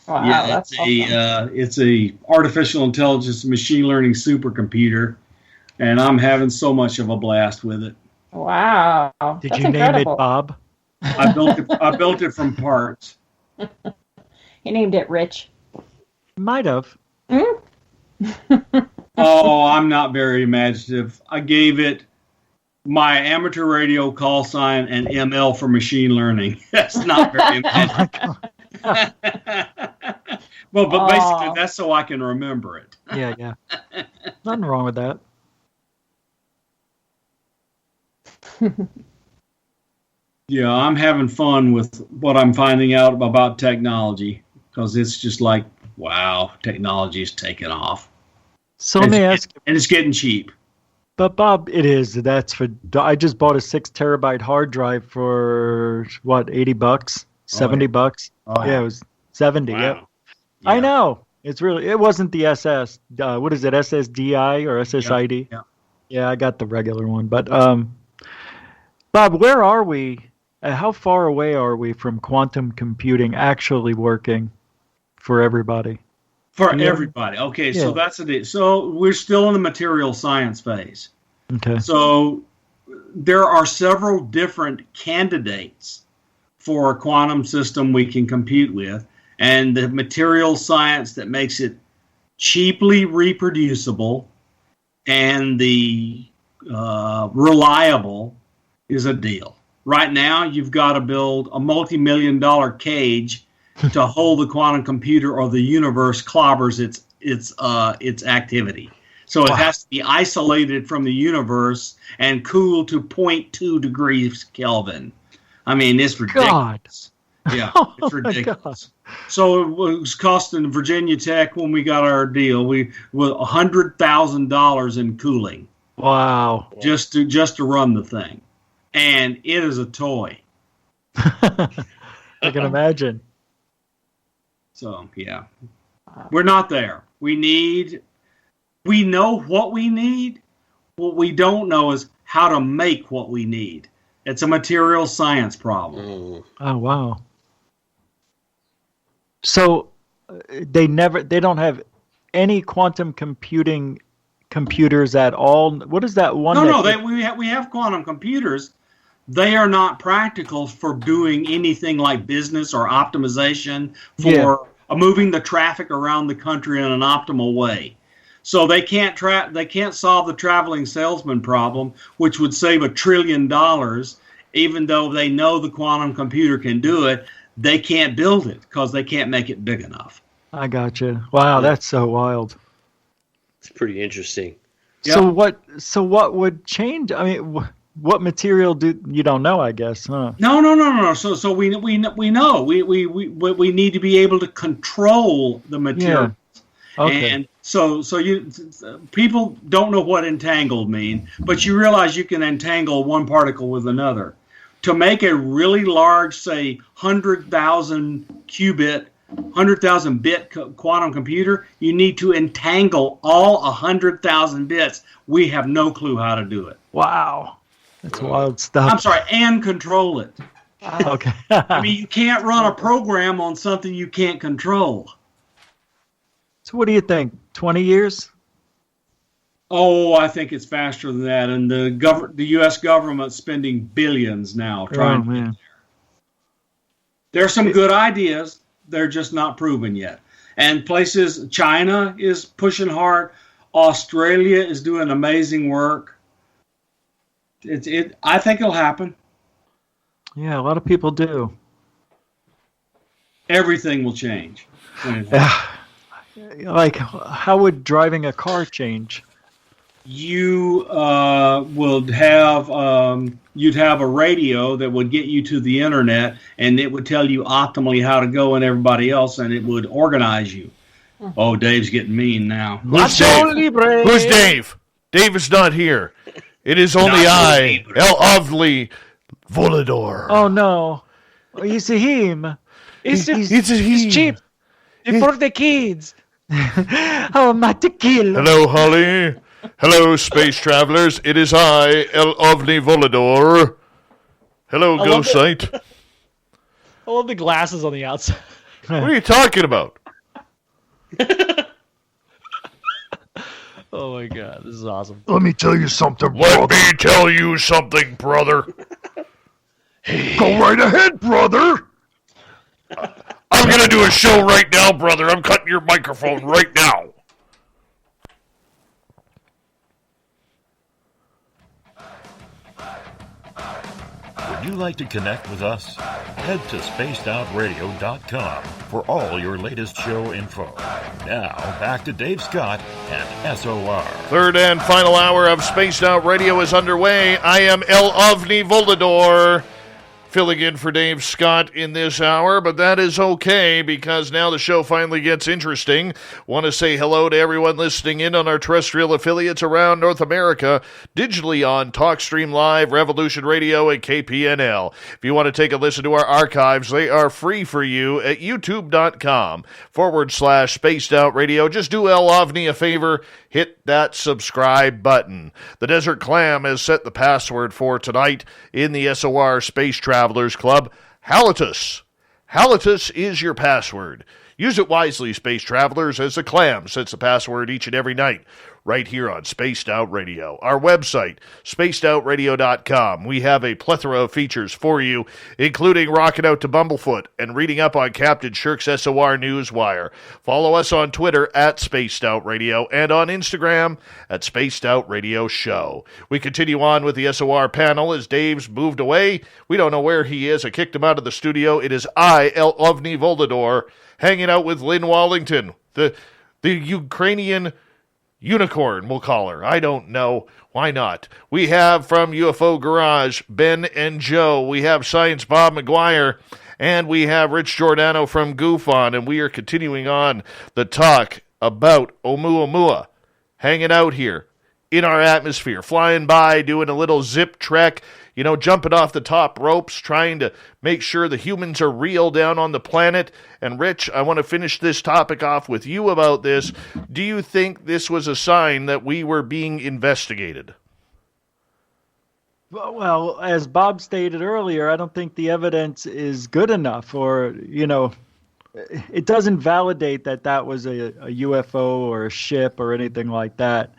Wow, yeah, that's awesome. It's a artificial intelligence machine learning supercomputer, and I'm having so much of a blast with it. Wow, Did that's you incredible. name it Bob? I built it from parts. He named it Rich. Might have. Oh, I'm not very imaginative. I gave it my amateur radio call sign and ML for machine learning. That's not very imaginative. Well, but basically that's so I can remember it. Yeah. Nothing wrong with that. Yeah, I'm having fun with what I'm finding out about technology because it's just like, wow, technology is taking off. So let me ask you. And it's getting cheap. But Bob, it is. I just bought a 6 terabyte hard drive for what, $80, $70? Oh, yeah, it was 70. Wow. Yep. Yeah. I know. It wasn't the SS. What is it? SSDI or SSID? Yeah, I got the regular one. But Bob, where are we? How far away are we from quantum computing actually working for everybody? For everybody. Okay, so that's it. So we're still in the material science phase. Okay. So there are several different candidates for a quantum system we can compute with, and the material science that makes it cheaply reproducible and the reliable is a deal. Right now, you've got to build a multi-million-dollar cage to hold the quantum computer, or the universe clobbers its activity. So it has to be isolated from the universe and cooled to 0.2 degrees Kelvin. I mean, it's ridiculous. God. Yeah, it's ridiculous. So it was costing Virginia Tech when we got our deal. We was $100,000 in cooling. Wow. Just to run the thing, and it is a toy. I can imagine. So, yeah, we're not there. We know what we need. What we don't know is how to make what we need. It's a material science problem. Oh, wow. So they don't have any quantum computing computers at all. What is that one? We have quantum computers. They are not practical for doing anything like business or optimization for moving the traffic around the country in an optimal way. So they can't solve the traveling salesman problem, which would save $1 trillion. Even though they know the quantum computer can do it, they can't build it because they can't make it big enough. I gotcha. Wow, that's so wild. It's pretty interesting. So what would change? I mean, what material you don't know? I guess, huh? No. So we know we need to be able to control the material. Yeah. Okay. And so people don't know what entangled mean, but you realize you can entangle one particle with another. To make a really large, say 100,000 bit quantum computer, you need to entangle all 100,000 bits. We have no clue how to do it. Wow. That's wild stuff. I'm sorry, and control it. Okay. I mean, you can't run a program on something you can't control. So what do you think? 20 years? Oh, I think it's faster than that. And the U.S. government's spending billions now trying to get there. There's some good ideas. They're just not proven yet. And places, China is pushing hard. Australia is doing amazing work. I think it'll happen. Yeah, a lot of people do. Everything will change when it happens. Like, how would driving a car change? You would have you'd have a radio that would get you to the internet, and it would tell you optimally how to go and everybody else, and it would organize you. Oh, Dave's getting mean now. Who's Dave? Who's Dave? Dave is not here. It is only I, El Ovli Volador. Oh no, it's him. It's him. cheap. It's for the kids. Oh, my tequila. Hello, Holly. Hello, space travelers. It is I, El Ovni Volador. Hello, Ghost Sight. I love the glasses on the outside. What are you talking about? Oh my god, this is awesome. Let me tell you something, Let me tell you something, brother. Go right ahead, brother. I'm going to do a show right now, brother. I'm cutting your microphone right now. Would you like to connect with us? Head to spacedoutradio.com for all your latest show info. Now, back to Dave Scott and SOR. Third and final hour of Spaced Out Radio is underway. I am El Ovni Volador, filling in for Dave Scott in this hour, but that is okay because now the show finally gets interesting. Want to say hello to everyone listening in on our terrestrial affiliates around North America, digitally on TalkStream Live, Revolution Radio, and KPNL. If you want to take a listen to our archives, they are free for you at youtube.com/Spaced Out Radio. Just do El Ovni a favor, hit that subscribe button. The Desert Clam has set the password for tonight in the SOR Space Travelers Club. Halitus. Halitus is your password. Use it wisely, space travelers, as the Clam sets the password each and every night, right here on Spaced Out Radio. Our website, spacedoutradio.com. We have a plethora of features for you, including rocking out to Bumblefoot and reading up on Captain Shirk's SOR Newswire. Follow us on Twitter at Spaced Out Radio and on Instagram at Spaced Out Radio Show. We continue on with the SOR panel as Dave's moved away. We don't know where he is. I kicked him out of the studio. It is I, El Ovni Volador, hanging out with Lynn Wellington, the Ukrainian unicorn, we'll call her. I don't know. Why not? We have from UFO Garage, Ben and Joe. We have Science Bob McGwier. And we have Rich Giordano from Goof On. And we are continuing on the talk about Oumuamua. Hanging out here in our atmosphere. Flying by, doing a little zip trek. You know, jumping off the top ropes, trying to make sure the humans are real down on the planet. And Rich, I want to finish this topic off with you about this. Do you think this was a sign that we were being investigated? Well, as Bob stated earlier, I don't think the evidence is good enough, or, it doesn't validate that that was a UFO or a ship or anything like that.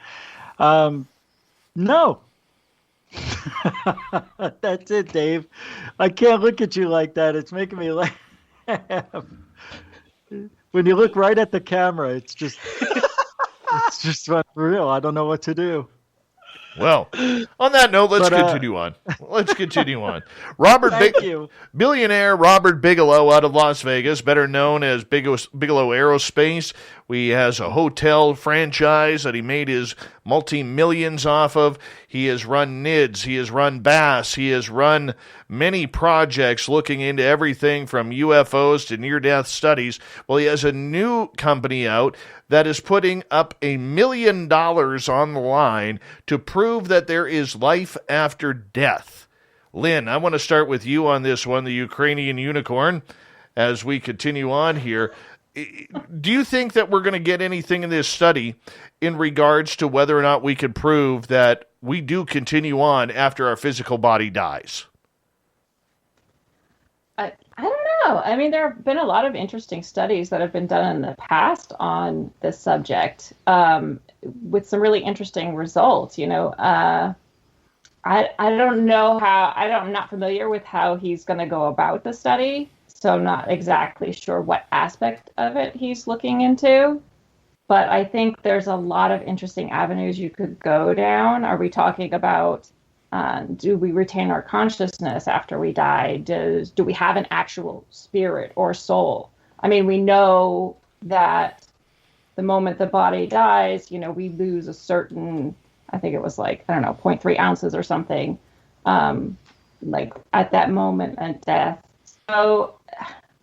No. That's it, Dave. I can't look at you like that. It's making me laugh. When you look right at the camera, it's just unreal. I don't know what to do. Well, on that note, let's continue on. Let's continue on. Billionaire Robert Bigelow out of Las Vegas, better known as Bigelow Aerospace. He has a hotel franchise that he made his multi-millions off of. He has run NIDS. He has run Bass. He has run many projects looking into everything from UFOs to near-death studies. Well, he has a new company out that is putting up $1 million on the line to prove that there is life after death. Lynn, I want to start with you on this one, the Ukrainian unicorn, as we continue on here. Do you think that we're going to get anything in this study in regards to whether or not we could prove that we do continue on after our physical body dies? I don't know. I mean, there have been a lot of interesting studies that have been done in the past on this subject, with some really interesting results. I don't know I'm not familiar with how he's going to go about the study, so I'm not exactly sure what aspect of it he's looking into. But I think there's a lot of interesting avenues you could go down. Are we talking about do we retain our consciousness after we die? Do we have an actual spirit or soul? I mean, we know that the moment the body dies, we lose a certain, I think it was 0.3 ounces or something, at that moment of death. So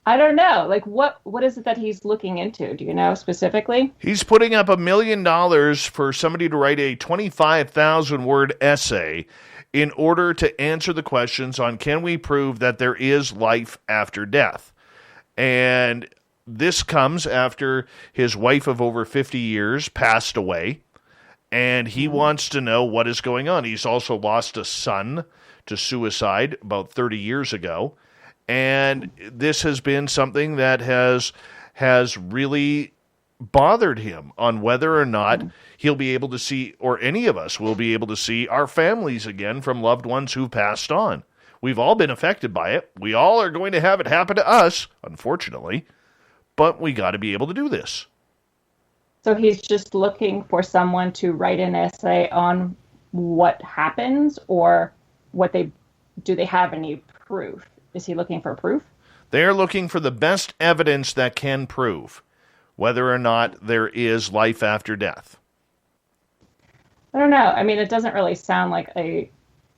I don't know. What is it that he's looking into? Do you know specifically? He's putting up $1 million for somebody to write a 25,000-word essay in order to answer the questions on can we prove that there is life after death. And this comes after his wife of over 50 years passed away, and he wants to know what is going on. He's also lost a son to suicide about 30 years ago, and this has been something that has really bothered him on whether or not he'll be able to see, or any of us will be able to see, our families again from loved ones who've passed on. We've all been affected by it. We all are going to have it happen to us, unfortunately, but we got to be able to do this. So he's just looking for someone to write an essay on what happens, or do they have any proof? Is he looking for proof? They're looking for the best evidence that can prove whether or not there is life after death. I don't know. I mean, it doesn't really sound like a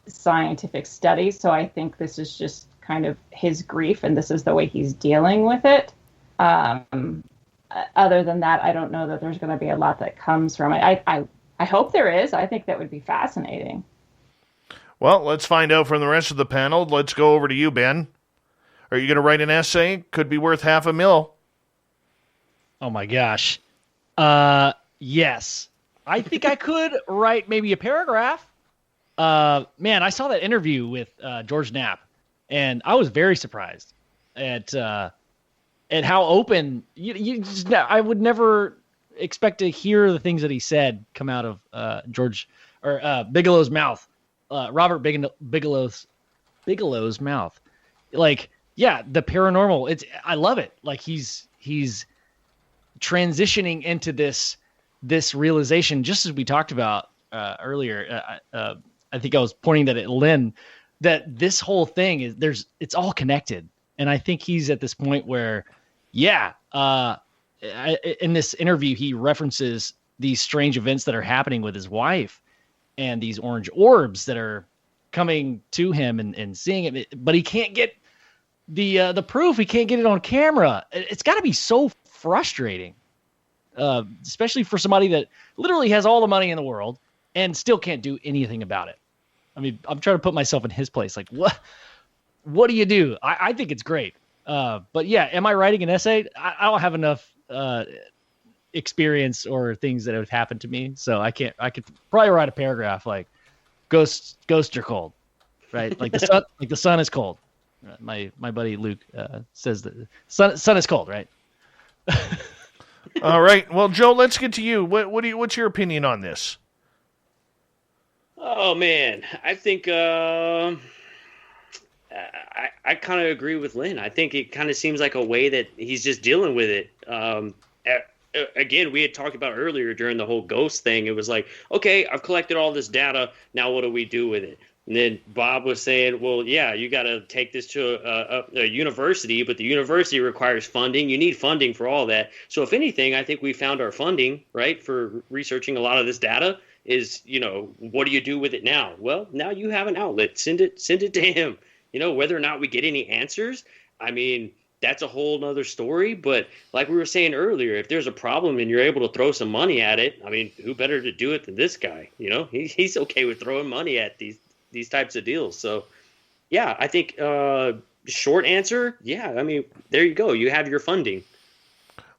scientific study, so I think this is just kind of his grief, and this is the way he's dealing with it. Other than that, I don't know that there's going to be a lot that comes from it. I hope there is. I think that would be fascinating. Well, let's find out from the rest of the panel. Let's go over to you, Ben. Are you going to write an essay? Could be worth $500,000. Oh my gosh. Yes. I think I could write maybe a paragraph. Man, I saw that interview with George Knapp, and I was very surprised at how open I would never expect to hear the things that he said come out of Bigelow's mouth, Robert Bigelow's mouth. The paranormal. I love it. He's transitioning into this realization, just as we talked about earlier. I think I was pointing that at Lynn, that this whole thing it's all connected. And I think he's at this point where, in this interview, he references these strange events that are happening with his wife and these orange orbs that are coming to him and seeing it, but he can't get the proof. He can't get it on camera. It's got to be so frustrating, especially for somebody that literally has all the money in the world and still can't do anything about it. I mean, I'm trying to put myself in his place. What do you do? I think it's great. But yeah, am I writing an essay? I don't have enough experience or things that have happened to me, so I could probably write a paragraph like ghosts are cold. right? Like the sun is cold. My buddy Luke says that sun is cold, right? All right. Well, Joe, let's get to you. What's your opinion on this? Oh man, I think I kind of agree with Lynn. I think it kind of seems like a way that he's just dealing with it. Again, we had talked about earlier during the whole ghost thing. It was like, okay, I've collected all this data. Now what do we do with it? And then Bob was saying, well, yeah, you got to take this to a university, but the university requires funding. You need funding for all that. So if anything, I think we found our funding, right, for researching a lot of this data is, what do you do with it now? Well, now you have an outlet. Send it to him. Whether or not we get any answers, I mean, that's a whole nother story. But like we were saying earlier, if there's a problem and you're able to throw some money at it, I mean, who better to do it than this guy? He's okay with throwing money at these types of deals. So, yeah, I think short answer, yeah, I mean, there you go. You have your funding.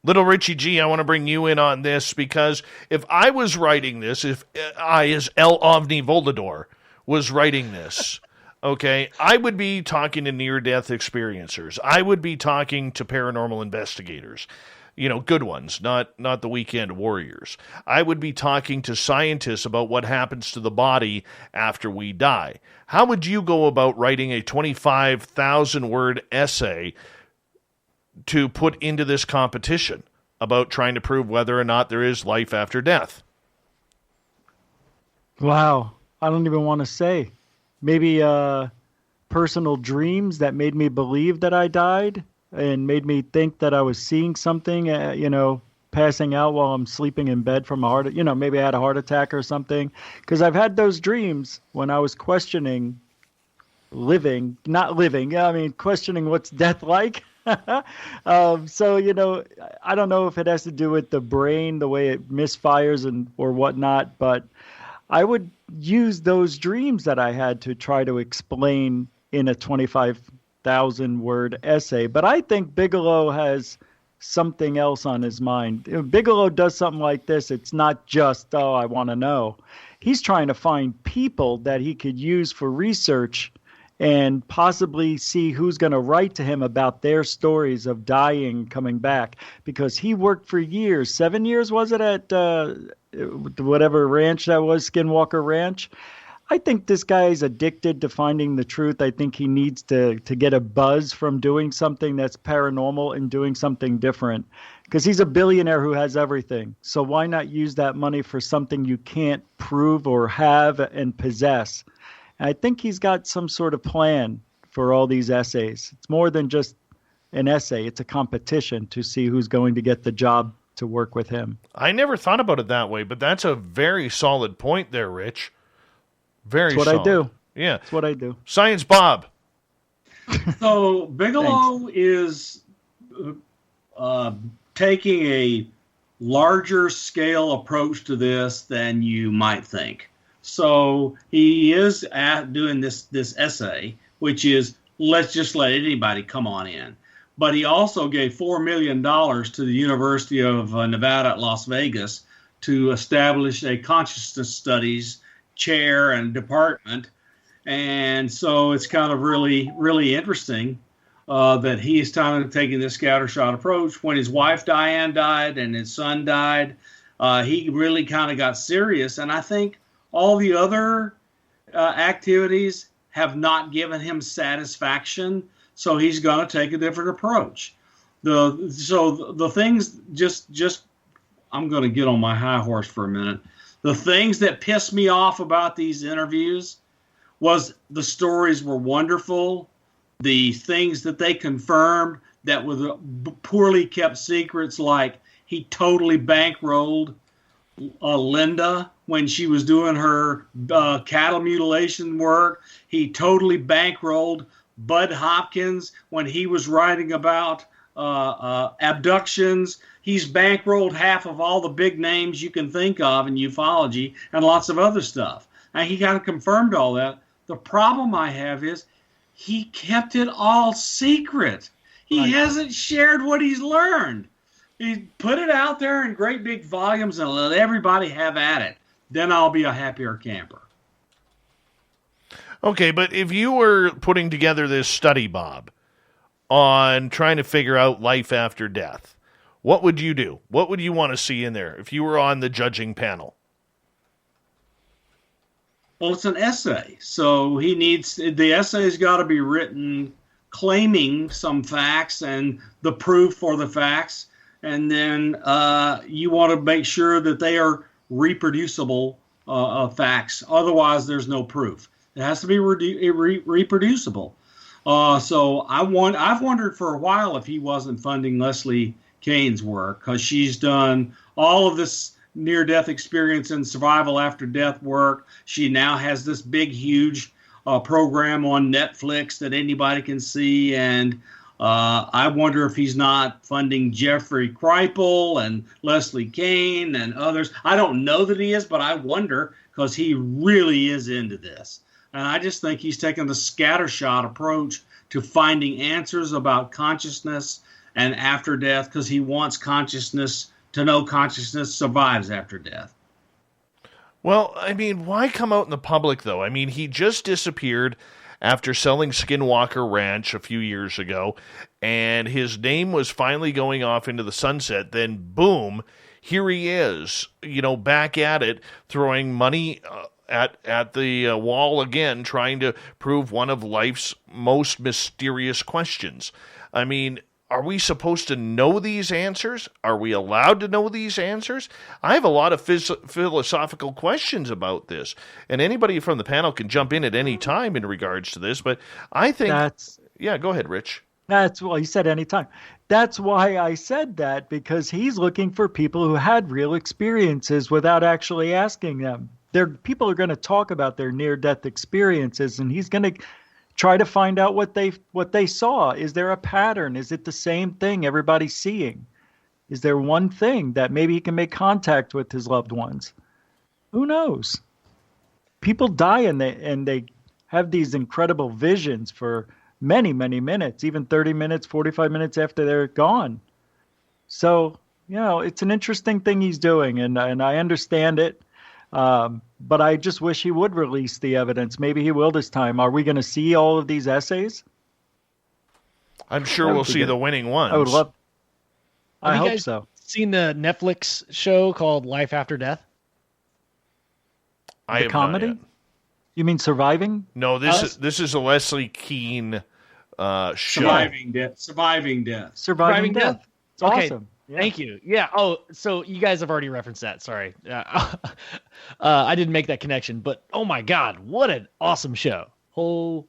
Little Richie G, I want to bring you in on this because if I was writing this, if I, as El Ovni Volador, was writing this, okay, I would be talking to near-death experiencers. I would be talking to paranormal investigators. Good ones, not the weekend warriors. I would be talking to scientists about what happens to the body after we die. How would you go about writing a 25,000-word essay to put into this competition about trying to prove whether or not there is life after death? Wow. I don't even want to say. Maybe personal dreams that made me believe that I died and made me think that I was seeing something, passing out while I'm sleeping in bed from maybe I had a heart attack or something. Because I've had those dreams when I was questioning questioning what's death like. So, I don't know if it has to do with the brain, the way it misfires or whatnot, but I would use those dreams that I had to try to explain in a 25,000-word essay. But I think Bigelow has something else on his mind. If Bigelow does something like this, it's not just, I want to know. He's trying to find people that he could use for research and possibly see who's going to write to him about their stories of dying, coming back. Because he worked for years, 7 years, was it, at whatever ranch that was, Skinwalker Ranch? I think this guy is addicted to finding the truth. I think he needs to get a buzz from doing something that's paranormal and doing something different. Because he's a billionaire who has everything. So why not use that money for something you can't prove or have and possess? And I think he's got some sort of plan for all these essays. It's more than just an essay. It's a competition to see who's going to get the job to work with him. I never thought about it that way, but that's a very solid point there, Rich. Very solid. That's what I do. Yeah. That's what I do. Science Bob. So Bigelow is taking a larger scale approach to this than you might think. So he is doing this essay, which is, let's just let anybody come on in. But he also gave $4 million to the University of Nevada at Las Vegas to establish a consciousness studies chair and department. And so it's kind of really, really interesting that he's kind of taking this scattershot approach. When his wife Diane died and his son died, he really kind of got serious. And I think all the other activities have not given him satisfaction, so he's going to take a different approach. The things just I'm going to get on my high horse for a minute. The things that pissed me off about these interviews was the stories were wonderful. The things that they confirmed that were poorly kept secrets, like he totally bankrolled Linda when she was doing her cattle mutilation work. He totally bankrolled Bud Hopkins when he was writing about abductions. He's bankrolled half of all the big names you can think of in ufology and lots of other stuff. And he kind of confirmed all that. The problem I have is he kept it all secret. He hasn't shared what he's learned. He put it out there in great big volumes and let everybody have at it. Then I'll be a happier camper. Okay, but if you were putting together this study, Bob, on trying to figure out life after death, what would you do? What would you want to see in there if you were on the judging panel? Well, it's an essay, so the essay's got to be written claiming some facts and the proof for the facts, and then you want to make sure that they are reproducible facts. Otherwise, there's no proof. It has to be reproducible. So I've wondered for a while if he wasn't funding Leslie Kane's work, because she's done all of this near-death experience and survival after death work. She now has this big, huge program on Netflix that anybody can see, and I wonder if he's not funding Jeffrey Kripal and Leslie Kane and others. I don't know that he is, but I wonder, because he really is into this. And I just think he's taken the scattershot approach to finding answers about consciousness and after death, because he wants consciousness to know consciousness survives after death. Well, I mean, why come out in the public, though? I mean, he just disappeared after selling Skinwalker Ranch a few years ago, and his name was finally going off into the sunset. Then, boom, here he is, back at it, throwing money at the wall again, trying to prove one of life's most mysterious questions. I mean, are we supposed to know these answers? Are we allowed to know these answers? I have a lot of philosophical questions about this, and anybody from the panel can jump in at any time in regards to this, but I think... Yeah, go ahead, Rich. Well, you said any time. That's why I said that, because he's looking for people who had real experiences without actually asking them. People are going to talk about their near-death experiences, and he's going to try to find out what they saw. Is there a pattern? Is it the same thing everybody's seeing? Is there one thing that maybe he can make contact with his loved ones? Who knows? People die and they have these incredible visions for many, many minutes, even 30 minutes, 45 minutes after they're gone. So, it's an interesting thing he's doing, and I understand it. But I just wish he would release the evidence. Maybe he will this time. Are we going to see all of these essays? I'm sure we'll see the winning ones. I would love. I hope guys so. Seen the Netflix show called Life After Death? The comedy? You mean Surviving? No, this is a Leslie Keane show. Surviving Death. Surviving Death. It's awesome. Yeah. Thank you. Yeah. Oh, so you guys have already referenced that. Sorry. I didn't make that connection, but oh my God, what an awesome show.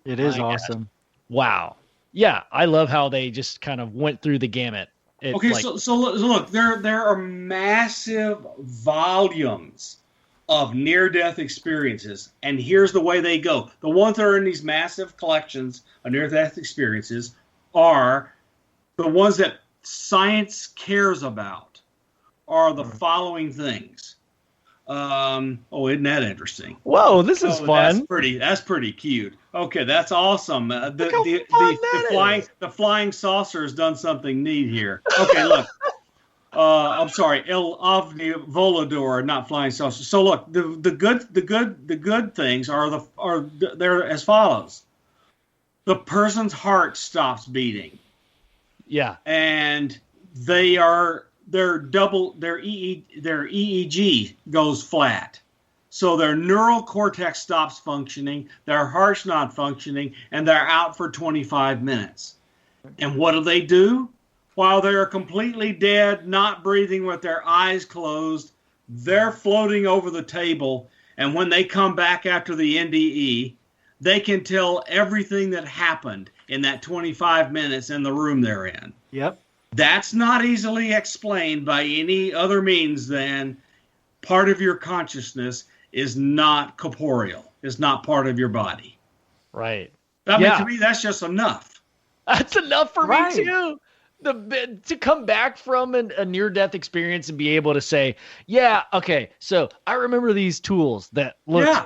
It is awesome. God. Wow. Yeah. I love how they just kind of went through the gamut. So look, there are massive volumes of near-death experiences, and here's the way they go. The ones that are in these massive collections of near-death experiences are the ones that science cares about, are the following things. Isn't that interesting? Whoa, this is fun. That's pretty cute. Okay, that's awesome. The flying saucer has done something neat here. Okay, look. I'm sorry, El Ovni Volador, not flying saucer. So look, the good things are they're as follows. The person's heart stops beating. Yeah. And their EEG goes flat. So their neural cortex stops functioning, their heart's not functioning, and they're out for 25 minutes. And what do? While they're completely dead, not breathing with their eyes closed, they're floating over the table. And when they come back after the NDE, they can tell everything that happened in that 25 minutes in the room they're in. Yep. That's not easily explained by any other means than part of your consciousness is not corporeal. It's not part of your body. Right. I mean, to me, that's just enough. That's enough for me, too. To come back from a near-death experience and be able to say, yeah, okay, so I remember these tools that looked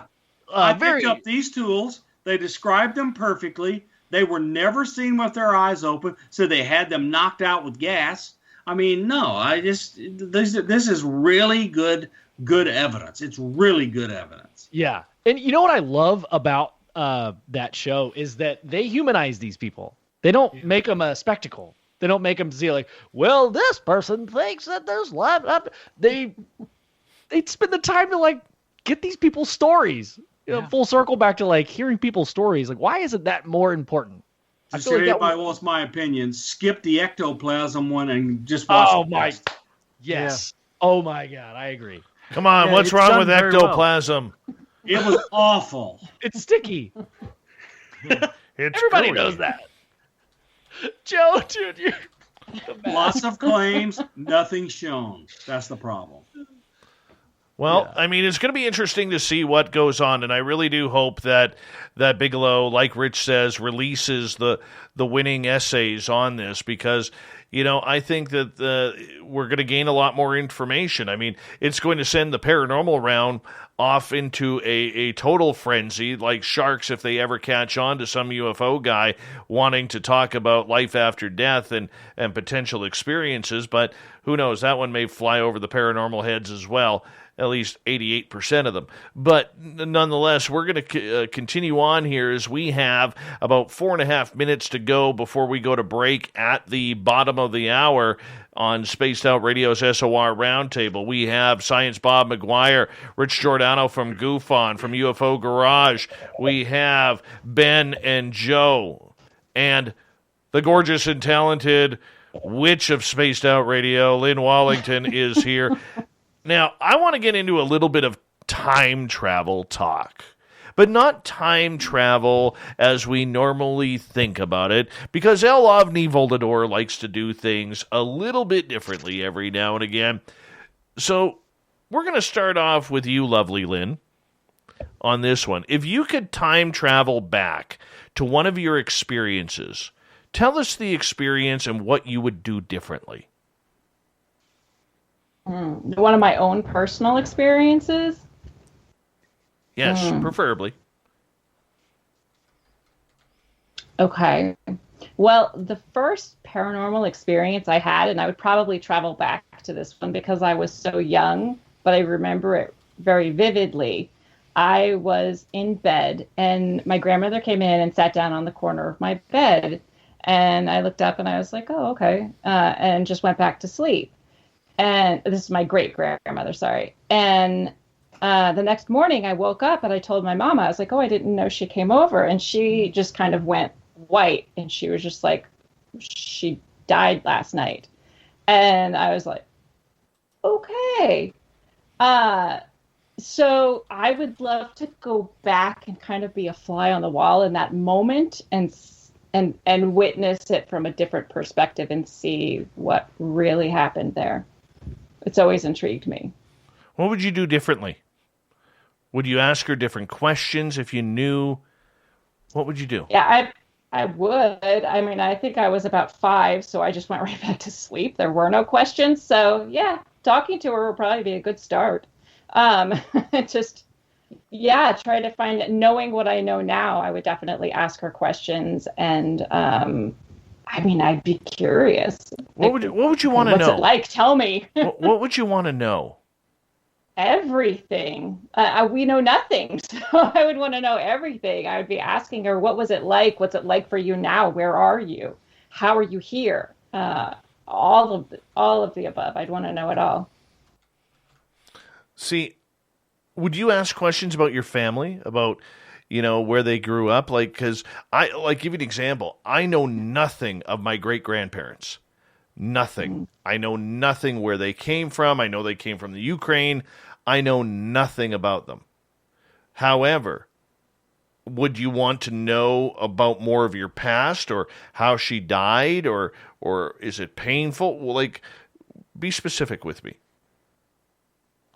I picked up these tools. They described them perfectly. They were never seen with their eyes open, so they had them knocked out with gas. I mean, this is really good evidence. It's really good evidence. Yeah. And you know what I love about that show is that they humanize these people. They don't make them a spectacle. They don't make them see like, well, this person thinks that there's life. They spend the time to like get these people's stories. Full circle back to like hearing people's stories. Like, why isn't that more important? Just so everybody wants my opinion, skip the ectoplasm one and just watch. Oh my, yes. Yeah. Oh my God, I agree. Come on, what's wrong with ectoplasm? Well. It was awful. It's sticky. Everybody knows that. Joe, dude, lots of claims, nothing shown. That's the problem. Well, I mean, it's going to be interesting to see what goes on, and I really do hope that Bigelow, like Rich says, releases the winning essays on this because, I think that we're going to gain a lot more information. I mean, it's going to send the paranormal round off into a total frenzy, like sharks if they ever catch on to some UFO guy wanting to talk about life after death and potential experiences, but who knows, that one may fly over the paranormal heads as well. At least 88% of them. But nonetheless, we're going to continue on here as we have about 4.5 minutes to go before we go to break at the bottom of the hour on Spaced Out Radio's SOR Roundtable. We have Science Bob McGwier, Rich Giordano from Goof On, from UFO Garage. We have Ben and Joe, and the gorgeous and talented witch of Spaced Out Radio, Lynn Wellington, is here. Now, I want to get into a little bit of time travel talk, but not time travel as we normally think about it, because El Ovni Volador likes to do things a little bit differently every now and again. So, we're going to start off with you, lovely Lynn, on this one. If you could time travel back to one of your experiences, tell us the experience and what you would do differently. One of my own personal experiences? Yes, preferably. Okay. Well, the first paranormal experience I had, and I would probably travel back to this one because I was so young, but I remember it very vividly. I was in bed, and my grandmother came in and sat down on the corner of my bed, and I looked up and I was like, oh, okay, and just went back to sleep. And this is my great-grandmother, sorry. And the next morning I woke up and I told my mom, I was like, oh, I didn't know she came over. And she just kind of went white. And she was just like, she died last night. And I was like, okay. So I would love to go back and kind of be a fly on the wall in that moment and witness it from a different perspective and see what really happened there. It's always intrigued me. What would you do differently? Would you ask her different questions if you knew? What would you do? Yeah, I would. I mean, I think I was about 5, so I just went right back to sleep. There were no questions. So, yeah, talking to her would probably be a good start. Try to find it. Knowing what I know now, I would definitely ask her questions and I'd be curious. What would you want to know? What's it like? Tell me. What would you want to know? Everything. We know nothing, so I would want to know everything. I would be asking her, what was it like? What's it like for you now? Where are you? How are you here? All of the above. I'd want to know it all. See, would you ask questions about your family, about where they grew up? Like, because give you an example. I know nothing of my great-grandparents. Nothing. I know nothing where they came from. I know they came from the Ukraine. I know nothing about them. However, would you want to know about more of your past or how she died or is it painful? Well, be specific with me.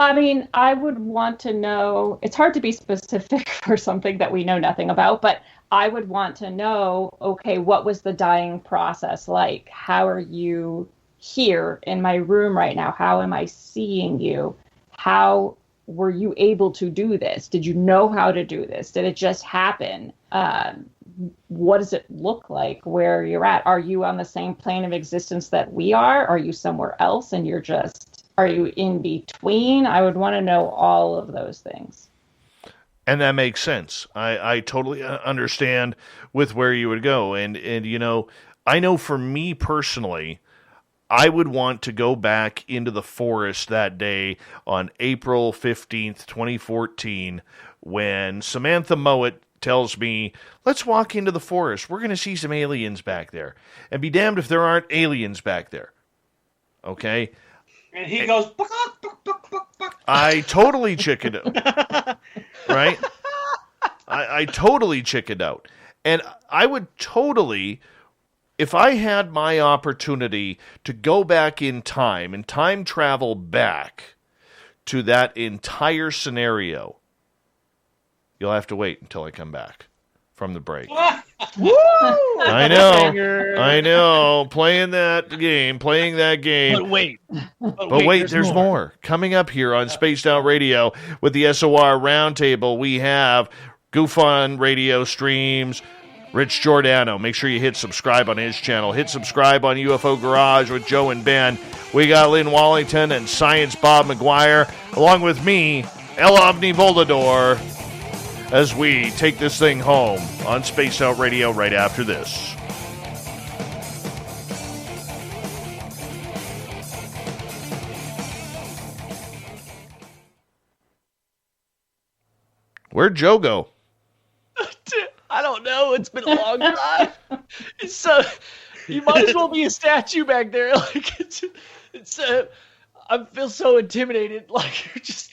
I mean, I would want to know, it's hard to be specific for something that we know nothing about, but I would want to know, okay, what was the dying process like? How are you here in my room right now? How am I seeing you? How were you able to do this? Did you know how to do this? Did it just happen? What does it look like where you're at? Are you on the same plane of existence that we are? Are you somewhere else and are you in between? I would want to know all of those things. And that makes sense. I totally understand with where you would go. And you know, I know for me personally, I would want to go back into the forest that day on April 15th, 2014, when Samantha Mowat tells me, let's walk into the forest. We're going to see some aliens back there. And be damned if there aren't aliens back there. Okay? And he goes, buck, buck, buck, buck, buck. I totally chickened out. Right? I totally chickened out. And I would totally, if I had my opportunity to go back in time and time travel back to that entire scenario, you'll have to wait until I come back from the break. Woo! I know. Playing that game. But wait. But wait, there's more. Coming up here on Spaced Out Radio with the SOR Roundtable, we have Goof on Radio Streams, Rich Giordano. Make sure you hit subscribe on his channel. Hit subscribe on UFO Garage with Joe and Ben. We got Lynn Wellington and Science Bob McGwier, along with me, El Omni Volador, as we take this thing home on Spaced Out Radio right after this. Where'd Joe go? I don't know. It's been a long time. It's so you might as well be a statue back there. Like it's I feel so intimidated. Like you're just.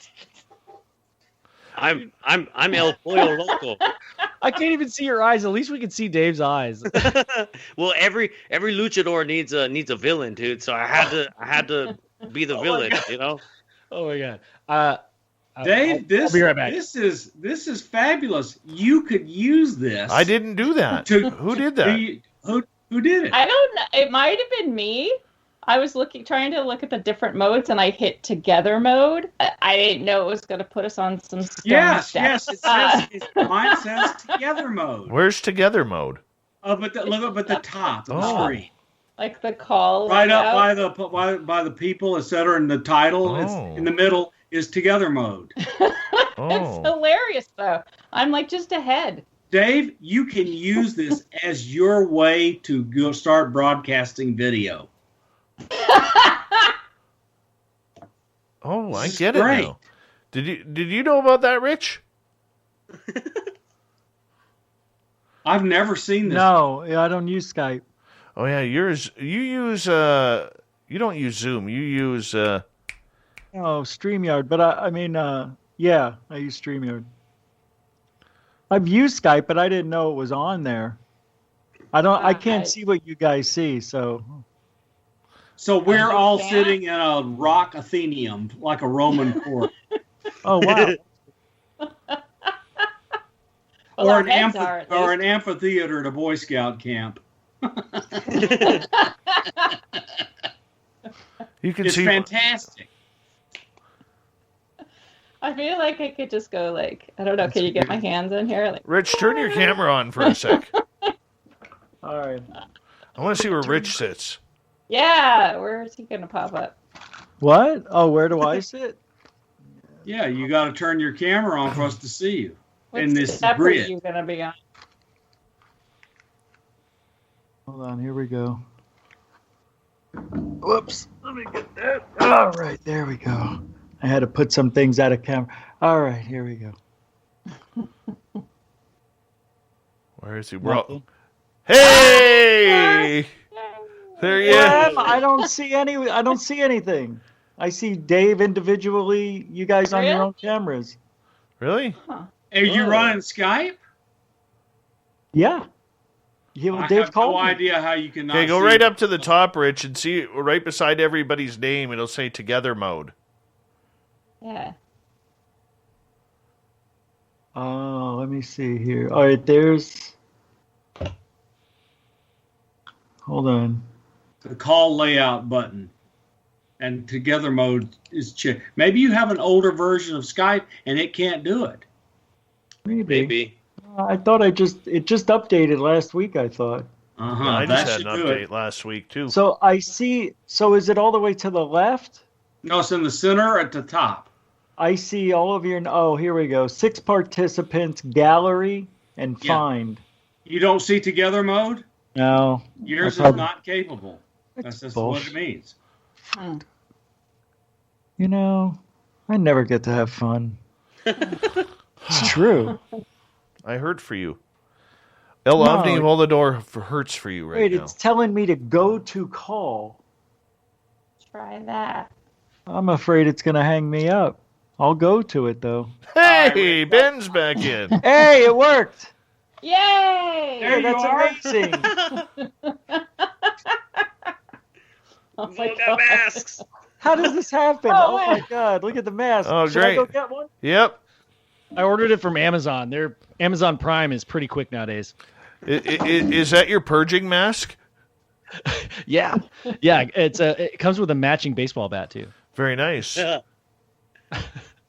I'm El Pollo Loco. I can't even see your eyes. At least we can see Dave's eyes. Well, every luchador needs a villain, dude. So I had to be the villain, you know. Oh my god. Dave, I'll be right back. This is fabulous. You could use this. I didn't do that. Who did that? Who did it? I don't know. It might have been me. I was trying to look at the different modes, and I hit together mode. I didn't know it was going to put us on some stone Yes. steps. Mine says together mode. Where's together mode? But look up at the top of the screen. Like the call. Right up by the people, etc. And the title is in the middle is together mode. It's hilarious, though. I'm like just ahead. Dave, you can use this as your way to go start broadcasting video. I get it now. Did you know about that, Rich? I've never seen this. No, I don't use Skype. Oh yeah, you use you don't use Zoom. You use StreamYard, but I use StreamYard. I've used Skype, but I didn't know it was on there. I can't see what you guys see, so we're all sitting in a rock Athenium, like a Roman court. Oh wow. Or an amphitheater at a Boy Scout camp. It's fantastic. I feel like I could just go I don't know. Can you get my hands in here? Rich, turn your camera on for a sec. All right. I want to see where Rich sits. Yeah, where is he going to pop up? What? Oh, where do I sit? Yeah, you got to turn your camera on for us to see you. What in this step grid. are you going to be on? Hold on, here we go. Whoops, let me get that. All right, there we go. I had to put some things out of camera. All right, here we go. Where is he? Hey! There he is. I don't see anything. I see Dave individually, you guys on your own cameras. Really? Huh. Are you running Skype? Yeah. I Dave have called no me. idea how you can not Okay, go see right it. up to the top, Rich, and see right beside everybody's name. It'll say together mode. Yeah. Oh, let me see here. All right, there's... Hold on. The call layout button. And together mode is maybe you have an older version of Skype and it can't do it. Maybe. I thought it just updated last week, I thought. I just had an update last week, too. So I see, is it all the way to the left? No, it's in the center or at the top. I see all of your. Oh, here we go. 6 participants, gallery, and Yeah. find. You don't see together mode? No. Yours I is not capable. That's just what bullshit. it means. You know, I never get to have fun. It's true. I heard for you. El No. Ovni Volador hurts for you right Wait, now. it's telling me to go to call. Try that. I'm afraid it's going to hang me up. I'll go to it, though. Hey, Ben's back in. Hey, it worked. Yay! There you That's are. amazing. Oh my Vote God. masks. How does this happen? Oh, Oh, my God. Look at the mask. Oh, Should great. I go get one? Yep. I ordered it from Amazon. Their Amazon Prime is pretty quick nowadays. Is that your purging mask? Yeah, yeah. It comes with a matching baseball bat too. Very nice.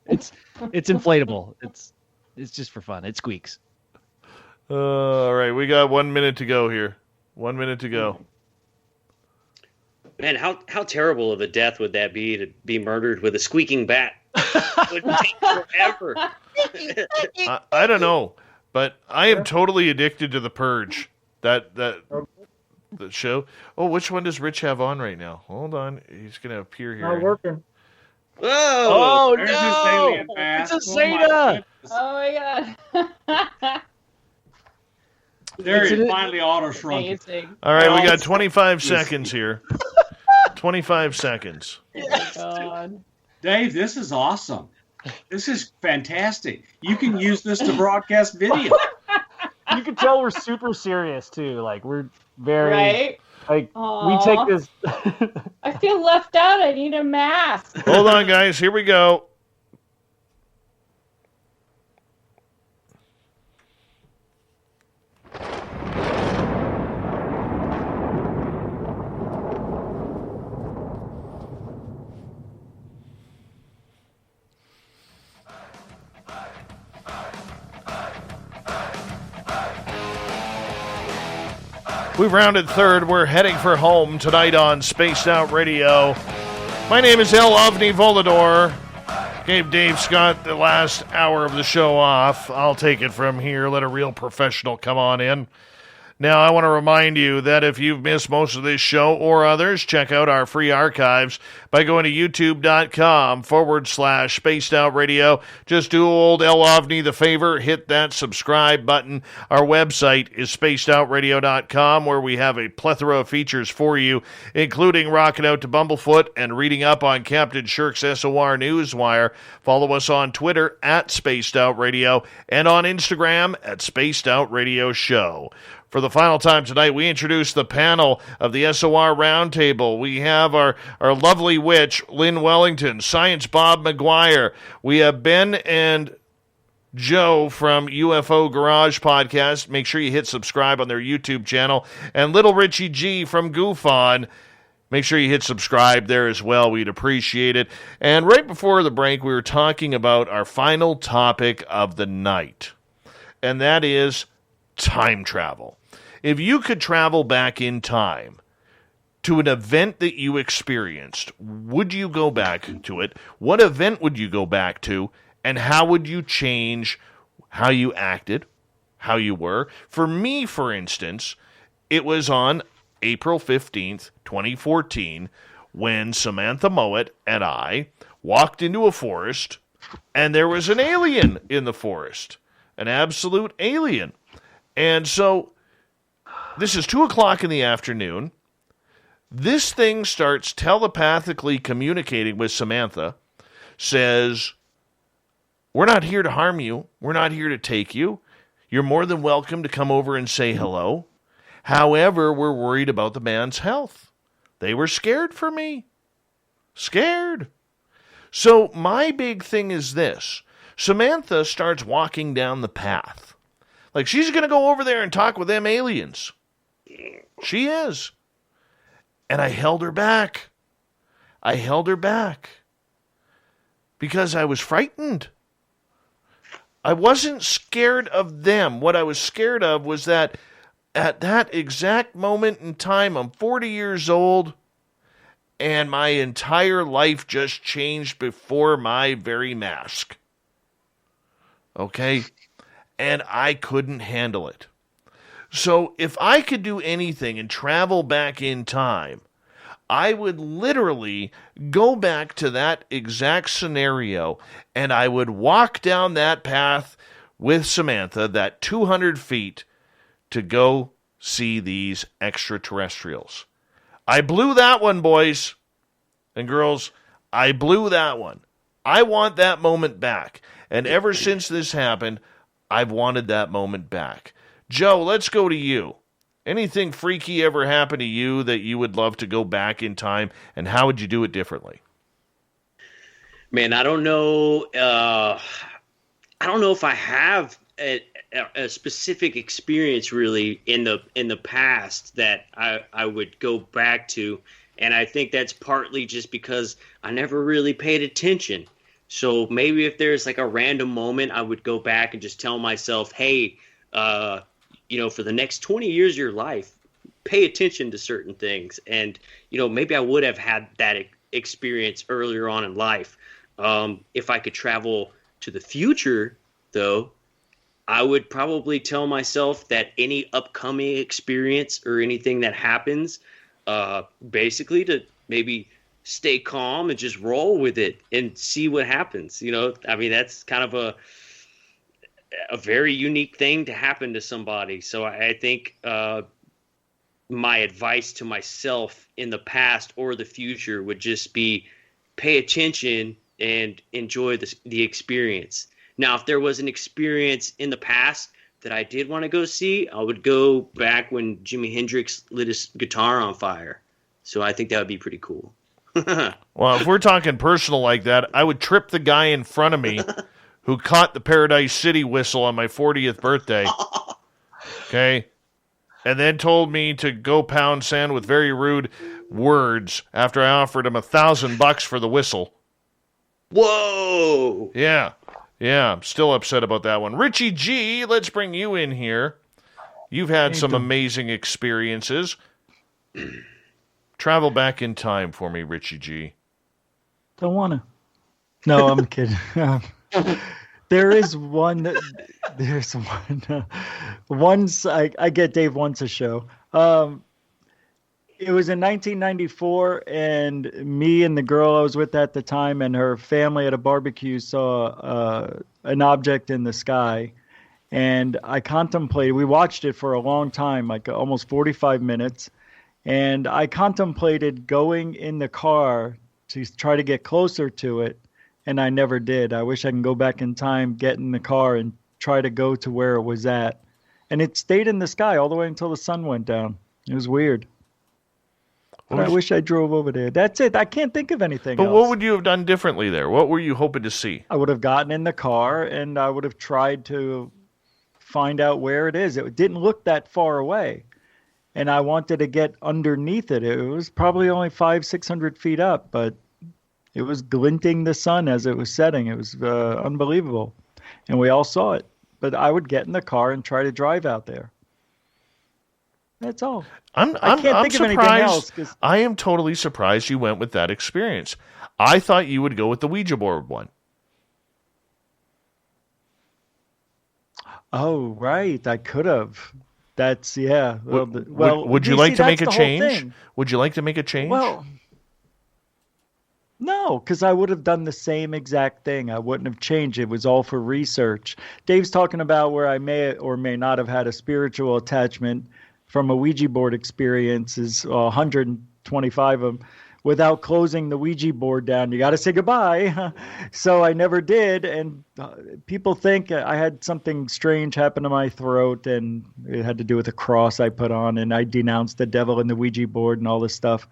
It's inflatable. It's just for fun. It squeaks. All right, we got 1 minute to go here. 1 minute to go. Man, how terrible of a death would that be to be murdered with a squeaking bat? It would take forever. I don't know, but I am totally addicted to The Purge. That the show. Oh, which one does Rich have on right now? Hold on, he's gonna appear here. Not working. Whoa! Oh There's this no! alien mask. It's a Oh, my Zeta. goodness. Oh my God. There It's it an- finally auto shrunk. Amazing. All right, we Oh, got 25 seconds here. 25 seconds. Oh my God. Dave, this is awesome. This is fantastic. You can use this to broadcast video. You can tell we're super serious too. Like we're very Right? like Aw. we take this. I feel left out. I need a mask. Hold on, guys. Here we go. We've rounded third. We're heading for home tonight on Spaced Out Radio. My name is El Ovni Volador. Gave Dave Scott the last hour of the show off. I'll take it from here. Let a real professional come on in. Now, I want to remind you that if you've missed most of this show or others, check out our free archives by going to youtube.com/Spaced Out Radio. Just do old El Ovni the favor, hit that subscribe button. Our website is spacedoutradio.com, where we have a plethora of features for you, including rocking out to Bumblefoot and reading up on Captain Shirk's SOR Newswire. Follow us on Twitter at Spaced Out Radio and on Instagram at Spaced Out Radio Show. For the final time tonight, we introduce the panel of the SOR Roundtable. We have our lovely witch, Lynn Wellington, Science Bob McGwier. We have Ben and Joe from UFO Garage Podcast. Make sure you hit subscribe on their YouTube channel. And Little Richie G from Goof On. Make sure you hit subscribe there as well. We'd appreciate it. And right before the break, we were talking about our final topic of the night. And that is time travel. If you could travel back in time to an event that you experienced, would you go back to it? What event would you go back to? And how would you change how you acted, how you were? For me, for instance, it was on April 15th, 2014, when Samantha Mowat and I walked into a forest, and there was an alien in the forest, an absolute alien. And so this is 2 o'clock in the afternoon. This thing starts telepathically communicating with Samantha, says, "We're not here to harm you. We're not here to take you. You're more than welcome to come over and say hello. However, we're worried about the man's health." They were scared for me. Scared. So my big thing is this. Samantha starts walking down the path. Like she's going to go over there and talk with them aliens. She is. And I held her back. I held her back. Because I was frightened. I wasn't scared of them. What I was scared of was that at that exact moment in time, I'm 40 years old, and my entire life just changed before my very mask. Okay? And I couldn't handle it. So if I could do anything and travel back in time, I would literally go back to that exact scenario, and I would walk down that path with Samantha, that 200 feet, to go see these extraterrestrials. I blew that one, boys and girls. I blew that one. I want that moment back. And ever since this happened, I've wanted that moment back. Joe, let's go to you. Anything freaky ever happened to you that you would love to go back in time, and how would you do it differently? Man, I don't know. I don't know if I have a specific experience really in the past that I would go back to, and I think that's partly just because I never really paid attention. So maybe if there's like a random moment, I would go back and just tell myself, hey, for the next 20 years of your life, pay attention to certain things. And, maybe I would have had that experience earlier on in life. If I could travel to the future, though, I would probably tell myself that any upcoming experience or anything that happens, basically to maybe stay calm and just roll with it and see what happens. That's kind of a very unique thing to happen to somebody. So I think my advice to myself in the past or the future would just be pay attention and enjoy the experience. Now, if there was an experience in the past that I did want to go see, I would go back when Jimi Hendrix lit his guitar on fire. So I think that would be pretty cool. Well, if we're talking personal like that, I would trip the guy in front of me who caught the Paradise City whistle on my 40th birthday. Okay? And then told me to go pound sand with very rude words after I offered him $1,000 for the whistle. Whoa! Yeah, I'm still upset about that one. Richie G, let's bring you in here. You've had some amazing experiences. Travel back in time for me, Richie G. Don't want to. No, I'm kidding. There's one. Once I get Dave once a show. It was in 1994, and me and the girl I was with at the time and her family at a barbecue saw an object in the sky. And I contemplated, we watched it for a long time, like almost 45 minutes. And I contemplated going in the car to try to get closer to it. And I never did. I wish I can go back in time, get in the car, and try to go to where it was at. And it stayed in the sky all the way until the sun went down. It was weird. But I wish I drove over there. That's it. I can't think of anything else. But what would you have done differently there? What were you hoping to see? I would have gotten in the car, and I would have tried to find out where it is. It didn't look that far away. And I wanted to get underneath it. It was probably only 500-600 feet up, but it was glinting the sun as it was setting. It was unbelievable. And we all saw it. But I would get in the car and try to drive out there. That's all. I can't think of anything else. I am totally surprised you went with that experience. I thought you would go with the Ouija board one. Oh, right. I could have. That's, yeah. Would you like to make a change? Would you like to make a change? Well, no, because I would have done the same exact thing. I wouldn't have changed. It was all for research. Dave's talking about where I may or may not have had a spiritual attachment from a Ouija board experience is 125 of them. Without closing the Ouija board down, you got to say goodbye. So I never did. And people think I had something strange happen to my throat, and it had to do with a cross I put on, and I denounced the devil in the Ouija board and all this stuff.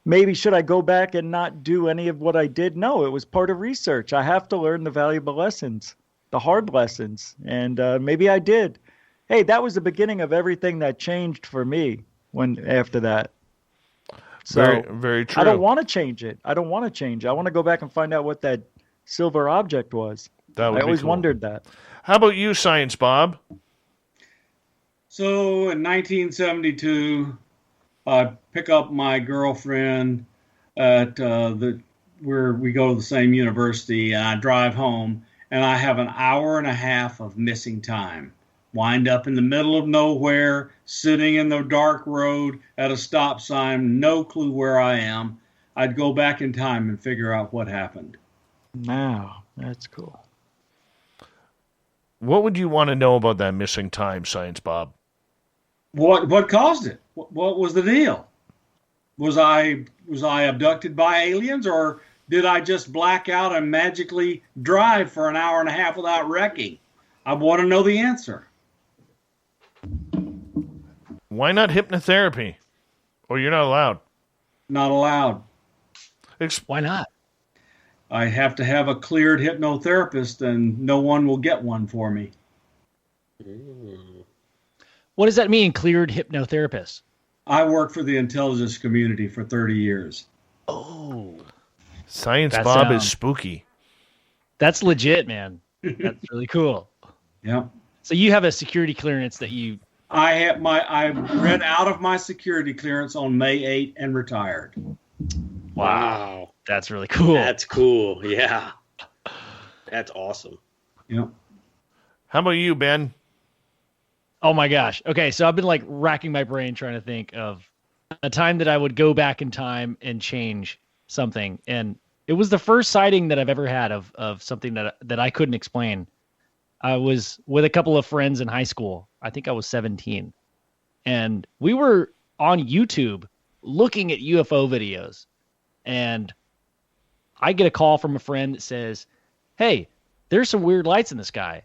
Maybe should I go back and not do any of what I did? No, it was part of research. I have to learn the valuable lessons, the hard lessons. And maybe I did. Hey, that was the beginning of everything that changed for me after that. So very, very true. I don't want to change it. I want to go back and find out what that silver object was. I always wondered that. How about you, Science Bob? So in 1972, I pick up my girlfriend at where we go to the same university, and I drive home, and I have an hour and a half of missing time. Wind up in the middle of nowhere, sitting in the dark road at a stop sign, no clue where I am. I'd go back in time and figure out what happened. Wow, that's cool. What would you want to know about that missing time, Science Bob? What caused it? What was the deal? Was I abducted by aliens, or did I just black out and magically drive for an hour and a half without wrecking? I want to know the answer. Why not hypnotherapy? Or you're not allowed? Not allowed. Why not? I have to have a cleared hypnotherapist, and no one will get one for me. What does that mean, cleared hypnotherapist? I worked for the intelligence community for 30 years. Oh. Science Bob is spooky. That's legit, man. That's really cool. Yeah. So you have a security clearance that you... I read out of my security clearance on May 8 and retired. Wow. That's really cool. That's cool. Yeah. That's awesome. Yeah. How about you, Ben? Oh my gosh. Okay, so I've been like racking my brain trying to think of a time that I would go back in time and change something. And it was the first sighting that I've ever had of something that I couldn't explain. I was with a couple of friends in high school. I think I was 17. And we were on YouTube looking at UFO videos. And I get a call from a friend that says, "Hey, there's some weird lights in the sky."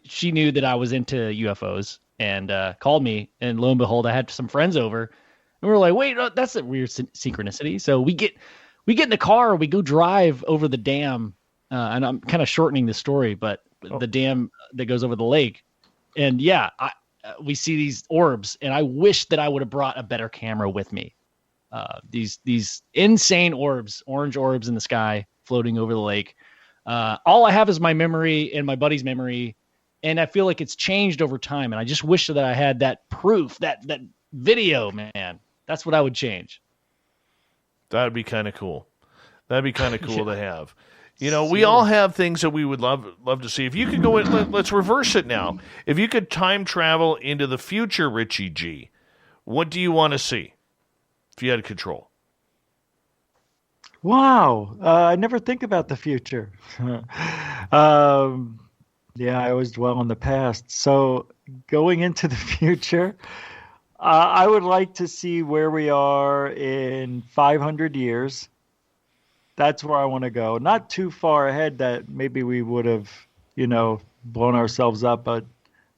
She knew that I was into UFOs and called me. And lo and behold, I had some friends over. And we were like, wait, that's a weird synchronicity. So we get in the car, we go drive over the dam. And I'm kind of shortening the story, but the dam that goes over the lake. And yeah, we see these orbs, and I wish that I would have brought a better camera with me. These insane orbs, orange orbs in the sky floating over the lake. All I have is my memory and my buddy's memory, and I feel like it's changed over time. And I just wish that I had that proof, that video, man. That's what I would change. That'd be kind of cool. That'd be kind of cool to have. You know, we all have things that we would love to see. If you could go in, let's reverse it now. If you could time travel into the future, Richie G, what do you want to see if you had control? Wow. I never think about the future. Yeah, I always dwell on the past. So going into the future, I would like to see where we are in 500 years. That's where I want to go. Not too far ahead that maybe we would have, blown ourselves up, but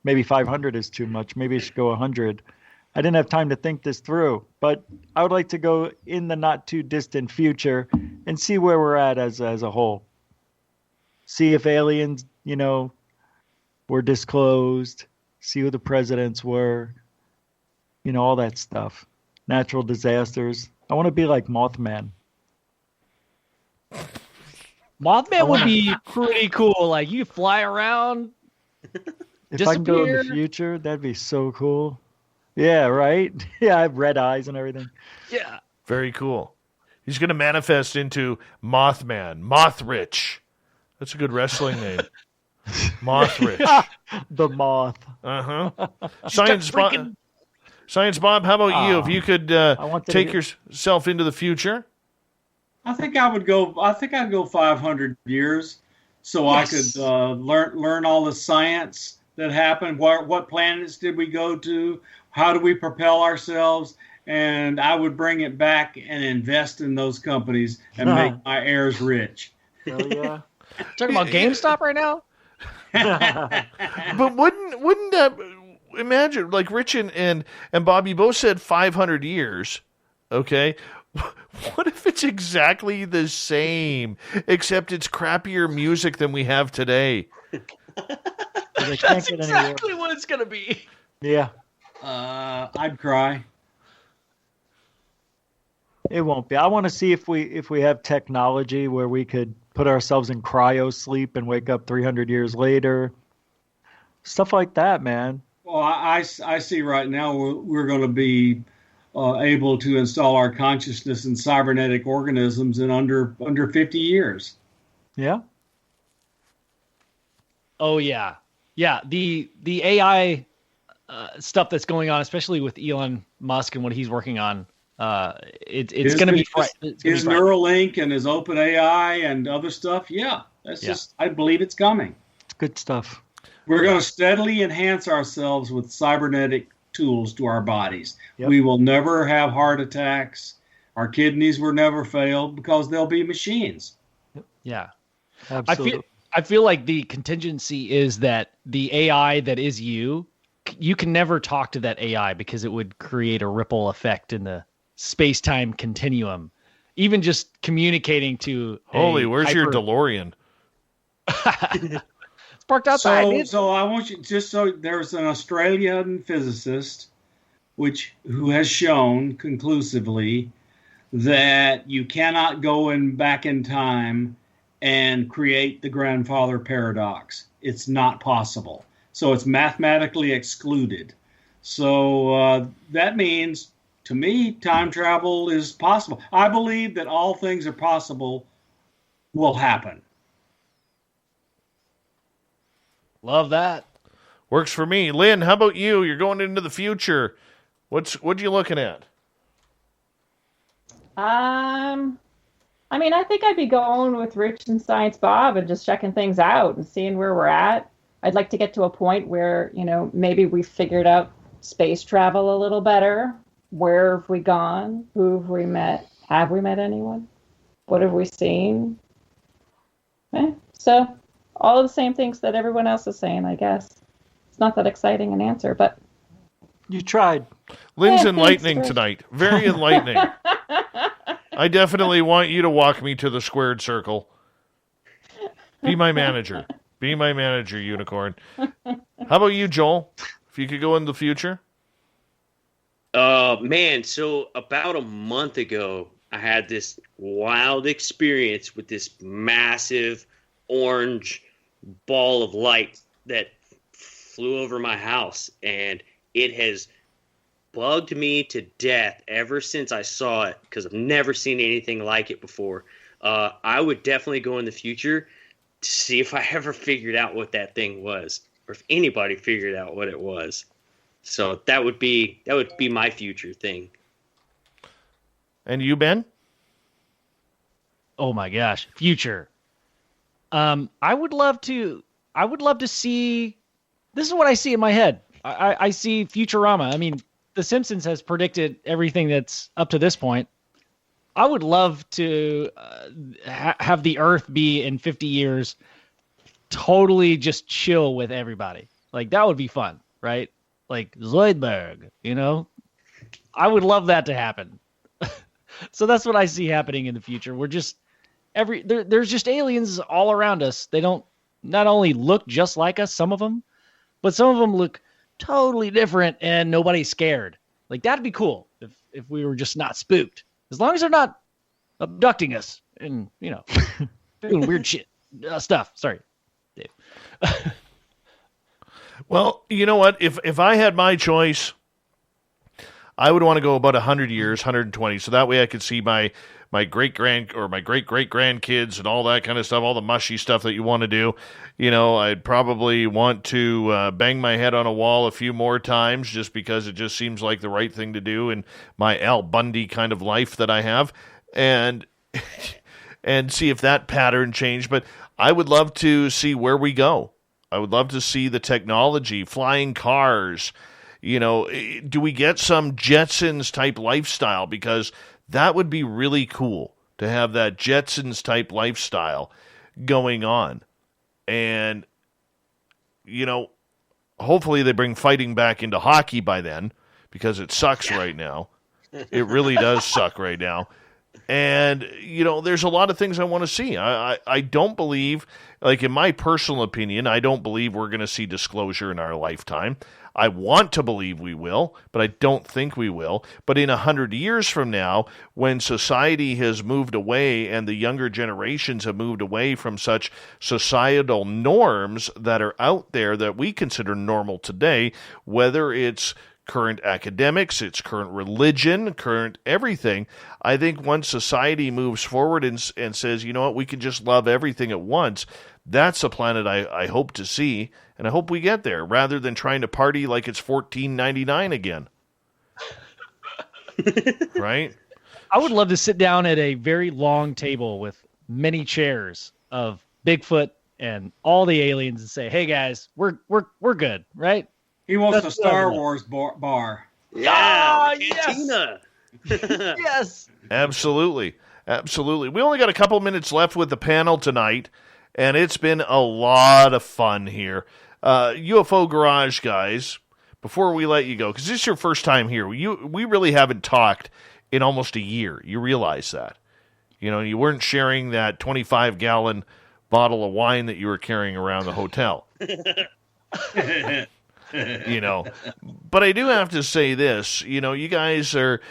maybe 500 is too much. Maybe it should go 100. I didn't have time to think this through, but I would like to go in the not too distant future and see where we're at as a whole. See if aliens, were disclosed, see who the presidents were, all that stuff. Natural disasters. I want to be like Mothman. Mothman would be pretty cool. Like, you fly around, if I can go in the future, that'd be so cool. Yeah, right? Yeah, I have red eyes and everything. Yeah. Very cool. He's going to manifest into Mothman. Mothrich. That's a good wrestling name. Mothrich. The Moth. Uh-huh. Science Bob, how about you? If you could take yourself into the future? I think I'd go 500 years, so yes. I could learn all the science that happened. What planets did we go to? How do we propel ourselves? And I would bring it back and invest in those companies and make my heirs rich. Hell yeah! Talking about GameStop right now? But wouldn't that imagine, like Rich and Bob, you both said 500 years, okay? What if it's exactly the same, except it's crappier music than we have today? That's exactly what it's going to be. Yeah. I'd cry. It won't be. I want to see if we have technology where we could put ourselves in cryo sleep and wake up 300 years later. Stuff like that, man. Well, I see right now we're going to be able to install our consciousness in cybernetic organisms in under 50 years. Yeah. Oh yeah, yeah. The AI stuff that's going on, especially with Elon Musk and what he's working on, it's going to be his Neuralink and his OpenAI and other stuff. Yeah, just I believe it's coming. It's good stuff. We're going to steadily enhance ourselves with cybernetic tools to our bodies. Yep. We will never have heart attacks. Our kidneys will never fail because they'll be machines. Yeah, Absolutely. I feel like the contingency is that the AI that is you can never talk to that AI because it would create a ripple effect in the space-time continuum. Even just communicating to Holy, where's your DeLorean? It's parked outside. So I want you there's an Australian physicist who has shown conclusively that you cannot go back in time and create the grandfather paradox. It's not possible. So it's mathematically excluded. So that means, to me, time travel is possible. I believe that all things are possible will happen. Love that. Works for me. Lynn, how about you? You're going into the future. What you looking at? I mean, I think I'd be going with Rich and Science Bob and just checking things out and seeing where we're at. I'd like to get to a point where, maybe we've figured out space travel a little better. Where have we gone? Who have we met? Have we met anyone? What have we seen? So all the same things that everyone else is saying, I guess. It's not that exciting an answer, but... You tried. Lynn's enlightening tonight. Very enlightening. I definitely want you to walk me to the squared circle. Be my manager. Be my manager, Unicorn. How about you, Joel? If you could go in the future? Man, so about a month ago, I had this wild experience with this massive orange ball of light that flew over my house, and it has bugged me to death ever since I saw it, because I've never seen anything like it before. I would definitely go in the future to see if I ever figured out what that thing was, or if anybody figured out what it was. So that would be my future thing. And you, Ben? Oh my gosh, future. I would love to see. This is what I see in my head. I see Futurama. I mean, The Simpsons has predicted everything that's up to this point. I would love to have the Earth be in 50 years totally just chill with everybody. Like, that would be fun, right? Like Zoidberg, I would love that to happen. So that's what I see happening in the future. We're just there's just aliens all around us. They don't not only look just like us, some of them, but some of them look totally different and nobody's scared. Like, that'd be cool if we were just not spooked. As long as they're not abducting us and, doing weird shit stuff. Sorry, Dave. Well, you know what? If I had my choice, I would want to go about 100 years, 120. So that way I could see my great-great grandkids and all that kind of stuff, all the mushy stuff that you want to do. I'd probably want to bang my head on a wall a few more times just because it just seems like the right thing to do in my Al Bundy kind of life that I have, and see if that pattern changed. But I would love to see where we go. I would love to see the technology, flying cars. Do we get some Jetsons type lifestyle? Because that would be really cool to have that Jetsons type lifestyle going on. And, hopefully they bring fighting back into hockey by then, because it sucks right now. It really does suck right now. And, there's a lot of things I want to see. I don't believe, like, in my personal opinion, I don't believe we're going to see disclosure in our lifetime. I want to believe we will, but I don't think we will. But in 100 years from now, when society has moved away and the younger generations have moved away from such societal norms that are out there that we consider normal today, whether it's current academics, its current religion, current everything. I think once society moves forward and says, you know what, we can just love everything at once, that's a planet I hope to see, and I hope we get there, rather than trying to party like it's $14.99 again. Right? I would love to sit down at a very long table with many chairs of Bigfoot and all the aliens and say, "Hey guys, we're good, right?" He wants That's a Star Wars bar. Yeah, yes. cantina. Yes. Absolutely. Absolutely. We only got a couple minutes left with the panel tonight, and it's been a lot of fun here. UFO Garage, guys, before we let you go, because this is your first time here, we really haven't talked in almost a year. You realize that. You know, you weren't sharing that 25-gallon bottle of wine that you were carrying around the hotel. You know, but I do have to say this. You know, you guys are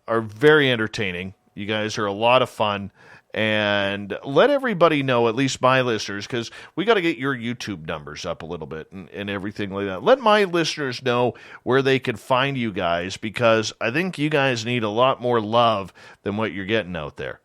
very entertaining. You guys are a lot of fun, and let everybody know, at least my listeners, because we got to get your YouTube numbers up a little bit and everything like that. Let my listeners know where they can find you guys, because I think you guys need a lot more love than what you're getting out there.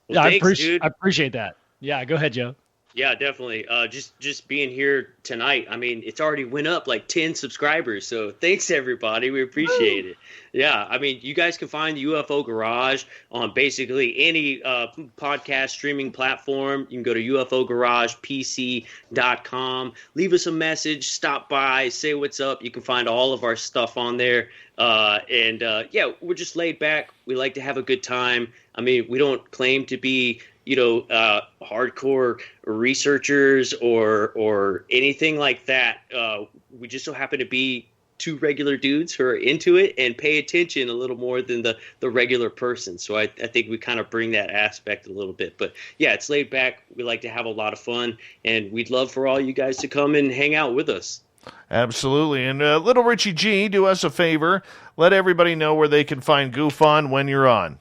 Well, Yeah, thanks, dude. I appreciate that. Yeah, go ahead, Joe. Yeah, definitely. Just being here tonight. I mean, it's already went up like 10 subscribers. So thanks, everybody. We appreciate it. Yeah, I mean, you guys can find the UFO Garage on basically any podcast streaming platform. You can go to ufogaragepc.com. Leave us a message. Stop by. Say what's up. You can find all of our stuff on there. Yeah, we're just laid back. We like to have a good time. I mean, we don't claim to be hardcore researchers or anything like that. We just so happen to be two regular dudes who are into it and pay attention a little more than the regular person. So I think we kind of bring that aspect a little bit. But yeah, it's laid back. We like to have a lot of fun, and we'd love for all you guys to come and hang out with us. Absolutely. And Little Richie G, do us a favor. Let everybody know where they can find Goof On when you're on.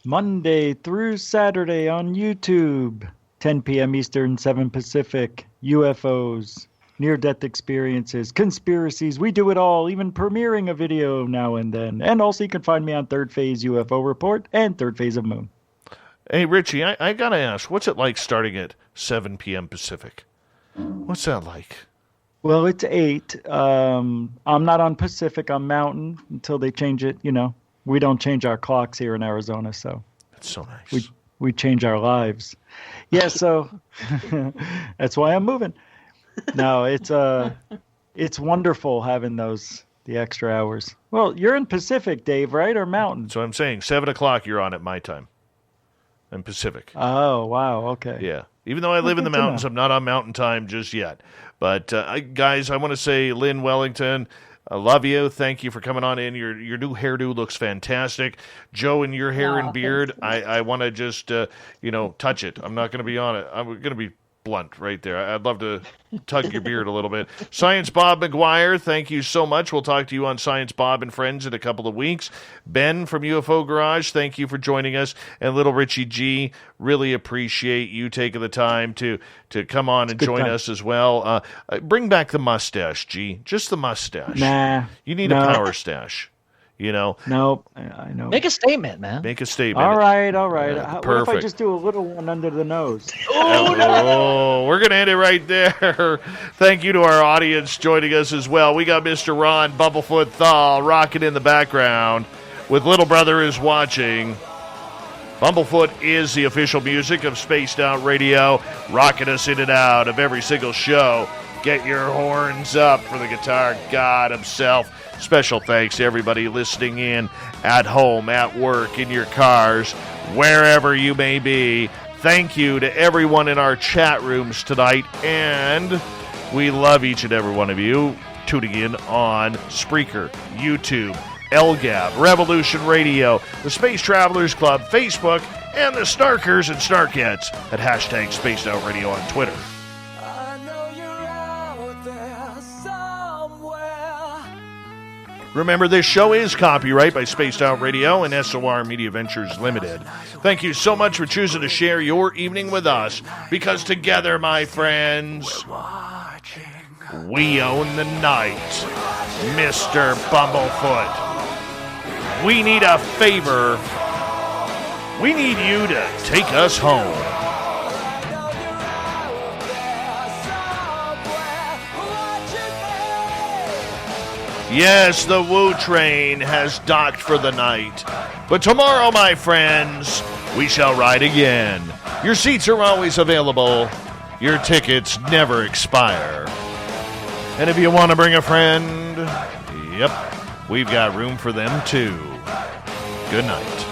Monday through Saturday on YouTube, 10 p.m. Eastern, 7 Pacific, UFOs, near-death experiences, conspiracies, we do it all, even premiering a video now and then. And also you can find me on Third Phase UFO Report and Third Phase of Moon. Hey, Richie, I got to ask, what's it like starting at 7 p.m. Pacific? What's that like? Well, it's 8. I'm not on Pacific, I'm Mountain until they change it, you know. We don't change our clocks here in Arizona, so that's so nice. We change our lives. Yeah, so that's why I'm moving. No, it's wonderful having the extra hours. Well, you're in Pacific, Dave, right, or Mountain? So I'm saying 7 o'clock you're on at my time. I'm Pacific. Oh, wow, okay. Yeah. Even though I live in the mountains, I'm not on Mountain Time just yet. But guys, I want to say, Lynn, Wellington, I love you. Thank you for coming on in. Your new hairdo looks fantastic. Joe, and your hair and beard, I want to just, touch it. I'm not going to be on it. I'm going to be blunt right there. I'd love to tug your beard a little bit. Science Bob McGwier, thank you so much. We'll talk to you on Science Bob and Friends in a couple of weeks. Ben from UFO Garage, thank you for joining us. And Little Richie G, really appreciate you taking the time to come on and join us as well. Bring back the mustache, G. Just the mustache. Nah. You need a power stash. You know? Nope. I know. Make a statement, man. Make a statement. All right. Perfect. What if I just do a little one under the nose? Oh, no. We're going to end it right there. Thank you to our audience joining us as well. We got Mr. Ron Bumblefoot Thal rocking in the background with Little Brother is Watching. Bumblefoot is the official music of Spaced Out Radio, rocking us in and out of every single show. Get your horns up for the guitar god himself. Special thanks to everybody listening in at home, at work, in your cars, wherever you may be. Thank you to everyone in our chat rooms tonight, and we love each and every one of you tuning in on Spreaker, YouTube, LGAB, Revolution Radio, the Space Travelers Club, Facebook, and the Snarkers and Snarkettes at hashtag Spaced Out Radio on Twitter. Remember, this show is copyright by Spaced Out Radio and SOR Media Ventures Limited. Thank you so much for choosing to share your evening with us, because together, my friends, we're watching. We own the night, Mr. Bumblefoot. We need a favor. We need you to take us home. Yes, the Woo train has docked for the night. But tomorrow, my friends, we shall ride again. Your seats are always available. Your tickets never expire. And if you want to bring a friend, yep, we've got room for them too. Good night.